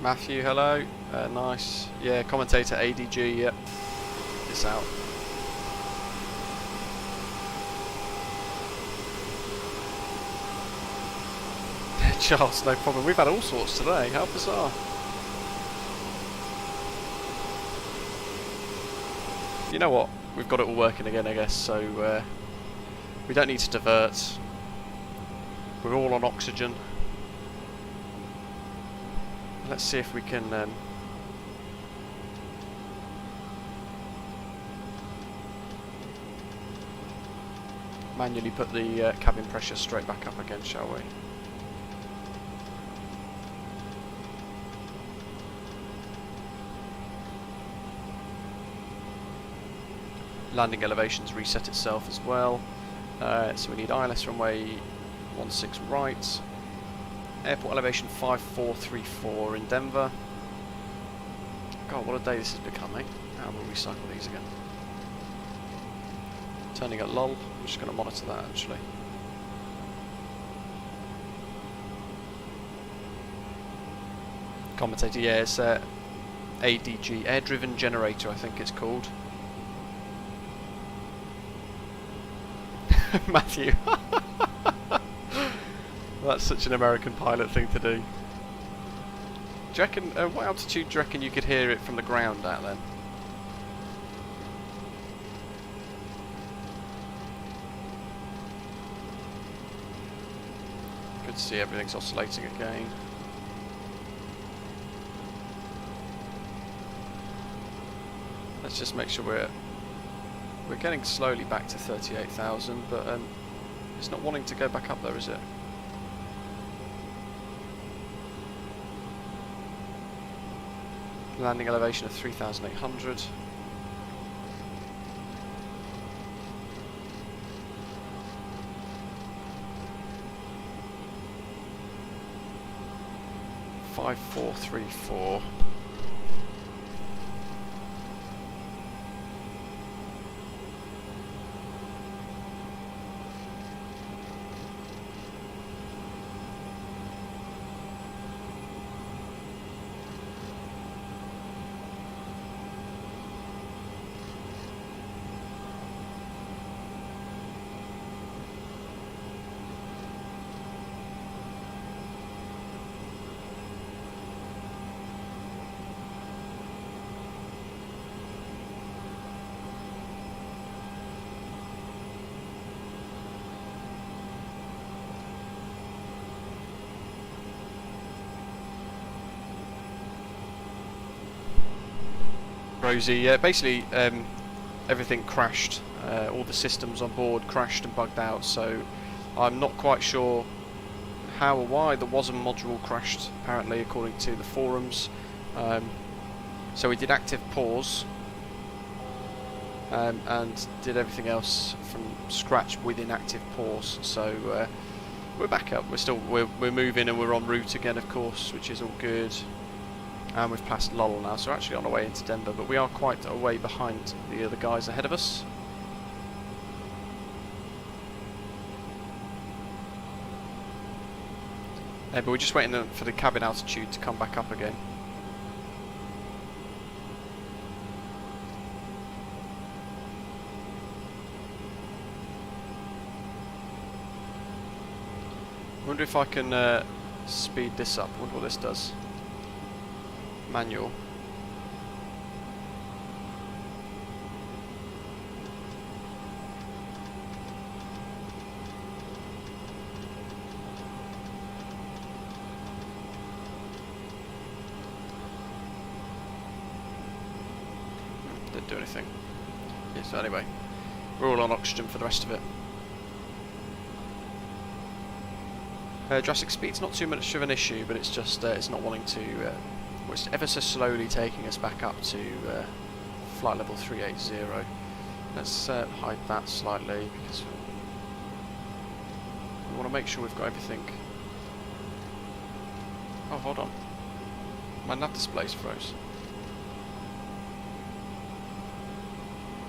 Matthew, hello. Nice. Yeah, commentator ADG, yep. It's out. Charles, no problem. We've had all sorts today. How bizarre. You know what? We've got it all working again, I guess, so we don't need to divert. We're all on oxygen. Let's see if we can manually put the cabin pressure straight back up again, shall we? Landing elevations reset itself as well. So we need ILS runway 16 right. Airport elevation 5434 in Denver. God, what a day this has become, eh? How will we cycle these again? Turning at lull. I'm just going to monitor that, actually. Commentator, yeah, it's ADG, Air Driven Generator, I think it's called. Matthew. That's such an American pilot thing to do. Do you reckon, what altitude do you reckon you could hear it from the ground at then? Good to see everything's oscillating again. Let's just make sure we're getting slowly back to 38,000, but it's not wanting to go back up there, is it? Landing elevation of 3,800. Five, 4, 3, 4. Rosie, yeah, basically everything crashed, all the systems on board crashed and bugged out, so I'm not quite sure how or why the WASM module crashed, apparently, according to the forums. So we did active pause and did everything else from scratch within active pause, so we're back up, we're moving and we're en route again, of course, which is all good. And we've passed Lowell now, so we're actually on our way into Denver, but we are quite a way behind the other guys ahead of us. But we're just waiting for the cabin altitude to come back up again. I wonder if I can speed this up. I wonder what this does. Manual. Didn't do anything. Yeah, so anyway, we're all on oxygen for the rest of it. Jurassic speed's not too much of an issue, but it's just it's not wanting to. Well, it's ever so slowly taking us back up to flight level 380. Let's hide that slightly because we want to make sure we've got everything. Oh, hold on. My nav display's froze.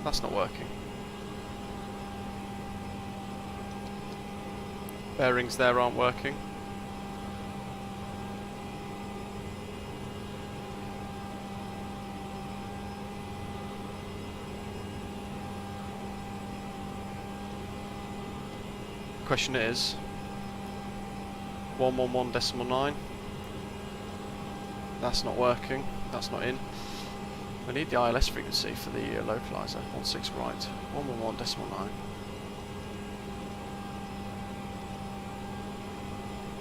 That's not working. Bearings there aren't working. Question is 111.9. That's not working. That's not in. We need the ILS frequency for the localizer. 16 right. 111.9.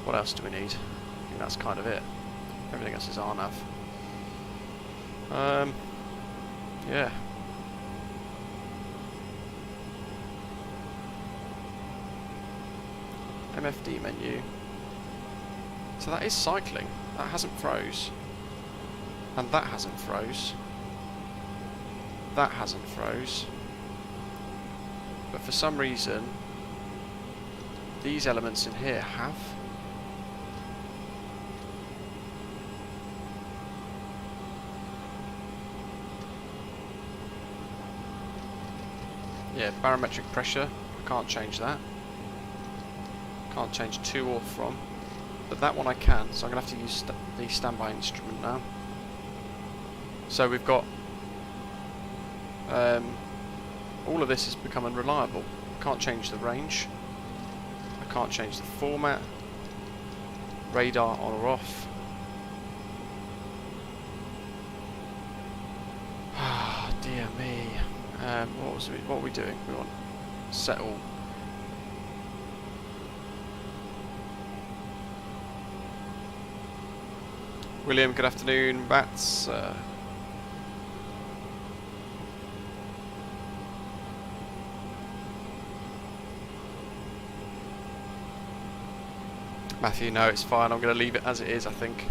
What else do we need? I think that's kind of it. Everything else is RNAV. Yeah. MFD menu. So that is cycling. That hasn't froze. And that hasn't froze. That hasn't froze. But for some reason, these elements in here have. Yeah, barometric pressure. I can't change that. Can't change to or from, but that one I can, so I'm going to have to use the standby instrument now. So we've got all of this has become unreliable. Can't change the range. I can't change the format. Radar on or off. Ah, dear me. What are we doing? We want settle. William, good afternoon. Bats. Matthew, no, it's fine. I'm going to leave it as it is, I think.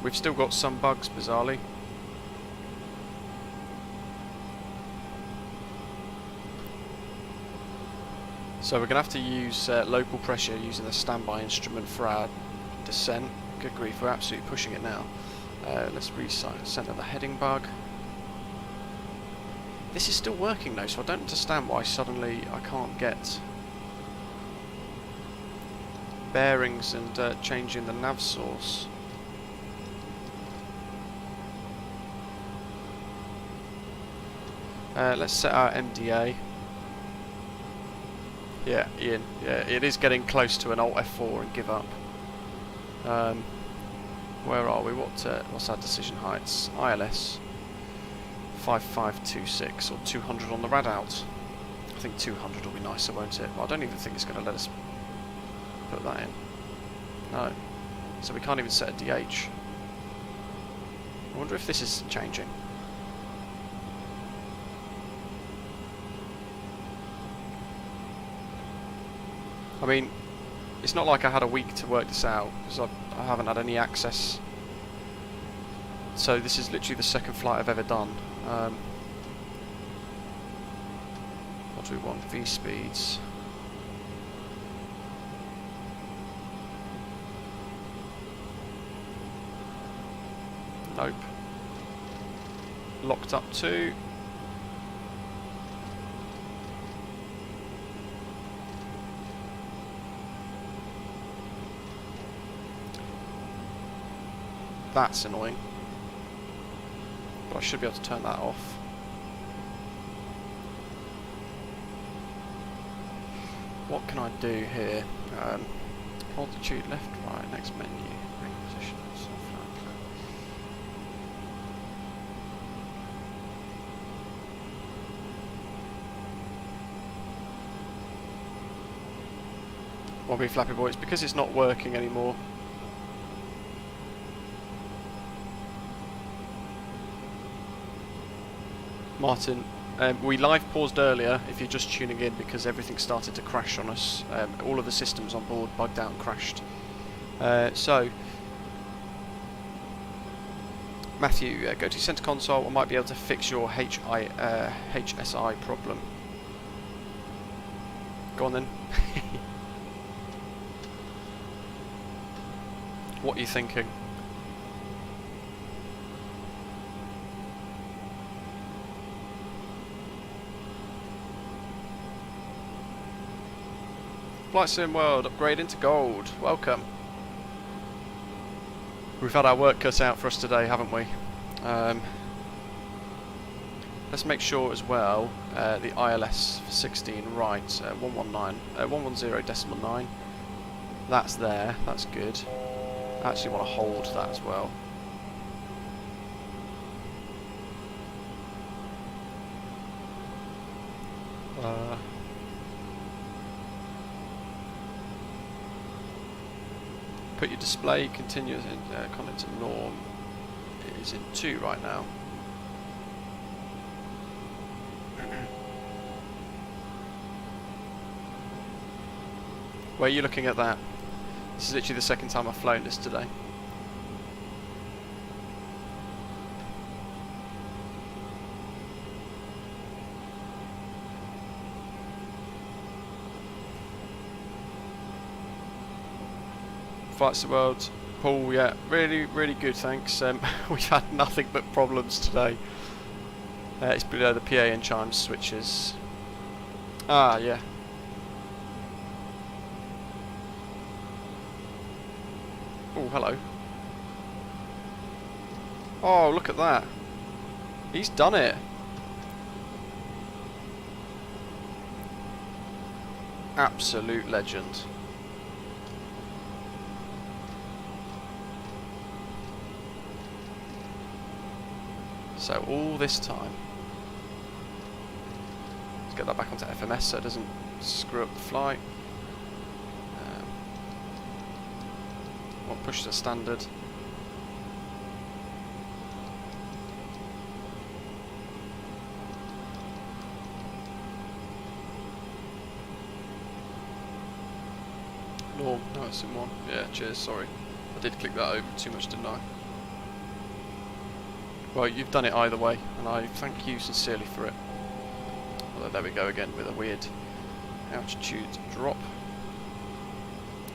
We've still got some bugs, bizarrely. So we're going to have to use local pressure using the standby instrument for our descent. Good grief, we're absolutely pushing it now. Let's recenter the heading bug. This is still working though, so I don't understand why suddenly I can't get bearings and changing the nav source. Let's set our MDA. Yeah, Ian. Yeah, it is getting close to an Alt F4 and give up. Where are we? What's our decision heights? ILS 5526 or 200 on the rad out. I think 200 will be nicer, won't it? Well, I don't even think it's going to let us put that in. No. So we can't even set a DH. I wonder if this is changing. I mean, it's not like I had a week to work this out, because I haven't had any access. So this is literally the second flight I've ever done. What do we want? V speeds. Nope. Locked up to. That's annoying. But I should be able to turn that off. What can I do here? Altitude left, right, next menu, ring position, Won't be Flappy Boy, it's because it's not working anymore. Martin, we live paused earlier if you're just tuning in because everything started to crash on us. All of the systems on board bugged out and crashed. So, Matthew, go to Center Console. I might be able to fix your HSI problem. Go on then. What are you thinking? Flight Sim World, upgrade into gold. Welcome. We've had our work cut out for us today, haven't we? Let's make sure as well the ILS for 16 right, 110.9. That's there, that's good. I actually want to hold that as well. Put your display continuous in content norm. It is in 2 right now. Where are you looking at that? This is literally the second time I've flown this today. Flights the world. Paul, yeah, really, really good, thanks. We've had nothing but problems today. It's below the PA and chime switches. Ah, yeah. Oh, hello. Oh, look at that. He's done it. Absolute legend. So all this time, let's get that back onto FMS so it doesn't screw up the flight. We'll push the standard. No, it's in one. Yeah, cheers, sorry. I did click that over too much, didn't I? Well, you've done it either way, and I thank you sincerely for it. Although there we go again with a weird altitude drop.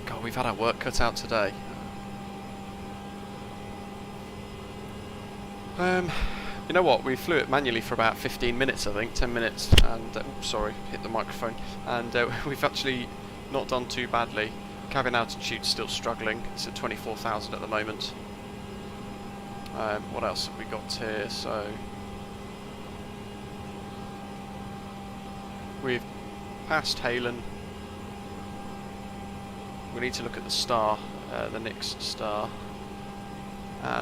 God, we've had our work cut out today. You know what? We flew it manually for about 15 minutes, I think, 10 minutes, and oops, sorry, hit the microphone. And we've actually not done too badly. Cabin altitude's still struggling. It's at 24,000 at the moment. What else have we got here? So we've passed HALEN. We need to look at the star, the next star.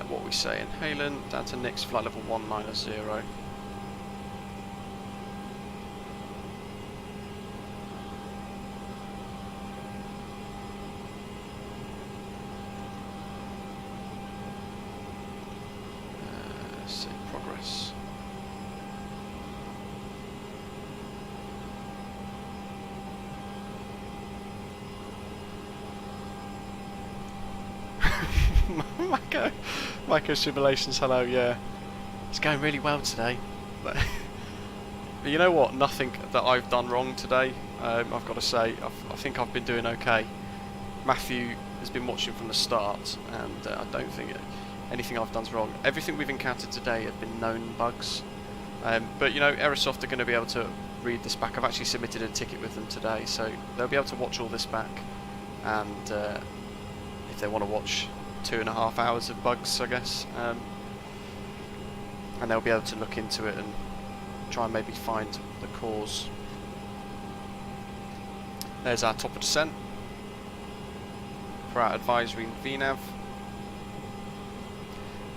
What are we saying? HALEN down to next flight level 190. See progress. Micro simulations, hello, yeah. It's going really well today. But you know what? Nothing that I've done wrong today, I've got to say. I think I've been doing okay. Matthew has been watching from the start, and I don't think anything I've done's wrong. Everything we've encountered today have been known bugs. But you know, Aerosoft are going to be able to read this back. I've actually submitted a ticket with them today, so they'll be able to watch all this back. And if they want to watch 2.5 hours of bugs, I guess, and they'll be able to look into it and try and maybe find the cause. There's our top of descent for our advisory and VNAV.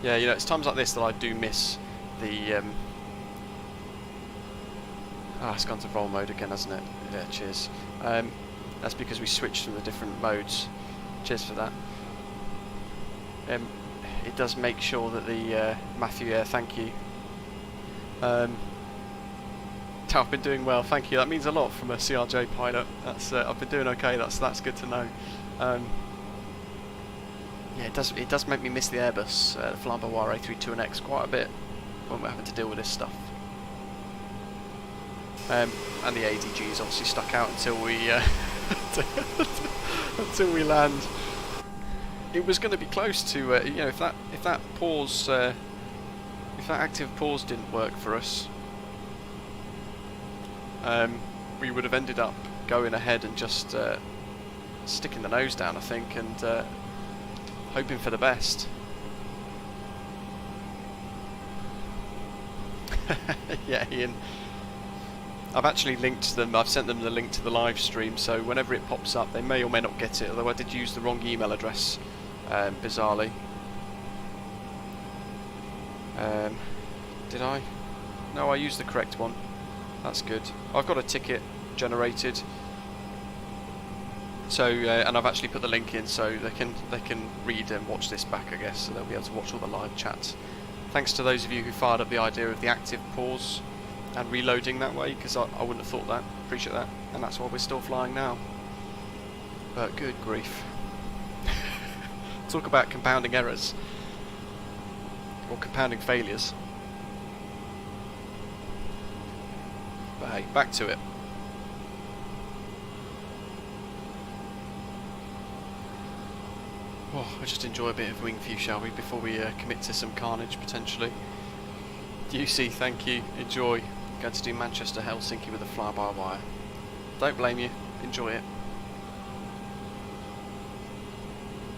Yeah, you know, it's times like this that I do miss the it's gone to vol mode again, hasn't it? Yeah, cheers. That's because we switched from the different modes. Cheers for that. It does make sure that the Matthew, thank you. I've been doing well, thank you. That means a lot from a CRJ pilot. That's I've been doing okay. That's good to know. Yeah, it does make me miss the Airbus, the Flyby A321X quite a bit when we're having to deal with this stuff. And the ADG is obviously stuck out until we until we land. It was going to be close to you know, if that pause, if that active pause didn't work for us, we would have ended up going ahead and just sticking the nose down, I think, and hoping for the best. Yeah, Ian. I've actually linked them, I've sent them the link to the live stream, so whenever it pops up they may or may not get it, although I did use the wrong email address, bizarrely. Did I? No, I used the correct one. That's good. I've got a ticket generated, so and I've actually put the link in so they can read and watch this back, I guess, so they'll be able to watch all the live chats. Thanks to those of you who fired up the idea of the active pause and reloading that way, because I wouldn't have thought that. Appreciate that, and that's why we're still flying now. But good grief. Talk about compounding errors, or compounding failures. But hey, back to it. Oh, we'll just enjoy a bit of wing view, shall we, before we commit to some carnage potentially. UC, thank you. Enjoy. Going to do Manchester Helsinki with a fly-by-wire. Don't blame you. Enjoy it.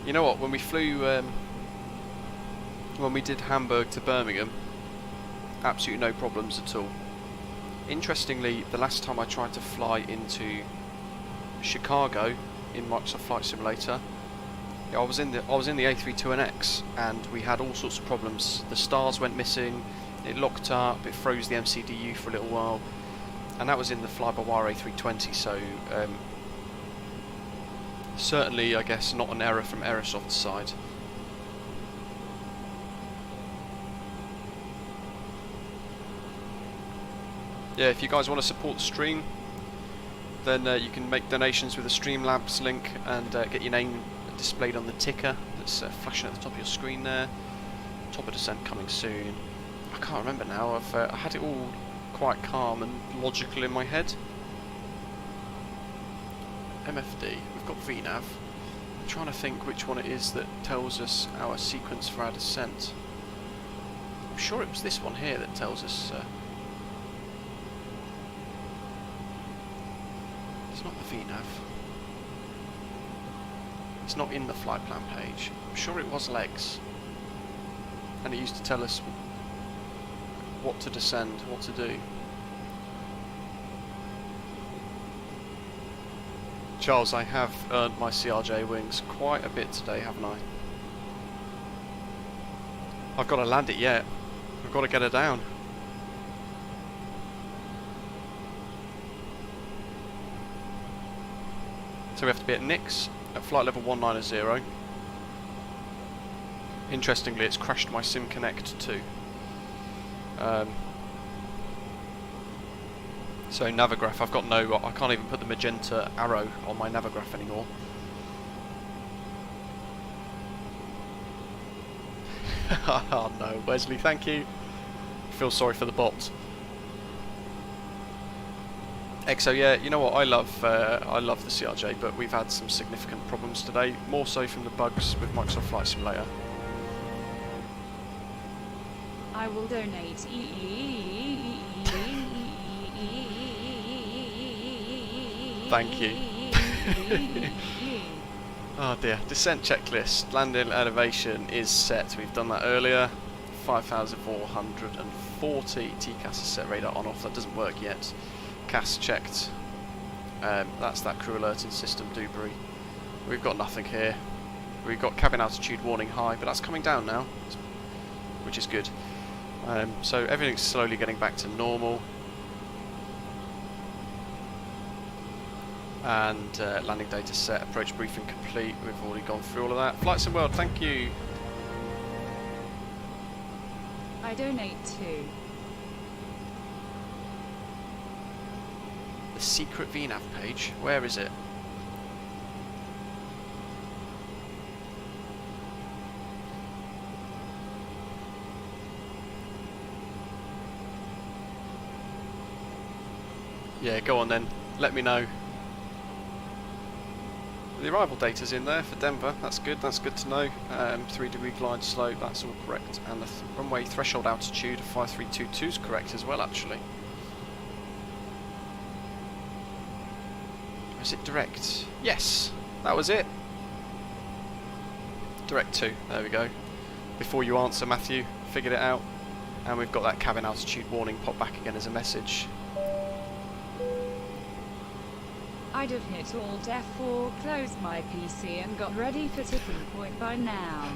You know what? When we flew when we did Hamburg to Birmingham, absolutely no problems at all. Interestingly, the last time I tried to fly into Chicago in Microsoft Flight Simulator, I was in the A32NX, and we had all sorts of problems. The stars went missing, it locked up, it froze the MCDU for a little while, and that was in the fly-by-wire A320. So certainly, I guess, not an error from Aerosoft's side. Yeah, if you guys want to support the stream, then you can make donations with the Streamlabs link and get your name displayed on the ticker that's flashing at the top of your screen there. Top of descent coming soon. I can't remember now. I had it all quite calm and logical in my head. MFD. We've got VNAV. I'm trying to think which one it is that tells us our sequence for our descent. I'm sure it was this one here that tells us. It's not the VNAV. It's not in the flight plan page. I'm sure it was legs. And it used to tell us what to descend, what to do. Charles, I have earned my CRJ wings quite a bit today, haven't I? I've got to land it yet. I've got to get her down. So we have to be at Nix at flight level 190. Interestingly, it's crashed my Sim Connect too. So Navigraph, I've got no, I can't even put the magenta arrow on my Navigraph anymore. Oh no, Wesley, thank you. I feel sorry for the bots. Exo, yeah, you know what, I love the CRJ, but we've had some significant problems today, more so from the bugs with Microsoft Flight Simulator. I will donate. Thank you. Oh dear, descent checklist, landing elevation is set, we've done that earlier. 5,440, TCAS is set, radar on off, that doesn't work yet. CAS checked, that's that crew alerting system, Dewberry. We've got nothing here. We've got cabin altitude warning high, but that's coming down now, which is good. So everything's slowly getting back to normal. And landing data set, approach briefing complete, we've already gone through all of that. Flight Sim World, thank you. I donate too. The secret VNAV page, where is it? Yeah, go on then, let me know. The arrival data's in there for Denver, that's good to know. 3-degree glide slope, that's all correct. And the runway threshold altitude of 5322 is correct as well, actually. Is it direct? Yes, that was it. Direct 2, there we go. Before you answer, Matthew, figured it out. And we've got that cabin altitude warning pop back again as a message. I'd have hit Alt F4, closed my PC and got ready for tipping point by now.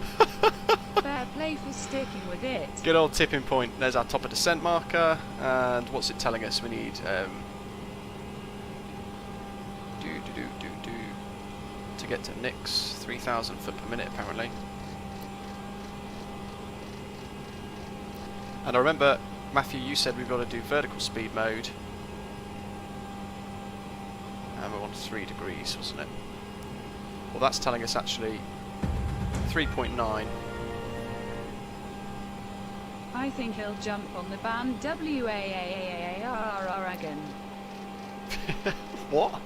Fair play for sticking with it. Good old tipping point. There's our top of descent marker. And what's it telling us? We need to get to Nix, 3,000 foot per minute apparently. And I remember, Matthew, you said we've got to do vertical speed mode. And we're on 3 degrees, wasn't it? Well, that's telling us actually 3.9. I think he'll jump on the band WAAAAR again. What?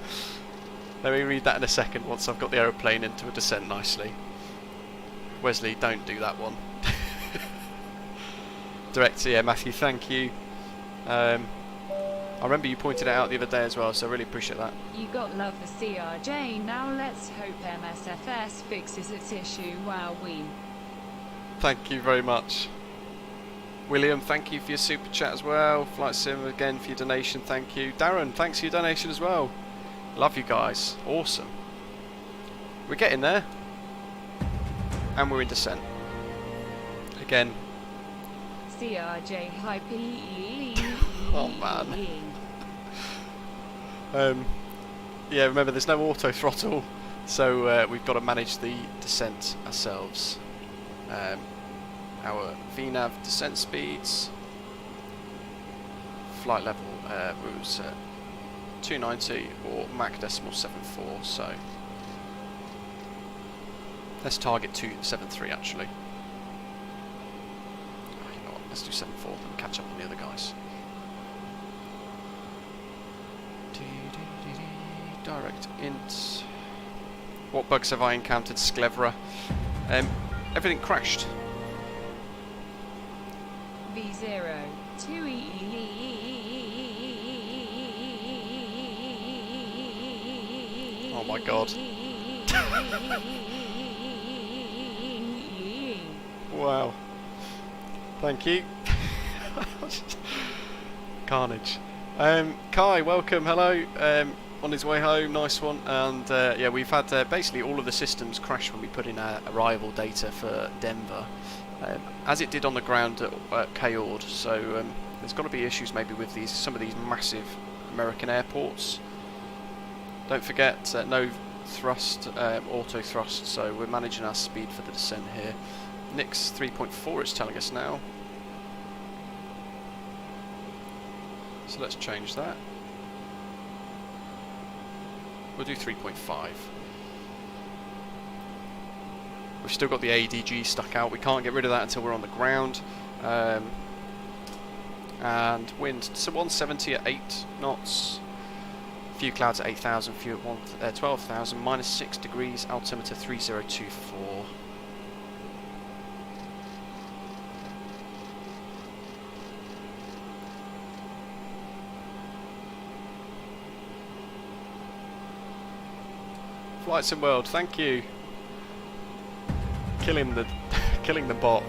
Let me read that in a second once I've got the aeroplane into a descent nicely. Wesley, don't do that one. Director, yeah, Matthew, thank you. I remember you pointed it out the other day as well, so I really appreciate that. You got love for CRJ, now let's hope MSFS fixes its issue, wowee. Thank you very much. William, thank you for your super chat as well. Flight Sim again for your donation, thank you. Darren, thanks for your donation as well. Love you guys, awesome. We're getting there. And we're in descent. Again. CRJ high P. Oh man. Yeah, remember there's no auto throttle, so we've got to manage the descent ourselves. Our VNAV descent speeds, flight level was 290 or Mach decimal 74, so let's target 273 actually. You know what, let's do 74 and catch up on the other guys. Direct int. What bugs have I encountered, Sklevra? Everything crashed. V0 2 Oh my god. Wow. Thank you. Carnage. Kai, welcome, hello. On his way home, nice one. And yeah, we've had basically all of the systems crash when we put in our arrival data for Denver, as it did on the ground at KIAH. So there's got to be issues maybe with some of these massive American airports. Don't forget, no thrust, auto thrust, so we're managing our speed for the descent here. Nix 3.4 it's telling us now. So let's change that. We'll do 3.5. We've still got the ADG stuck out. We can't get rid of that until we're on the ground. And wind, so 170 at 8 knots. Few clouds at 8,000, few at 12,000. Minus 6 degrees, altimeter 3024. Flight Sim World, thank you. Killing the bot.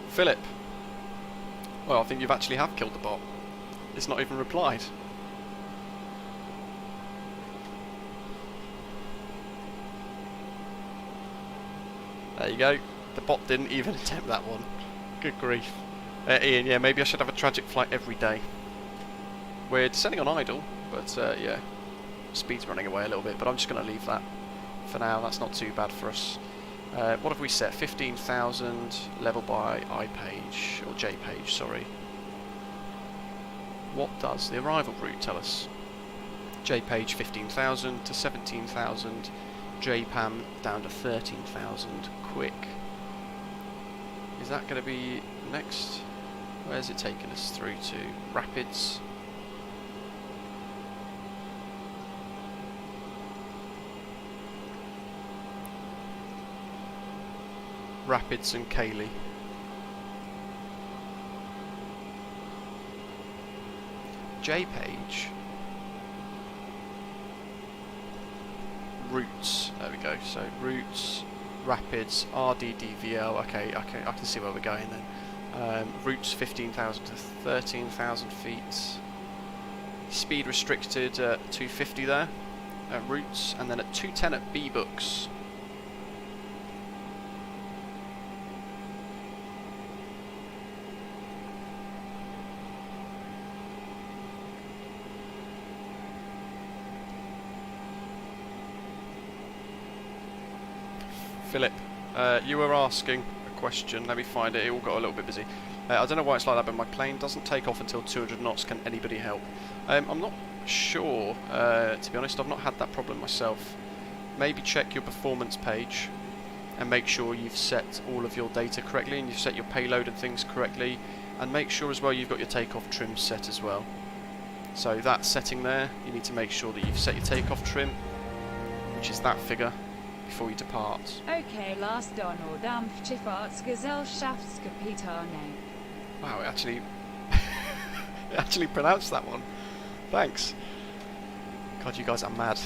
Philip. Well, I think you've actually have killed the bot. It's not even replied. There you go. The bot didn't even attempt that one. Good grief. Ian, yeah, maybe I should have a tragic flight every day. We're descending on idle, but yeah, speed's running away a little bit, but I'm just going to leave that for now. That's not too bad for us. What have we set? 15,000 level by iPage, or JPage, sorry. What does the arrival route tell us? JPage 15,000 to 17,000, JPAM down to 13,000, quick. Is that going to be next? Where's it taking us through to? Rapids. Rapids and KIAH. JPage. Routes. There we go. So routes, rapids, RDDVL. Okay, I can see where we're going then. Routes 15,000 to 13,000 feet. Speed restricted at 250 there. Routes, and then at 210 at B books. Philip, you were asking a question. Let me find it. It all got a little bit busy. I don't know why it's like that, but my plane doesn't take off until 200 knots. Can anybody help? I'm not sure. To be honest, I've not had that problem myself. Maybe check your performance page and make sure you've set all of your data correctly and you've set your payload and things correctly. And make sure as well you've got your takeoff trim set as well. So that setting there, you need to make sure that you've set your takeoff trim, which is that figure, before you depart. Okay, last Donald Dampfschifffahrtsgesellschaftskapitane. Wow, it actually pronounced that one. Thanks. God, you guys are mad.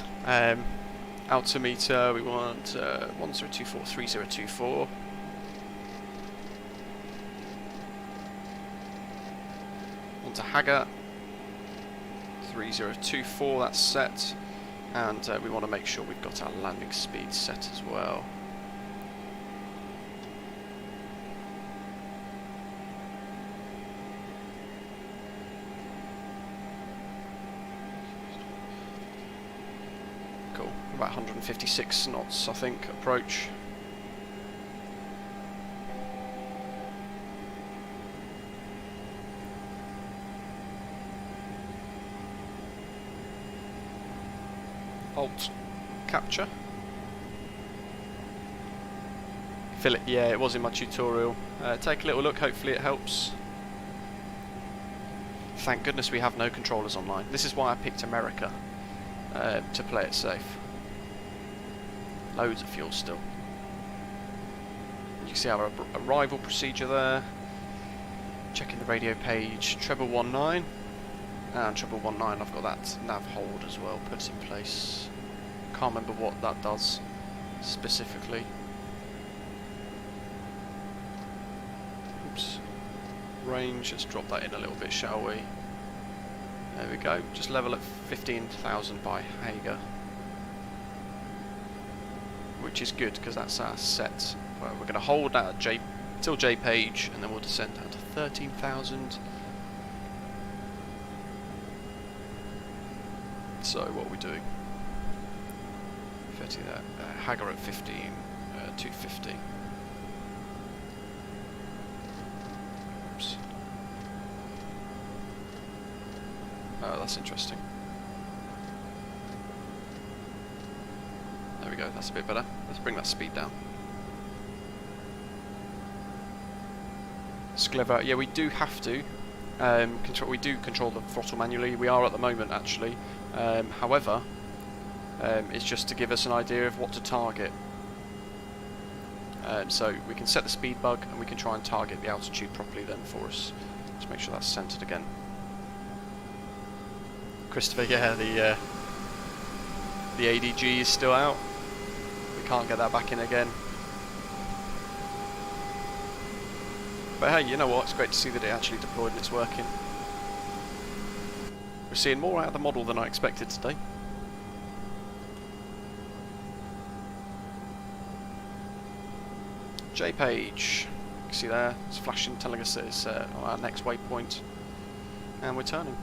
altimeter, we want 1024 3024. Onto Hagger 3024, that's set, and we want to make sure we've got our landing speed set as well. Cool, about 156 knots I think, approach. Alt capture. Philip, yeah, it was in my tutorial. Take a little look, hopefully it helps. Thank goodness we have no controllers online. This is why I picked America, to play it safe. Loads of fuel still. You can see our arrival procedure there. Checking the radio page, treble 19. And treble 19, I've got that nav hold as well put in place. Can't remember what that does specifically. Oops. Range, let's drop that in a little bit, shall we? There we go, just level at 15,000 by Hager. Which is good, because that's our set. Well, we're going to hold that at till J page, and then we'll descend down to 13,000. So what are we doing? 30 there. Hagger at 15, 250. Oops. Oh, that's interesting. There we go, that's a bit better. Let's bring that speed down. Sklever, yeah, we do have to. We do control the throttle manually. We are at the moment, actually. However, it's just to give us an idea of what to target. So we can set the speed bug, and we can try and target the altitude properly then for us. Let's make sure that's centered again. Christopher, yeah, the ADG is still out. We can't get that back in again. But hey, you know what? It's great to see that it actually deployed and it's working. We're seeing more out of the model than I expected today. J page. You can see there, it's flashing, telling us that it's on our next waypoint. And we're turning.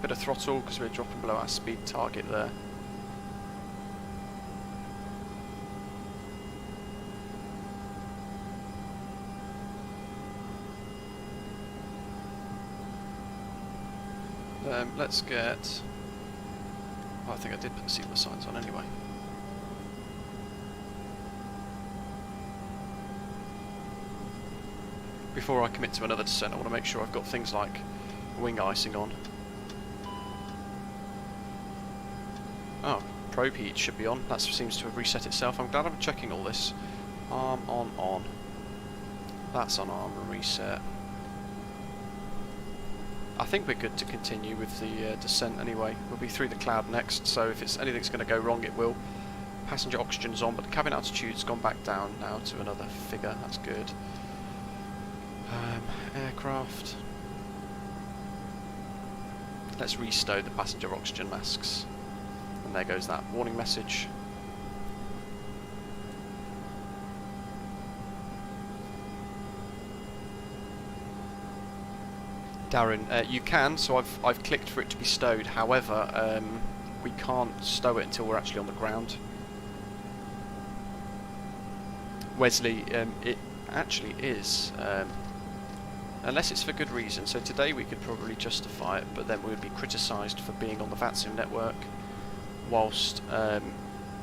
Bit of throttle because we're dropping below our speed target there. Let's get... Oh, I think I did put the seatbelt signs on anyway. Before I commit to another descent, I want to make sure I've got things like wing icing on. Oh, probe heat should be on. That seems to have reset itself. I'm glad I'm checking all this. Arm on. That's on arm and reset. I think we're good to continue with the descent anyway. We'll be through the cloud next, so if anything's going to go wrong, it will. Passenger oxygen's on, but the cabin altitude's gone back down now to another figure. That's good. Aircraft. Let's restow the passenger oxygen masks. And there goes that warning message. Darren, you can, so I've clicked for it to be stowed. However, we can't stow it until we're actually on the ground. Wesley, it actually is, unless it's for good reason. So today we could probably justify it, but then we would be criticised for being on the VATSIM network whilst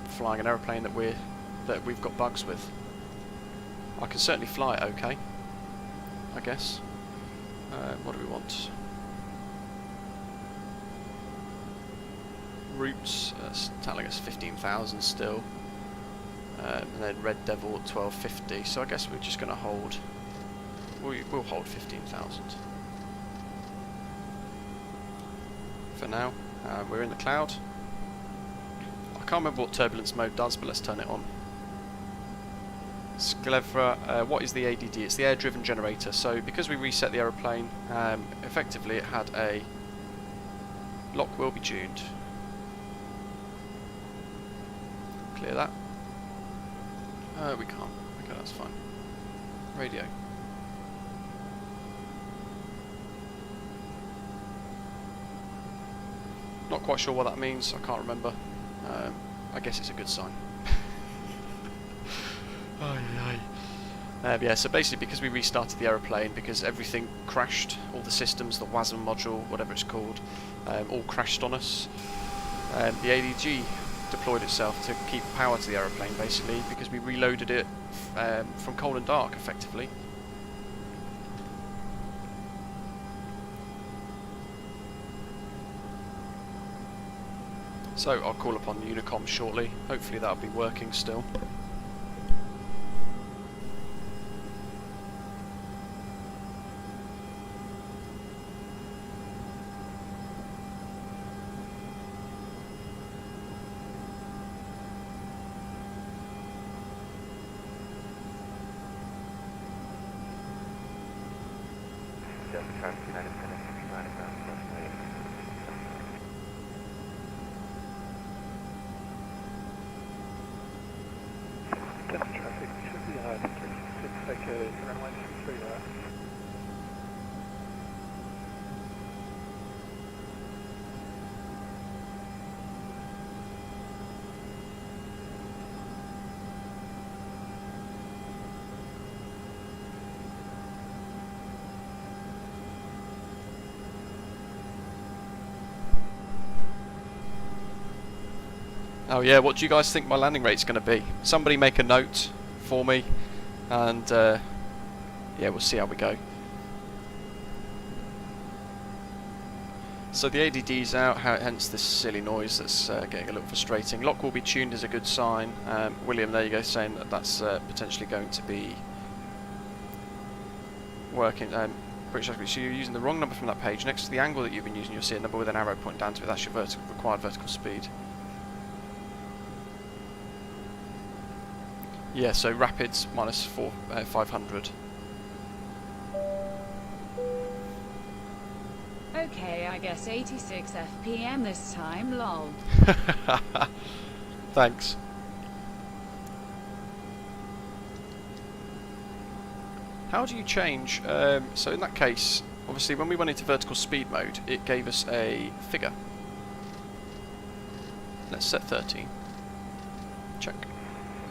flying an aeroplane that we've got bugs with. I can certainly fly it okay, I guess. What do we want? Routes, telling us 15,000 still. And then Red Devil at 1250, so I guess we're just going to hold... We'll hold 15,000. For now. We're in the cloud. I can't remember what turbulence mode does, but let's turn it on. Sklevra, what is the ADD? It's the air-driven generator. So because we reset the aeroplane, effectively it had a lock will be tuned. Clear that. We can't. Okay, that's fine. Radio. Not quite sure what that means. I can't remember. I guess it's a good sign. Yeah, so basically because we restarted the aeroplane, because everything crashed, all the systems, the VATSIM module, whatever it's called, all crashed on us. The ADG deployed itself to keep power to the aeroplane, basically, because we reloaded it from cold and dark, effectively. So I'll call upon the Unicom shortly. Hopefully that'll be working still. Delta traffic should be high. 366, take a runway 23 right. Oh yeah, what do you guys think my landing rate's going to be? Somebody make a note for me, and yeah, we'll see how we go. So the ADD's out, hence this silly noise that's getting a little frustrating. Lock will be tuned is a good sign. William, there you go, saying that that's potentially going to be working. British Airways, so you're using the wrong number from that page. Next to the angle that you've been using, you'll see a number with an arrow pointing down to it. That's your required vertical speed. Yeah, so rapids minus 500. Okay, I guess 86 FPM this time, lol. Thanks. How do you change? So in that case, obviously when we went into vertical speed mode, it gave us a figure. Let's set 13. Check.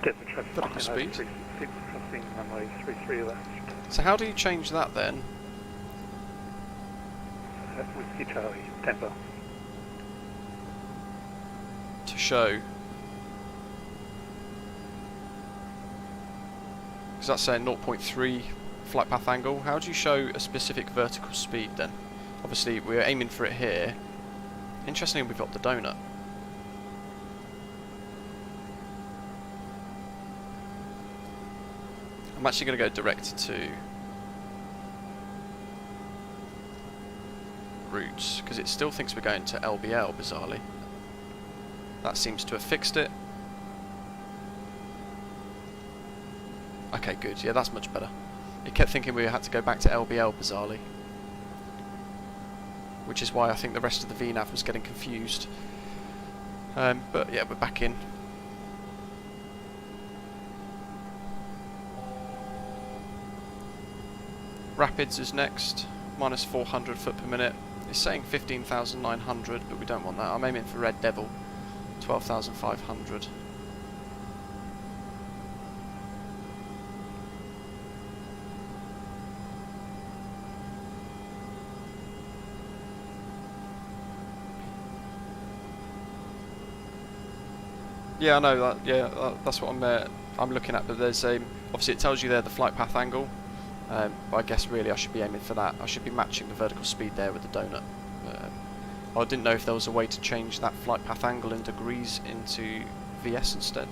Delta traffic Vertical speed. 366, crossing runway 33 left. So how do you change that then? Whiskey Charlie, tempo. To show. Because that's saying 0.3 flight path angle. How do you show a specific vertical speed then? Obviously we're aiming for it here. Interestingly, we've got the donut. I'm actually going to go direct to routes because it still thinks we're going to LBL, bizarrely. That seems to have fixed it. Okay, good. Yeah, that's much better. It kept thinking we had to go back to LBL, bizarrely. Which is why I think the rest of the VNAV was getting confused. But yeah, we're back in. Rapids is next, minus 400 foot per minute. It's saying 15,900, but we don't want that. I'm aiming for Red Devil, 12,500. Yeah, I know that. Yeah, that's what I'm looking at. But there's obviously it tells you there the flight path angle. But I guess really I should be aiming for that. I should be matching the vertical speed there with the donut. I didn't know if there was a way to change that flight path angle in degrees into VS instead.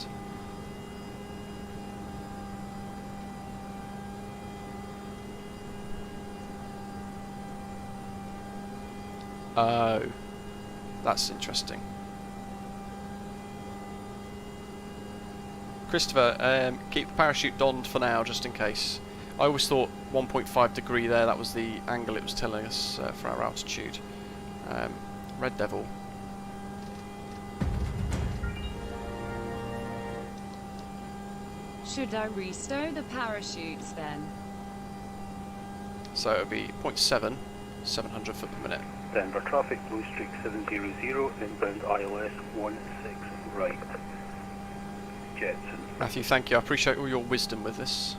Oh, that's interesting. Christopher, keep the parachute donned for now, just in case. I always thought 1.5 degree there, that was the angle it was telling us for our altitude. Red Devil. Should I restow the parachutes then? So it would be 0.7, 700 foot per minute. Denver traffic, Blue Streak 700, inbound ILS 16 right. Jetson. Matthew, thank you. I appreciate all your wisdom with this.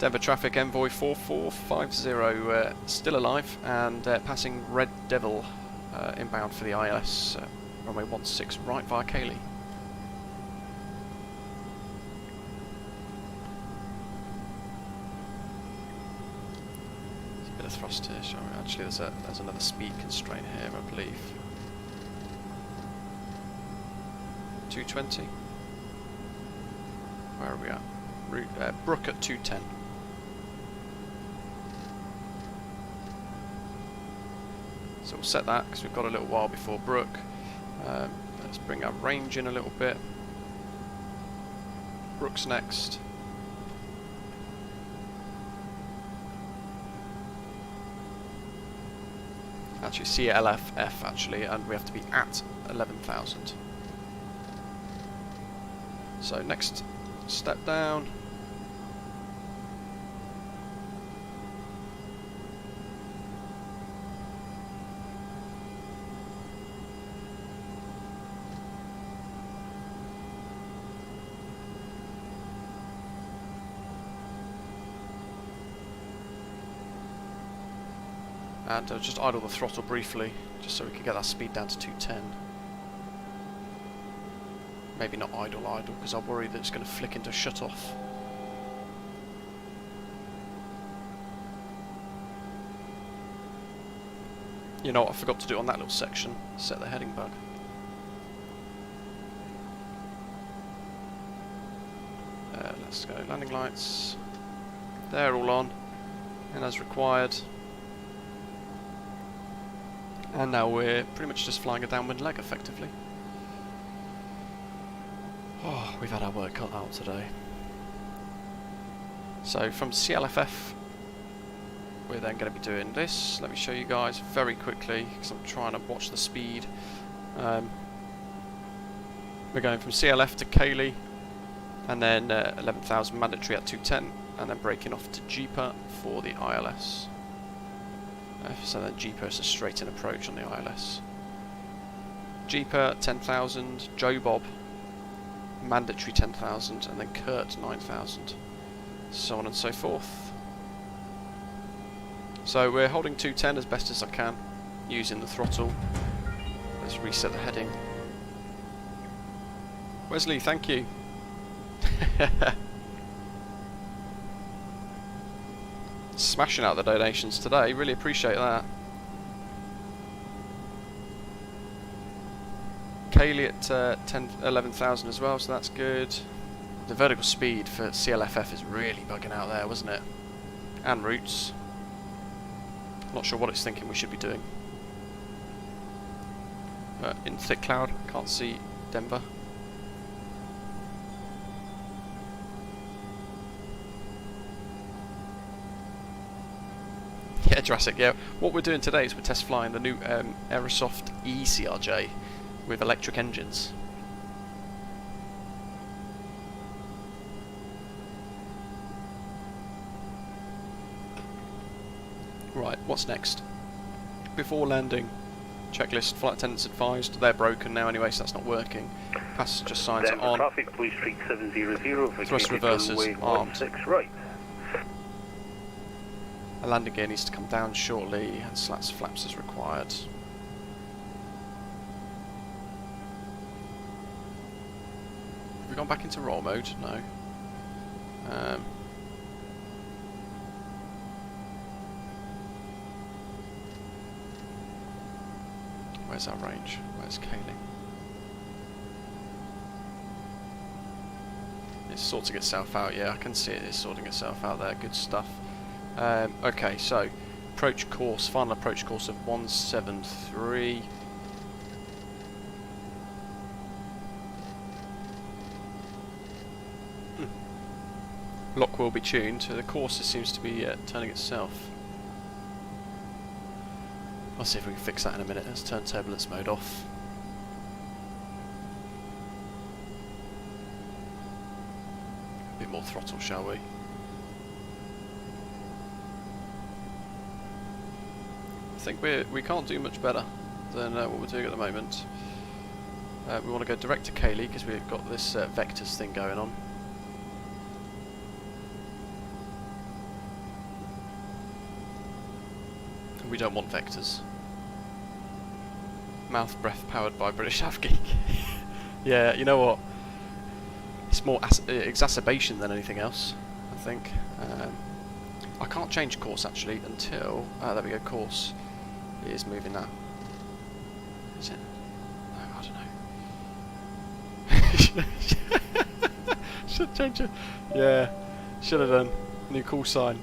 Denver traffic, Envoy 4450, still alive, and passing Red Devil, inbound for the ILS, runway 16 right via KIAH. There's a bit of thrust here, shall we? Actually, there's another speed constraint here, I believe. 220. Where are we at? Route Brook at 210. So we'll set that because we've got a little while before Brook. Let's bring our range in a little bit. Brook's next. Actually, CLFF actually, and we have to be at 11,000. So next step down. And just idle the throttle briefly, just so we can get that speed down to 210. Maybe not idle, because I worry that it's going to flick into shut off. You know what I forgot to do on that little section? Set the heading bug. Let's go landing lights. They're all on, and as required. And now we're pretty much just flying a downwind leg, effectively. Oh, we've had our work cut out today. So from CLFF, we're then going to be doing this. Let me show you guys very quickly, because I'm trying to watch the speed. We're going from CLF to KIAH, and then 11,000 mandatory at 210, and then breaking off to Jeeper for the ILS. So then Jeeper is a straight-in approach on the ILS. Jeeper 10,000, Joe Bob mandatory 10,000, and then Kurt 9,000, so on and so forth. So we're holding 210 as best as I can, using the throttle. Let's reset the heading. Wesley, thank you. Smashing out the donations today, really appreciate that. KIAH at 11,000 as well, so that's good. The vertical speed for CLFF is really bugging out there, wasn't it? And routes. Not sure what it's thinking we should be doing. In thick cloud, can't see Denver. Yeah, Jurassic, yeah. What we're doing today is we're test flying the new Aerosoft CRJ with electric engines. Right, what's next? Before landing, checklist, flight attendants advised. They're broken now anyway, so that's not working. Passenger signs are on. Traffic, Blue Streak 700, Thrust reversers armed. 16 right. A landing gear needs to come down shortly, and slats flaps as required. Have we gone back into roll mode? No. Where's our range? Where's KIAH? It's sorting itself out, yeah, I can see it is sorting itself out there, good stuff. Okay, so approach course, final approach course of 173. lock will be tuned. So the course seems to be turning itself. I'll see if we can fix that in a minute. Let's turn turbulence mode off. A bit more throttle, shall we? I think we can't do much better than what we're doing at the moment. We want to go direct to KIAH because we've got this vectors thing going on. And we don't want vectors. Mouth breath powered by British Avgeek. Yeah, you know what? It's more exacerbation than anything else, I think. I can't change course actually until... there we go, course. It is moving now. Is it? No, I don't know. Should change it. Yeah, should have done. New call sign.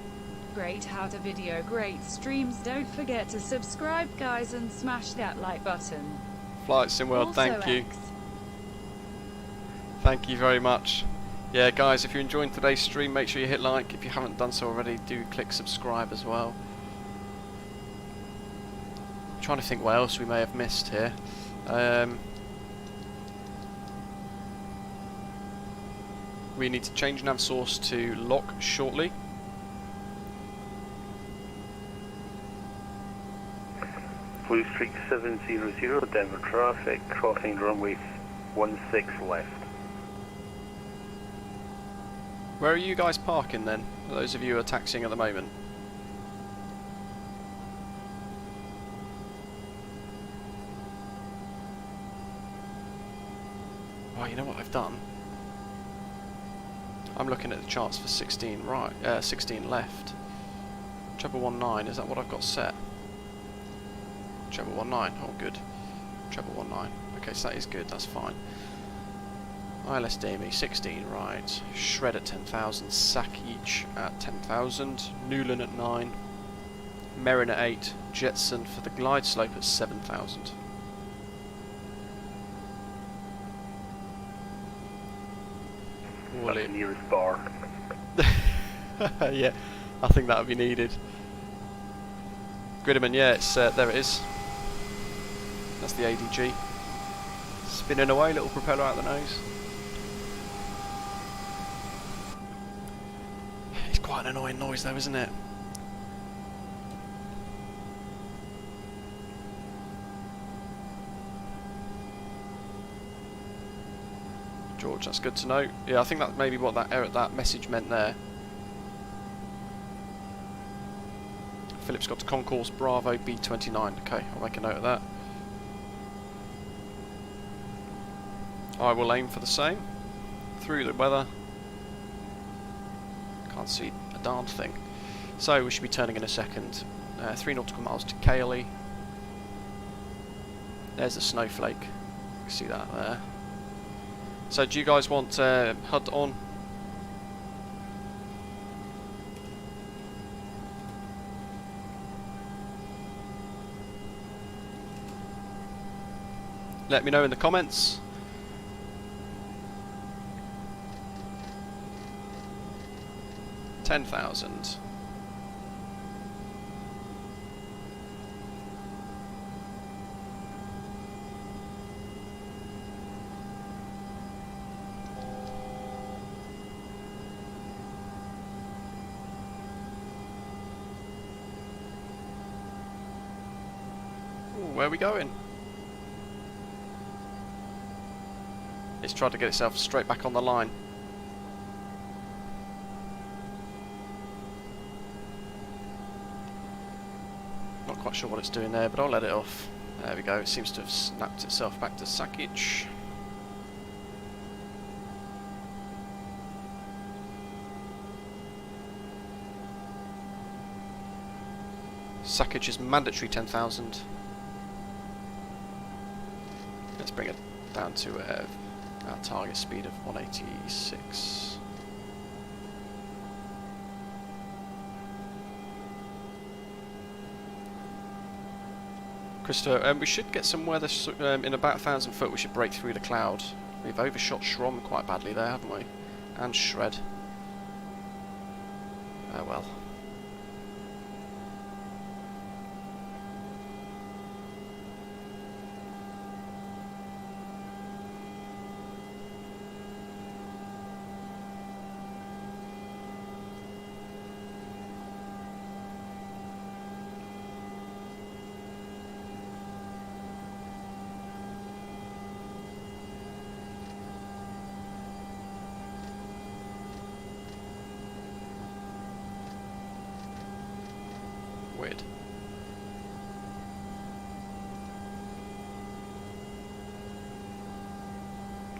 Great how to video, great streams. Don't forget to subscribe, guys, and smash that like button. Flight Sim World, Also thank you. X. Thank you very much. Yeah, guys, if you're enjoying today's stream, make sure you hit like. If you haven't done so already, do click subscribe as well. I'm trying to think what else we may have missed here. We need to change nav source to lock shortly. Blue Streak 700, Denver traffic, crossing runway 16 left. Where are you guys parking then? For those of you who are taxiing at the moment. Oh, you know what I've done? I'm looking at the charts for 16 right, 16 left. 19, is that what I've got set? 19, oh good. 19, okay, so that is good, that's fine. ILS DME 16 right, Shred at 10,000, Sackage at 10,000, Newlyn at 9, Merrin at 8, Jetson for the glide slope at 7,000. That's the nearest bar. Yeah, I think that would be needed. Gridman, yeah, it's there it is. That's the ADG. Spinning away, little propeller out the nose. It's quite an annoying noise though, isn't it? George, that's good to know. Yeah, I think that's maybe what that message meant there. Philip's got to concourse Bravo B29. Okay, I'll make a note of that. I will aim for the same. Through the weather. Can't see a darn thing. So we should be turning in a second. 3 nautical miles to KIAH. There's a snowflake. You can see that there. So do you guys want HUD on? Let me know in the comments. $10,000. Where are we going? It's tried to get itself straight back on the line. Not quite sure what it's doing there, but I'll let it off. There we go, it seems to have snapped itself back to Sackage. Sackage is mandatory 10,000. Let's bring it down to our target speed of 186. Christopher, we should get some weather in about 1,000 foot. We should break through the cloud. We've overshot Schrom quite badly there, haven't we? And Shred. Oh well. Weird.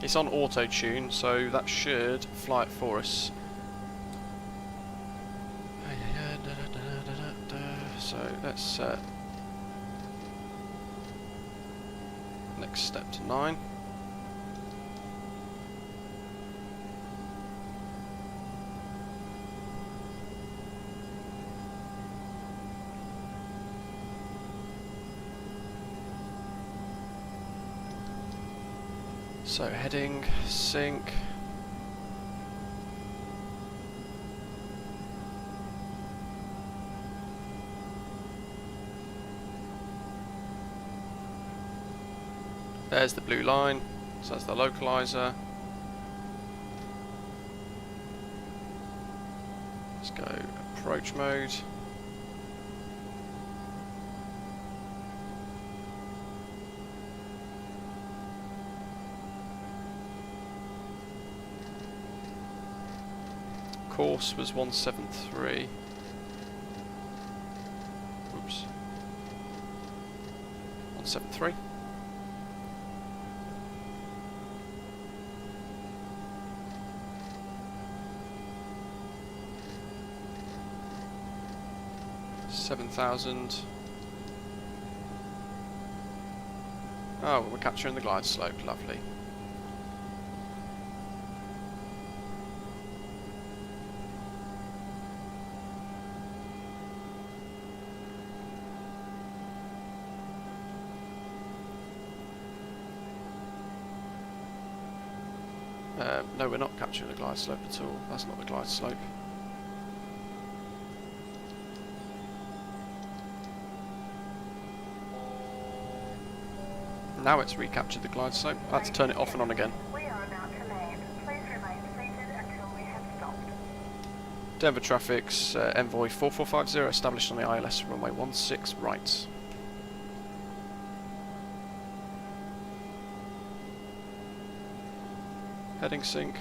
It's on auto tune, so that should fly it for us. So let's next step to 9. So heading, sync. There's the blue line, so that's the localizer. Let's go approach mode. Course was 173. Oops. 173. $7,000. Oh, we're capturing the glide slope. Lovely. No, we're not capturing the glide slope at all. That's not the glide slope. Now it's recaptured the glide slope. I had to turn it off and on again. We are about to land. Please remain seated until we have stopped. Denver traffic's Envoy 4450 established on the ILS runway 16 right. Heading sync.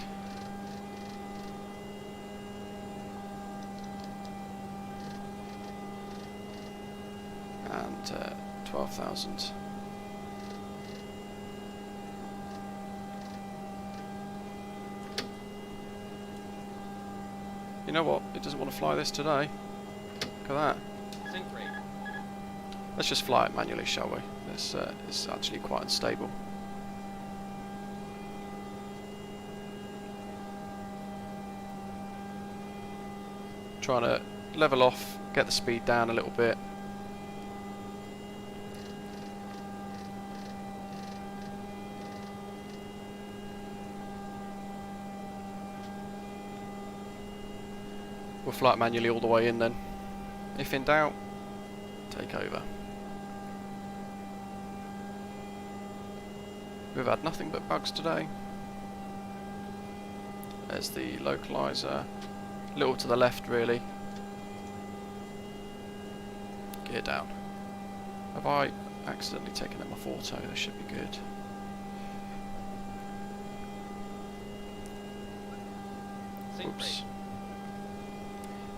And 12,000. You know what? It doesn't want to fly this today. Look at that. Sync rate. Let's just fly it manually, shall we? This is actually quite unstable. Trying to level off, get the speed down a little bit. We'll fly it manually all the way in then. If in doubt, take over. We've had nothing but bugs today. There's the localizer. A little to the left really. Gear down. Have I accidentally taken them off auto? They should be good. Sync Oops. rate.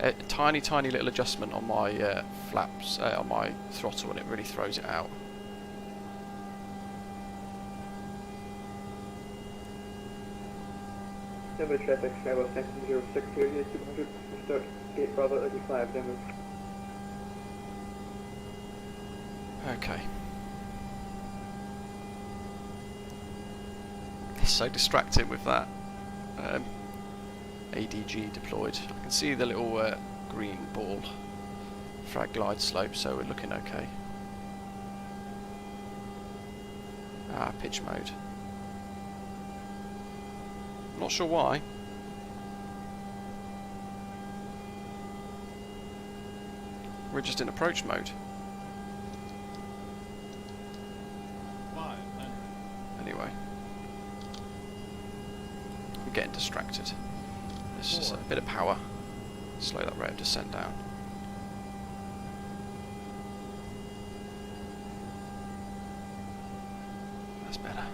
A tiny little adjustment on my flaps, on my throttle, and it really throws it out. Denver traffic, Skybox 1906 CRJ700, start gate Bravo 85, Denver. Okay. It's so distracting with that ADG deployed. I can see the little green ball frag glide slope, so we're looking okay. Ah, pitch mode. Not sure why. We're just in approach mode. 500. Anyway. I'm getting distracted. This is a bit of power. Slow that rate of descent down. That's better.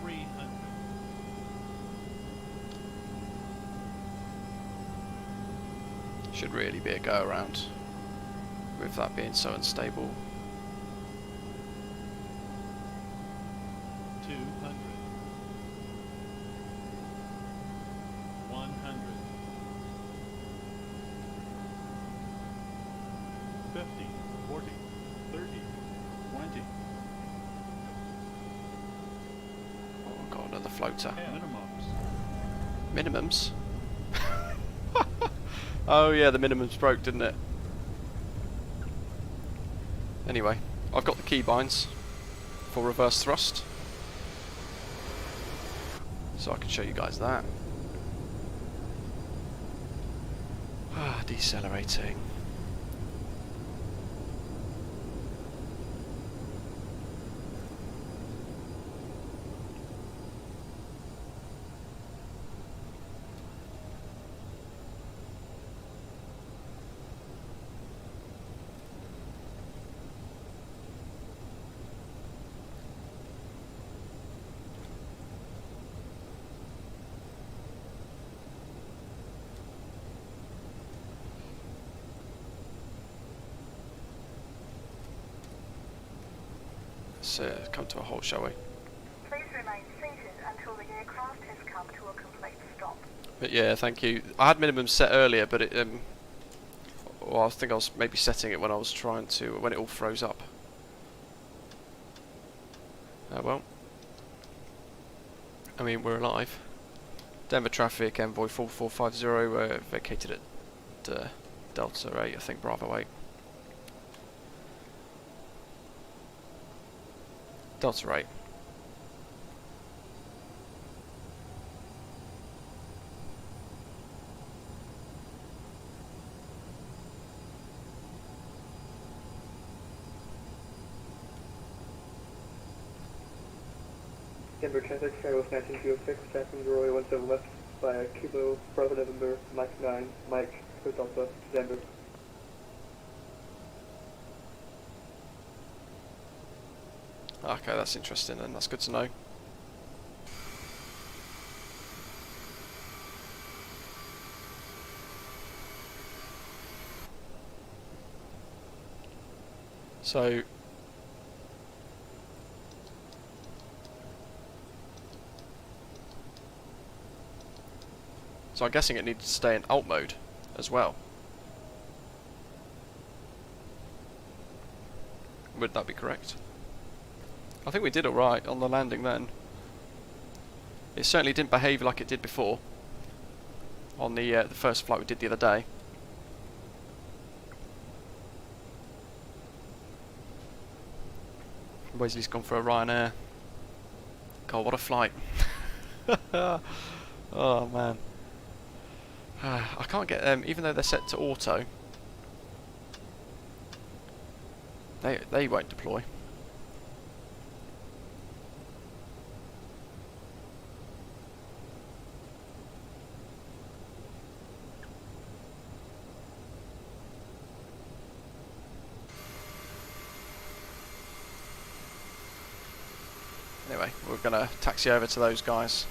300. Should really be a go around with that being so unstable. 200. 100. 50, 40, 30, 20. Oh, I've got another floater. Minimums. Minimums? Oh yeah, the minimums broke, didn't it? Anyway, I've got the keybinds for reverse thrust, so I can show you guys that. Decelerating. Let's come to a halt, shall we? Please remain seated until the aircraft has come to a complete stop. But yeah, thank you. I had minimum set earlier, but it well, I think I was maybe setting it when I was trying to, when it all froze up. Well, I mean, we're alive. Denver traffic, Envoy 4450, vacated at Delta 8, I think Bravo 8. Delta 8. Denver traffic, Aerosoft 1906, tracking runway 17 left by Kilo, Bravo November, Mike 9, Mike, for Delta, Denver. Okay, that's interesting and that's good to know. So I'm guessing it needs to stay in alt mode as well. Would that be correct? I think we did alright on the landing then. It certainly didn't behave like it did before on the first flight we did the other day. Wesley's gone for a Ryanair. God, what a flight. Oh man. I can't get them, even though they're set to auto. They won't deploy. Anyway, we're gonna taxi over to those guys.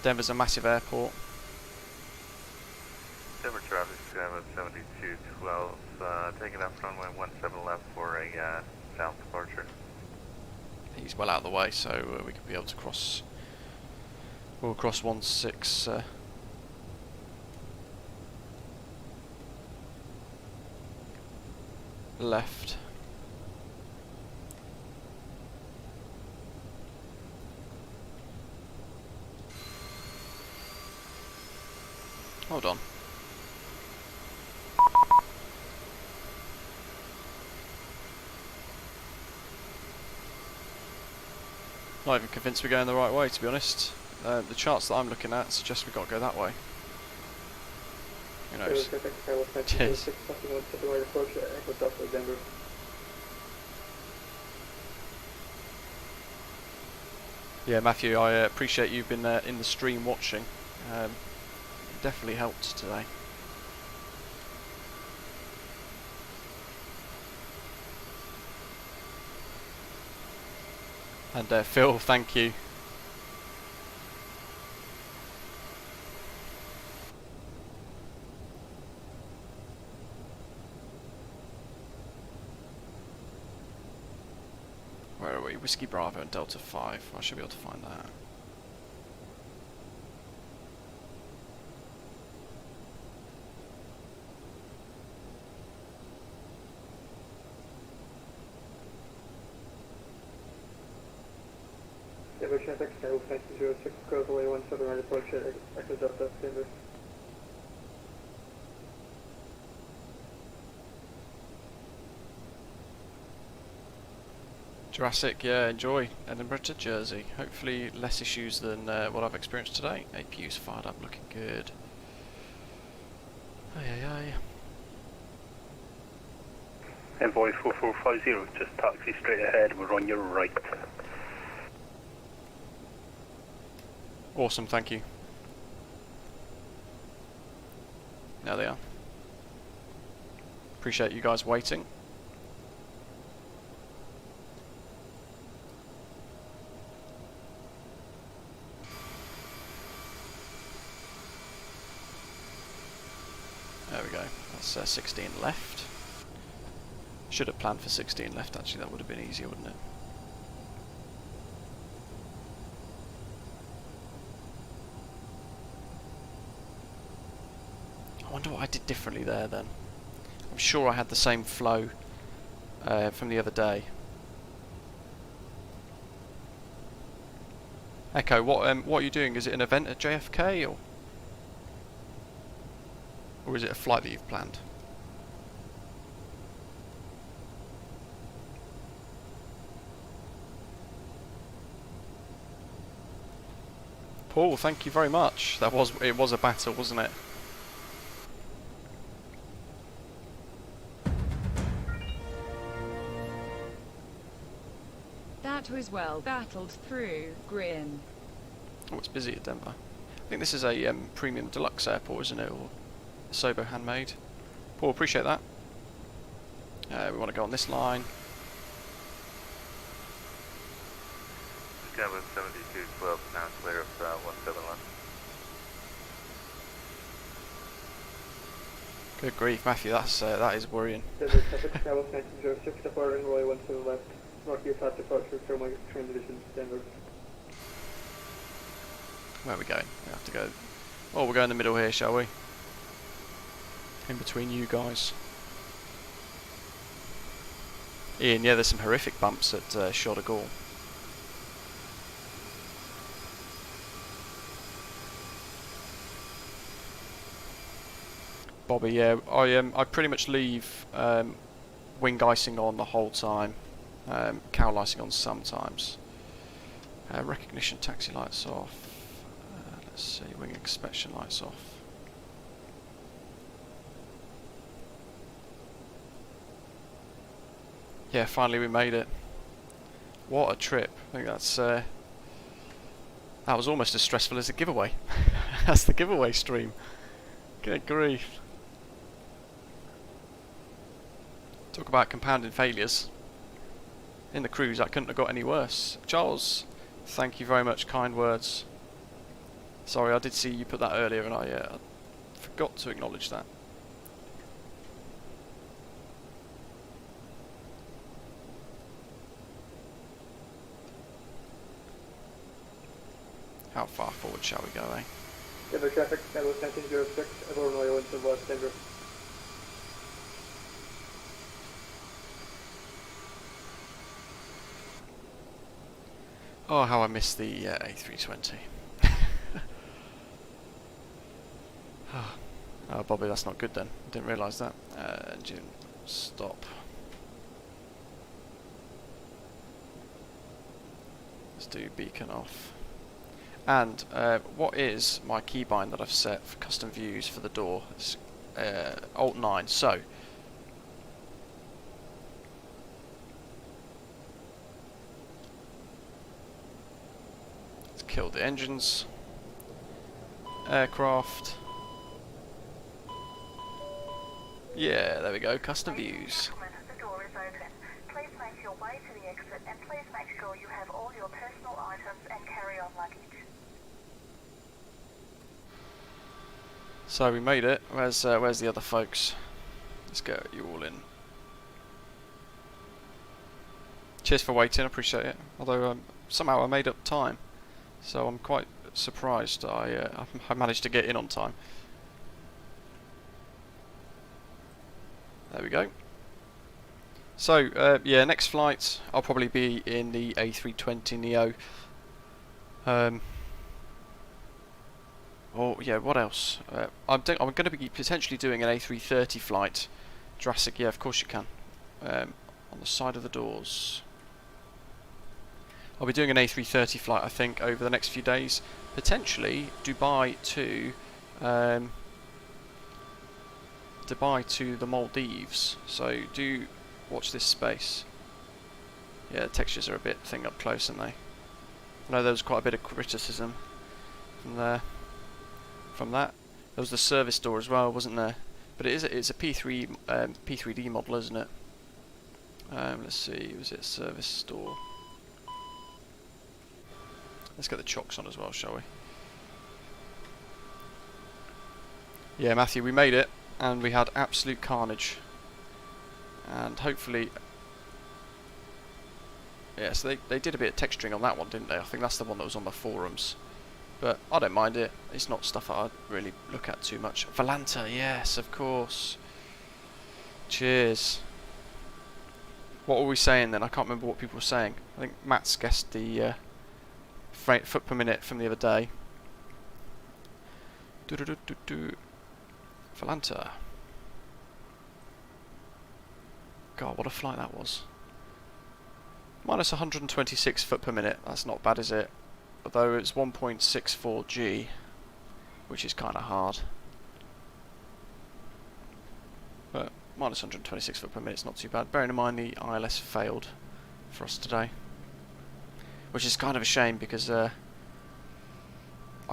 Denver's a massive airport. Denver traffic, 7212, taking up runway 17 left for a south departure. He's well out of the way, so we could be able to cross. We'll cross 16 left. Hold on. Not even convinced we're going the right way, to be honest. The charts that I'm looking at suggest we've got to go that way. Who knows? Cheers. Yeah, Matthew, I appreciate you've been in the stream watching. It definitely helped today. And Phil, thank you. Where are we? Whiskey Bravo and Delta 5. I should be able to find that. Denver traffic, Skywarp 1906, Crow's Away 17 right approach at Echo Delta, Denver. Jurassic, yeah, enjoy. Edinburgh to Jersey. Hopefully less issues than what I've experienced today. APU's fired up, looking good. Aye aye aye. Envoy 4450, just taxi straight ahead, we're on your right. Awesome, thank you. There they are. Appreciate you guys waiting. There we go. That's 16 left. Should have planned for 16 left actually, that would have been easier, wouldn't it? I wonder what I did differently there then. I'm sure I had the same flow from the other day. Echo, what are you doing? Is it an event at JFK or is it a flight that you've planned? Paul, thank you very much. It was a battle, wasn't it? That was well battled through, grin. Oh, it's busy at Denver. I think this is a premium deluxe airport, isn't it? Or Sobo handmade. Paul, appreciate that. We want to go on this line. Skywarp 7212, now clear of 171. Good grief, Matthew, that is worrying. Denver traffic, Skywarp 1906, departing runway 17 left, Northview path departure, Fairmont train division, Denver. Where are we going? We have to go. Oh, we'll go in the middle here, shall we? In between you guys. Ian, yeah, there's some horrific bumps at Shot of Gaulle. Bobby, yeah, I pretty much leave wing icing on the whole time, cowl icing on sometimes. Recognition taxi lights off. Let's see, wing inspection lights off. Yeah, finally we made it. What a trip! I think that was almost as stressful as the giveaway. That's the giveaway stream. Good grief! Talk about compounding failures. In the cruise, that couldn't have got any worse. Charles, thank you very much, kind words. Sorry, I did see you put that earlier and I forgot to acknowledge that. How far forward shall we go, eh? Denver traffic, Skywarp 1906, Evo runway 17 left, Denver. Oh, how I miss the A320. Oh, Bobby, that's not good then. Didn't realise that. Engine stop. Let's do beacon off. And what is my keybind that I've set for custom views for the door? It's Alt 9. So let's kill the engines. Aircraft. Yeah, there we go. Custom views. The door is open. Please make your way to the exit and please make sure you have all your personal items and carry-on luggage. So we made it. Where's the other folks? Let's get you all in. Cheers for waiting, I appreciate it. Although somehow I made up time, so I'm quite surprised I managed to get in on time. There we go. So yeah, next flight I'll probably be in the A320neo. Oh yeah, what else? I'm going to be potentially doing an A330 flight. Jurassic, yeah, of course you can. On the side of the doors. I'll be doing an A330 flight, I think, over the next few days. Potentially Dubai to the Maldives. So do watch this space. Yeah, the textures are a bit thing up close, aren't they? I know there was quite a bit of criticism from there. From that, there was the service door as well, wasn't there? But it's a P3D model, isn't it? Let's see, was it service door? Let's get the chocks on as well, shall we? Yeah, Matthew, we made it, and we had absolute carnage. And hopefully, yeah, so they did a bit of texturing on that one, didn't they? I think that's the one that was on the forums. But I don't mind it. It's not stuff I'd really look at too much. Valanta, yes, of course. Cheers. What were we saying then? I can't remember what people were saying. I think Matt's guessed the foot per minute from the other day. Valanta. God, what a flight that was. Minus 126 foot per minute. That's not bad, is it? Although it's 1.64 G, which is kind of hard. But minus 126 foot per minute is not too bad. Bearing in mind the ILS failed for us today, which is kind of a shame because I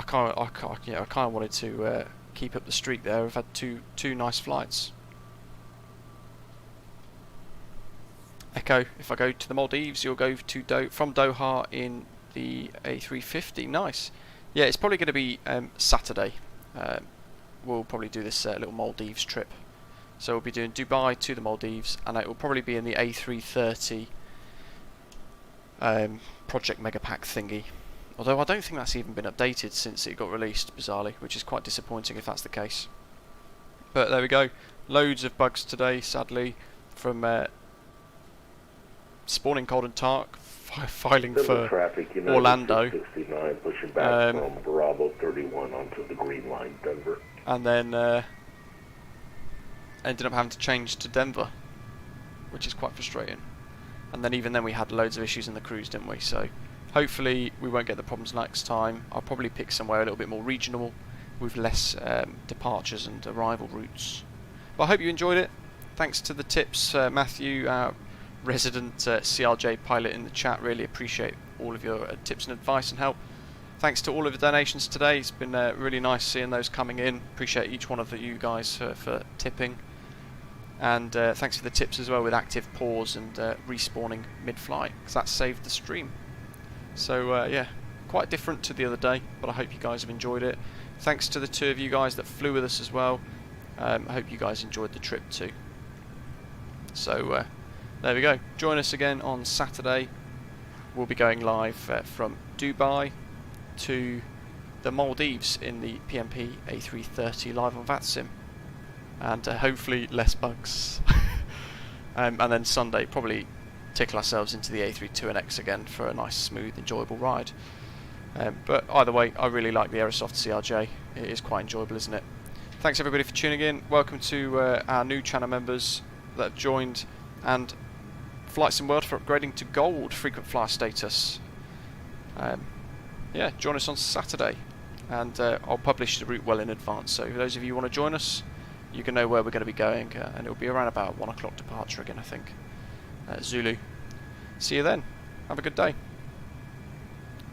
kind of wanted to keep up the streak there. We've had two nice flights. Echo, if I go to the Maldives, you'll go to from Doha in the A350. Nice. Yeah, it's probably going to be Saturday. We'll probably do this little Maldives trip. So we'll be doing Dubai to the Maldives, and it will probably be in the A330 Project Megapack thingy. Although I don't think that's even been updated since it got released, bizarrely, which is quite disappointing if that's the case. But there we go. Loads of bugs today, sadly, from spawning cold and Tark, filing for traffic, Orlando, 69, pushing back from Bravo 31 onto the Green Line, Denver. And then ended up having to change to Denver, which is quite frustrating. And then even then we had loads of issues in the cruise, didn't we? So hopefully we won't get the problems next time. I'll probably pick somewhere a little bit more regional with less departures and arrival routes. But I hope you enjoyed it. Thanks to the tips, Matthew, our resident CRJ pilot in the chat. Really appreciate all of your tips and advice and help. Thanks to all of the donations today. It's been really nice seeing those coming in. Appreciate each one of you guys for tipping. And thanks for the tips as well with active pause and respawning mid-flight, because that saved the stream. So yeah, quite different to the other day, but I hope you guys have enjoyed it. Thanks to the two of you guys that flew with us as well. I hope you guys enjoyed the trip too. So there we go. Join us again on Saturday. We'll be going live from Dubai to the Maldives in the PMP A330 live on VATSIM. And hopefully less bugs. And then Sunday, probably tickle ourselves into the A32NX again for a nice, smooth, enjoyable ride. But either way, I really like the Aerosoft CRJ. It is quite enjoyable, isn't it? Thanks everybody for tuning in. Welcome to our new channel members that have joined, and Flight Sim World for upgrading to gold frequent flyer status. Yeah, join us on Saturday, and I'll publish the route well in advance. So for those of you who want to join us, you can know where we're going to be going, and it'll be around about 1 o'clock departure again, I think. Zulu. See you then. Have a good day.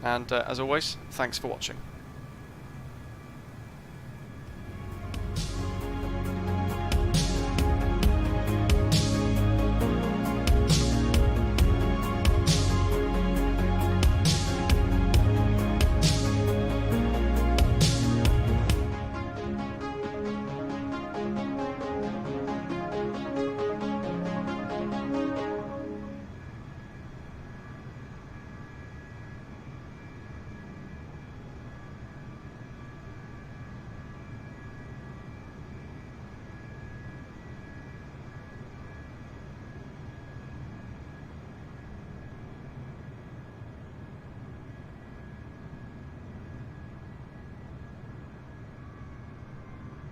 And as always, thanks for watching.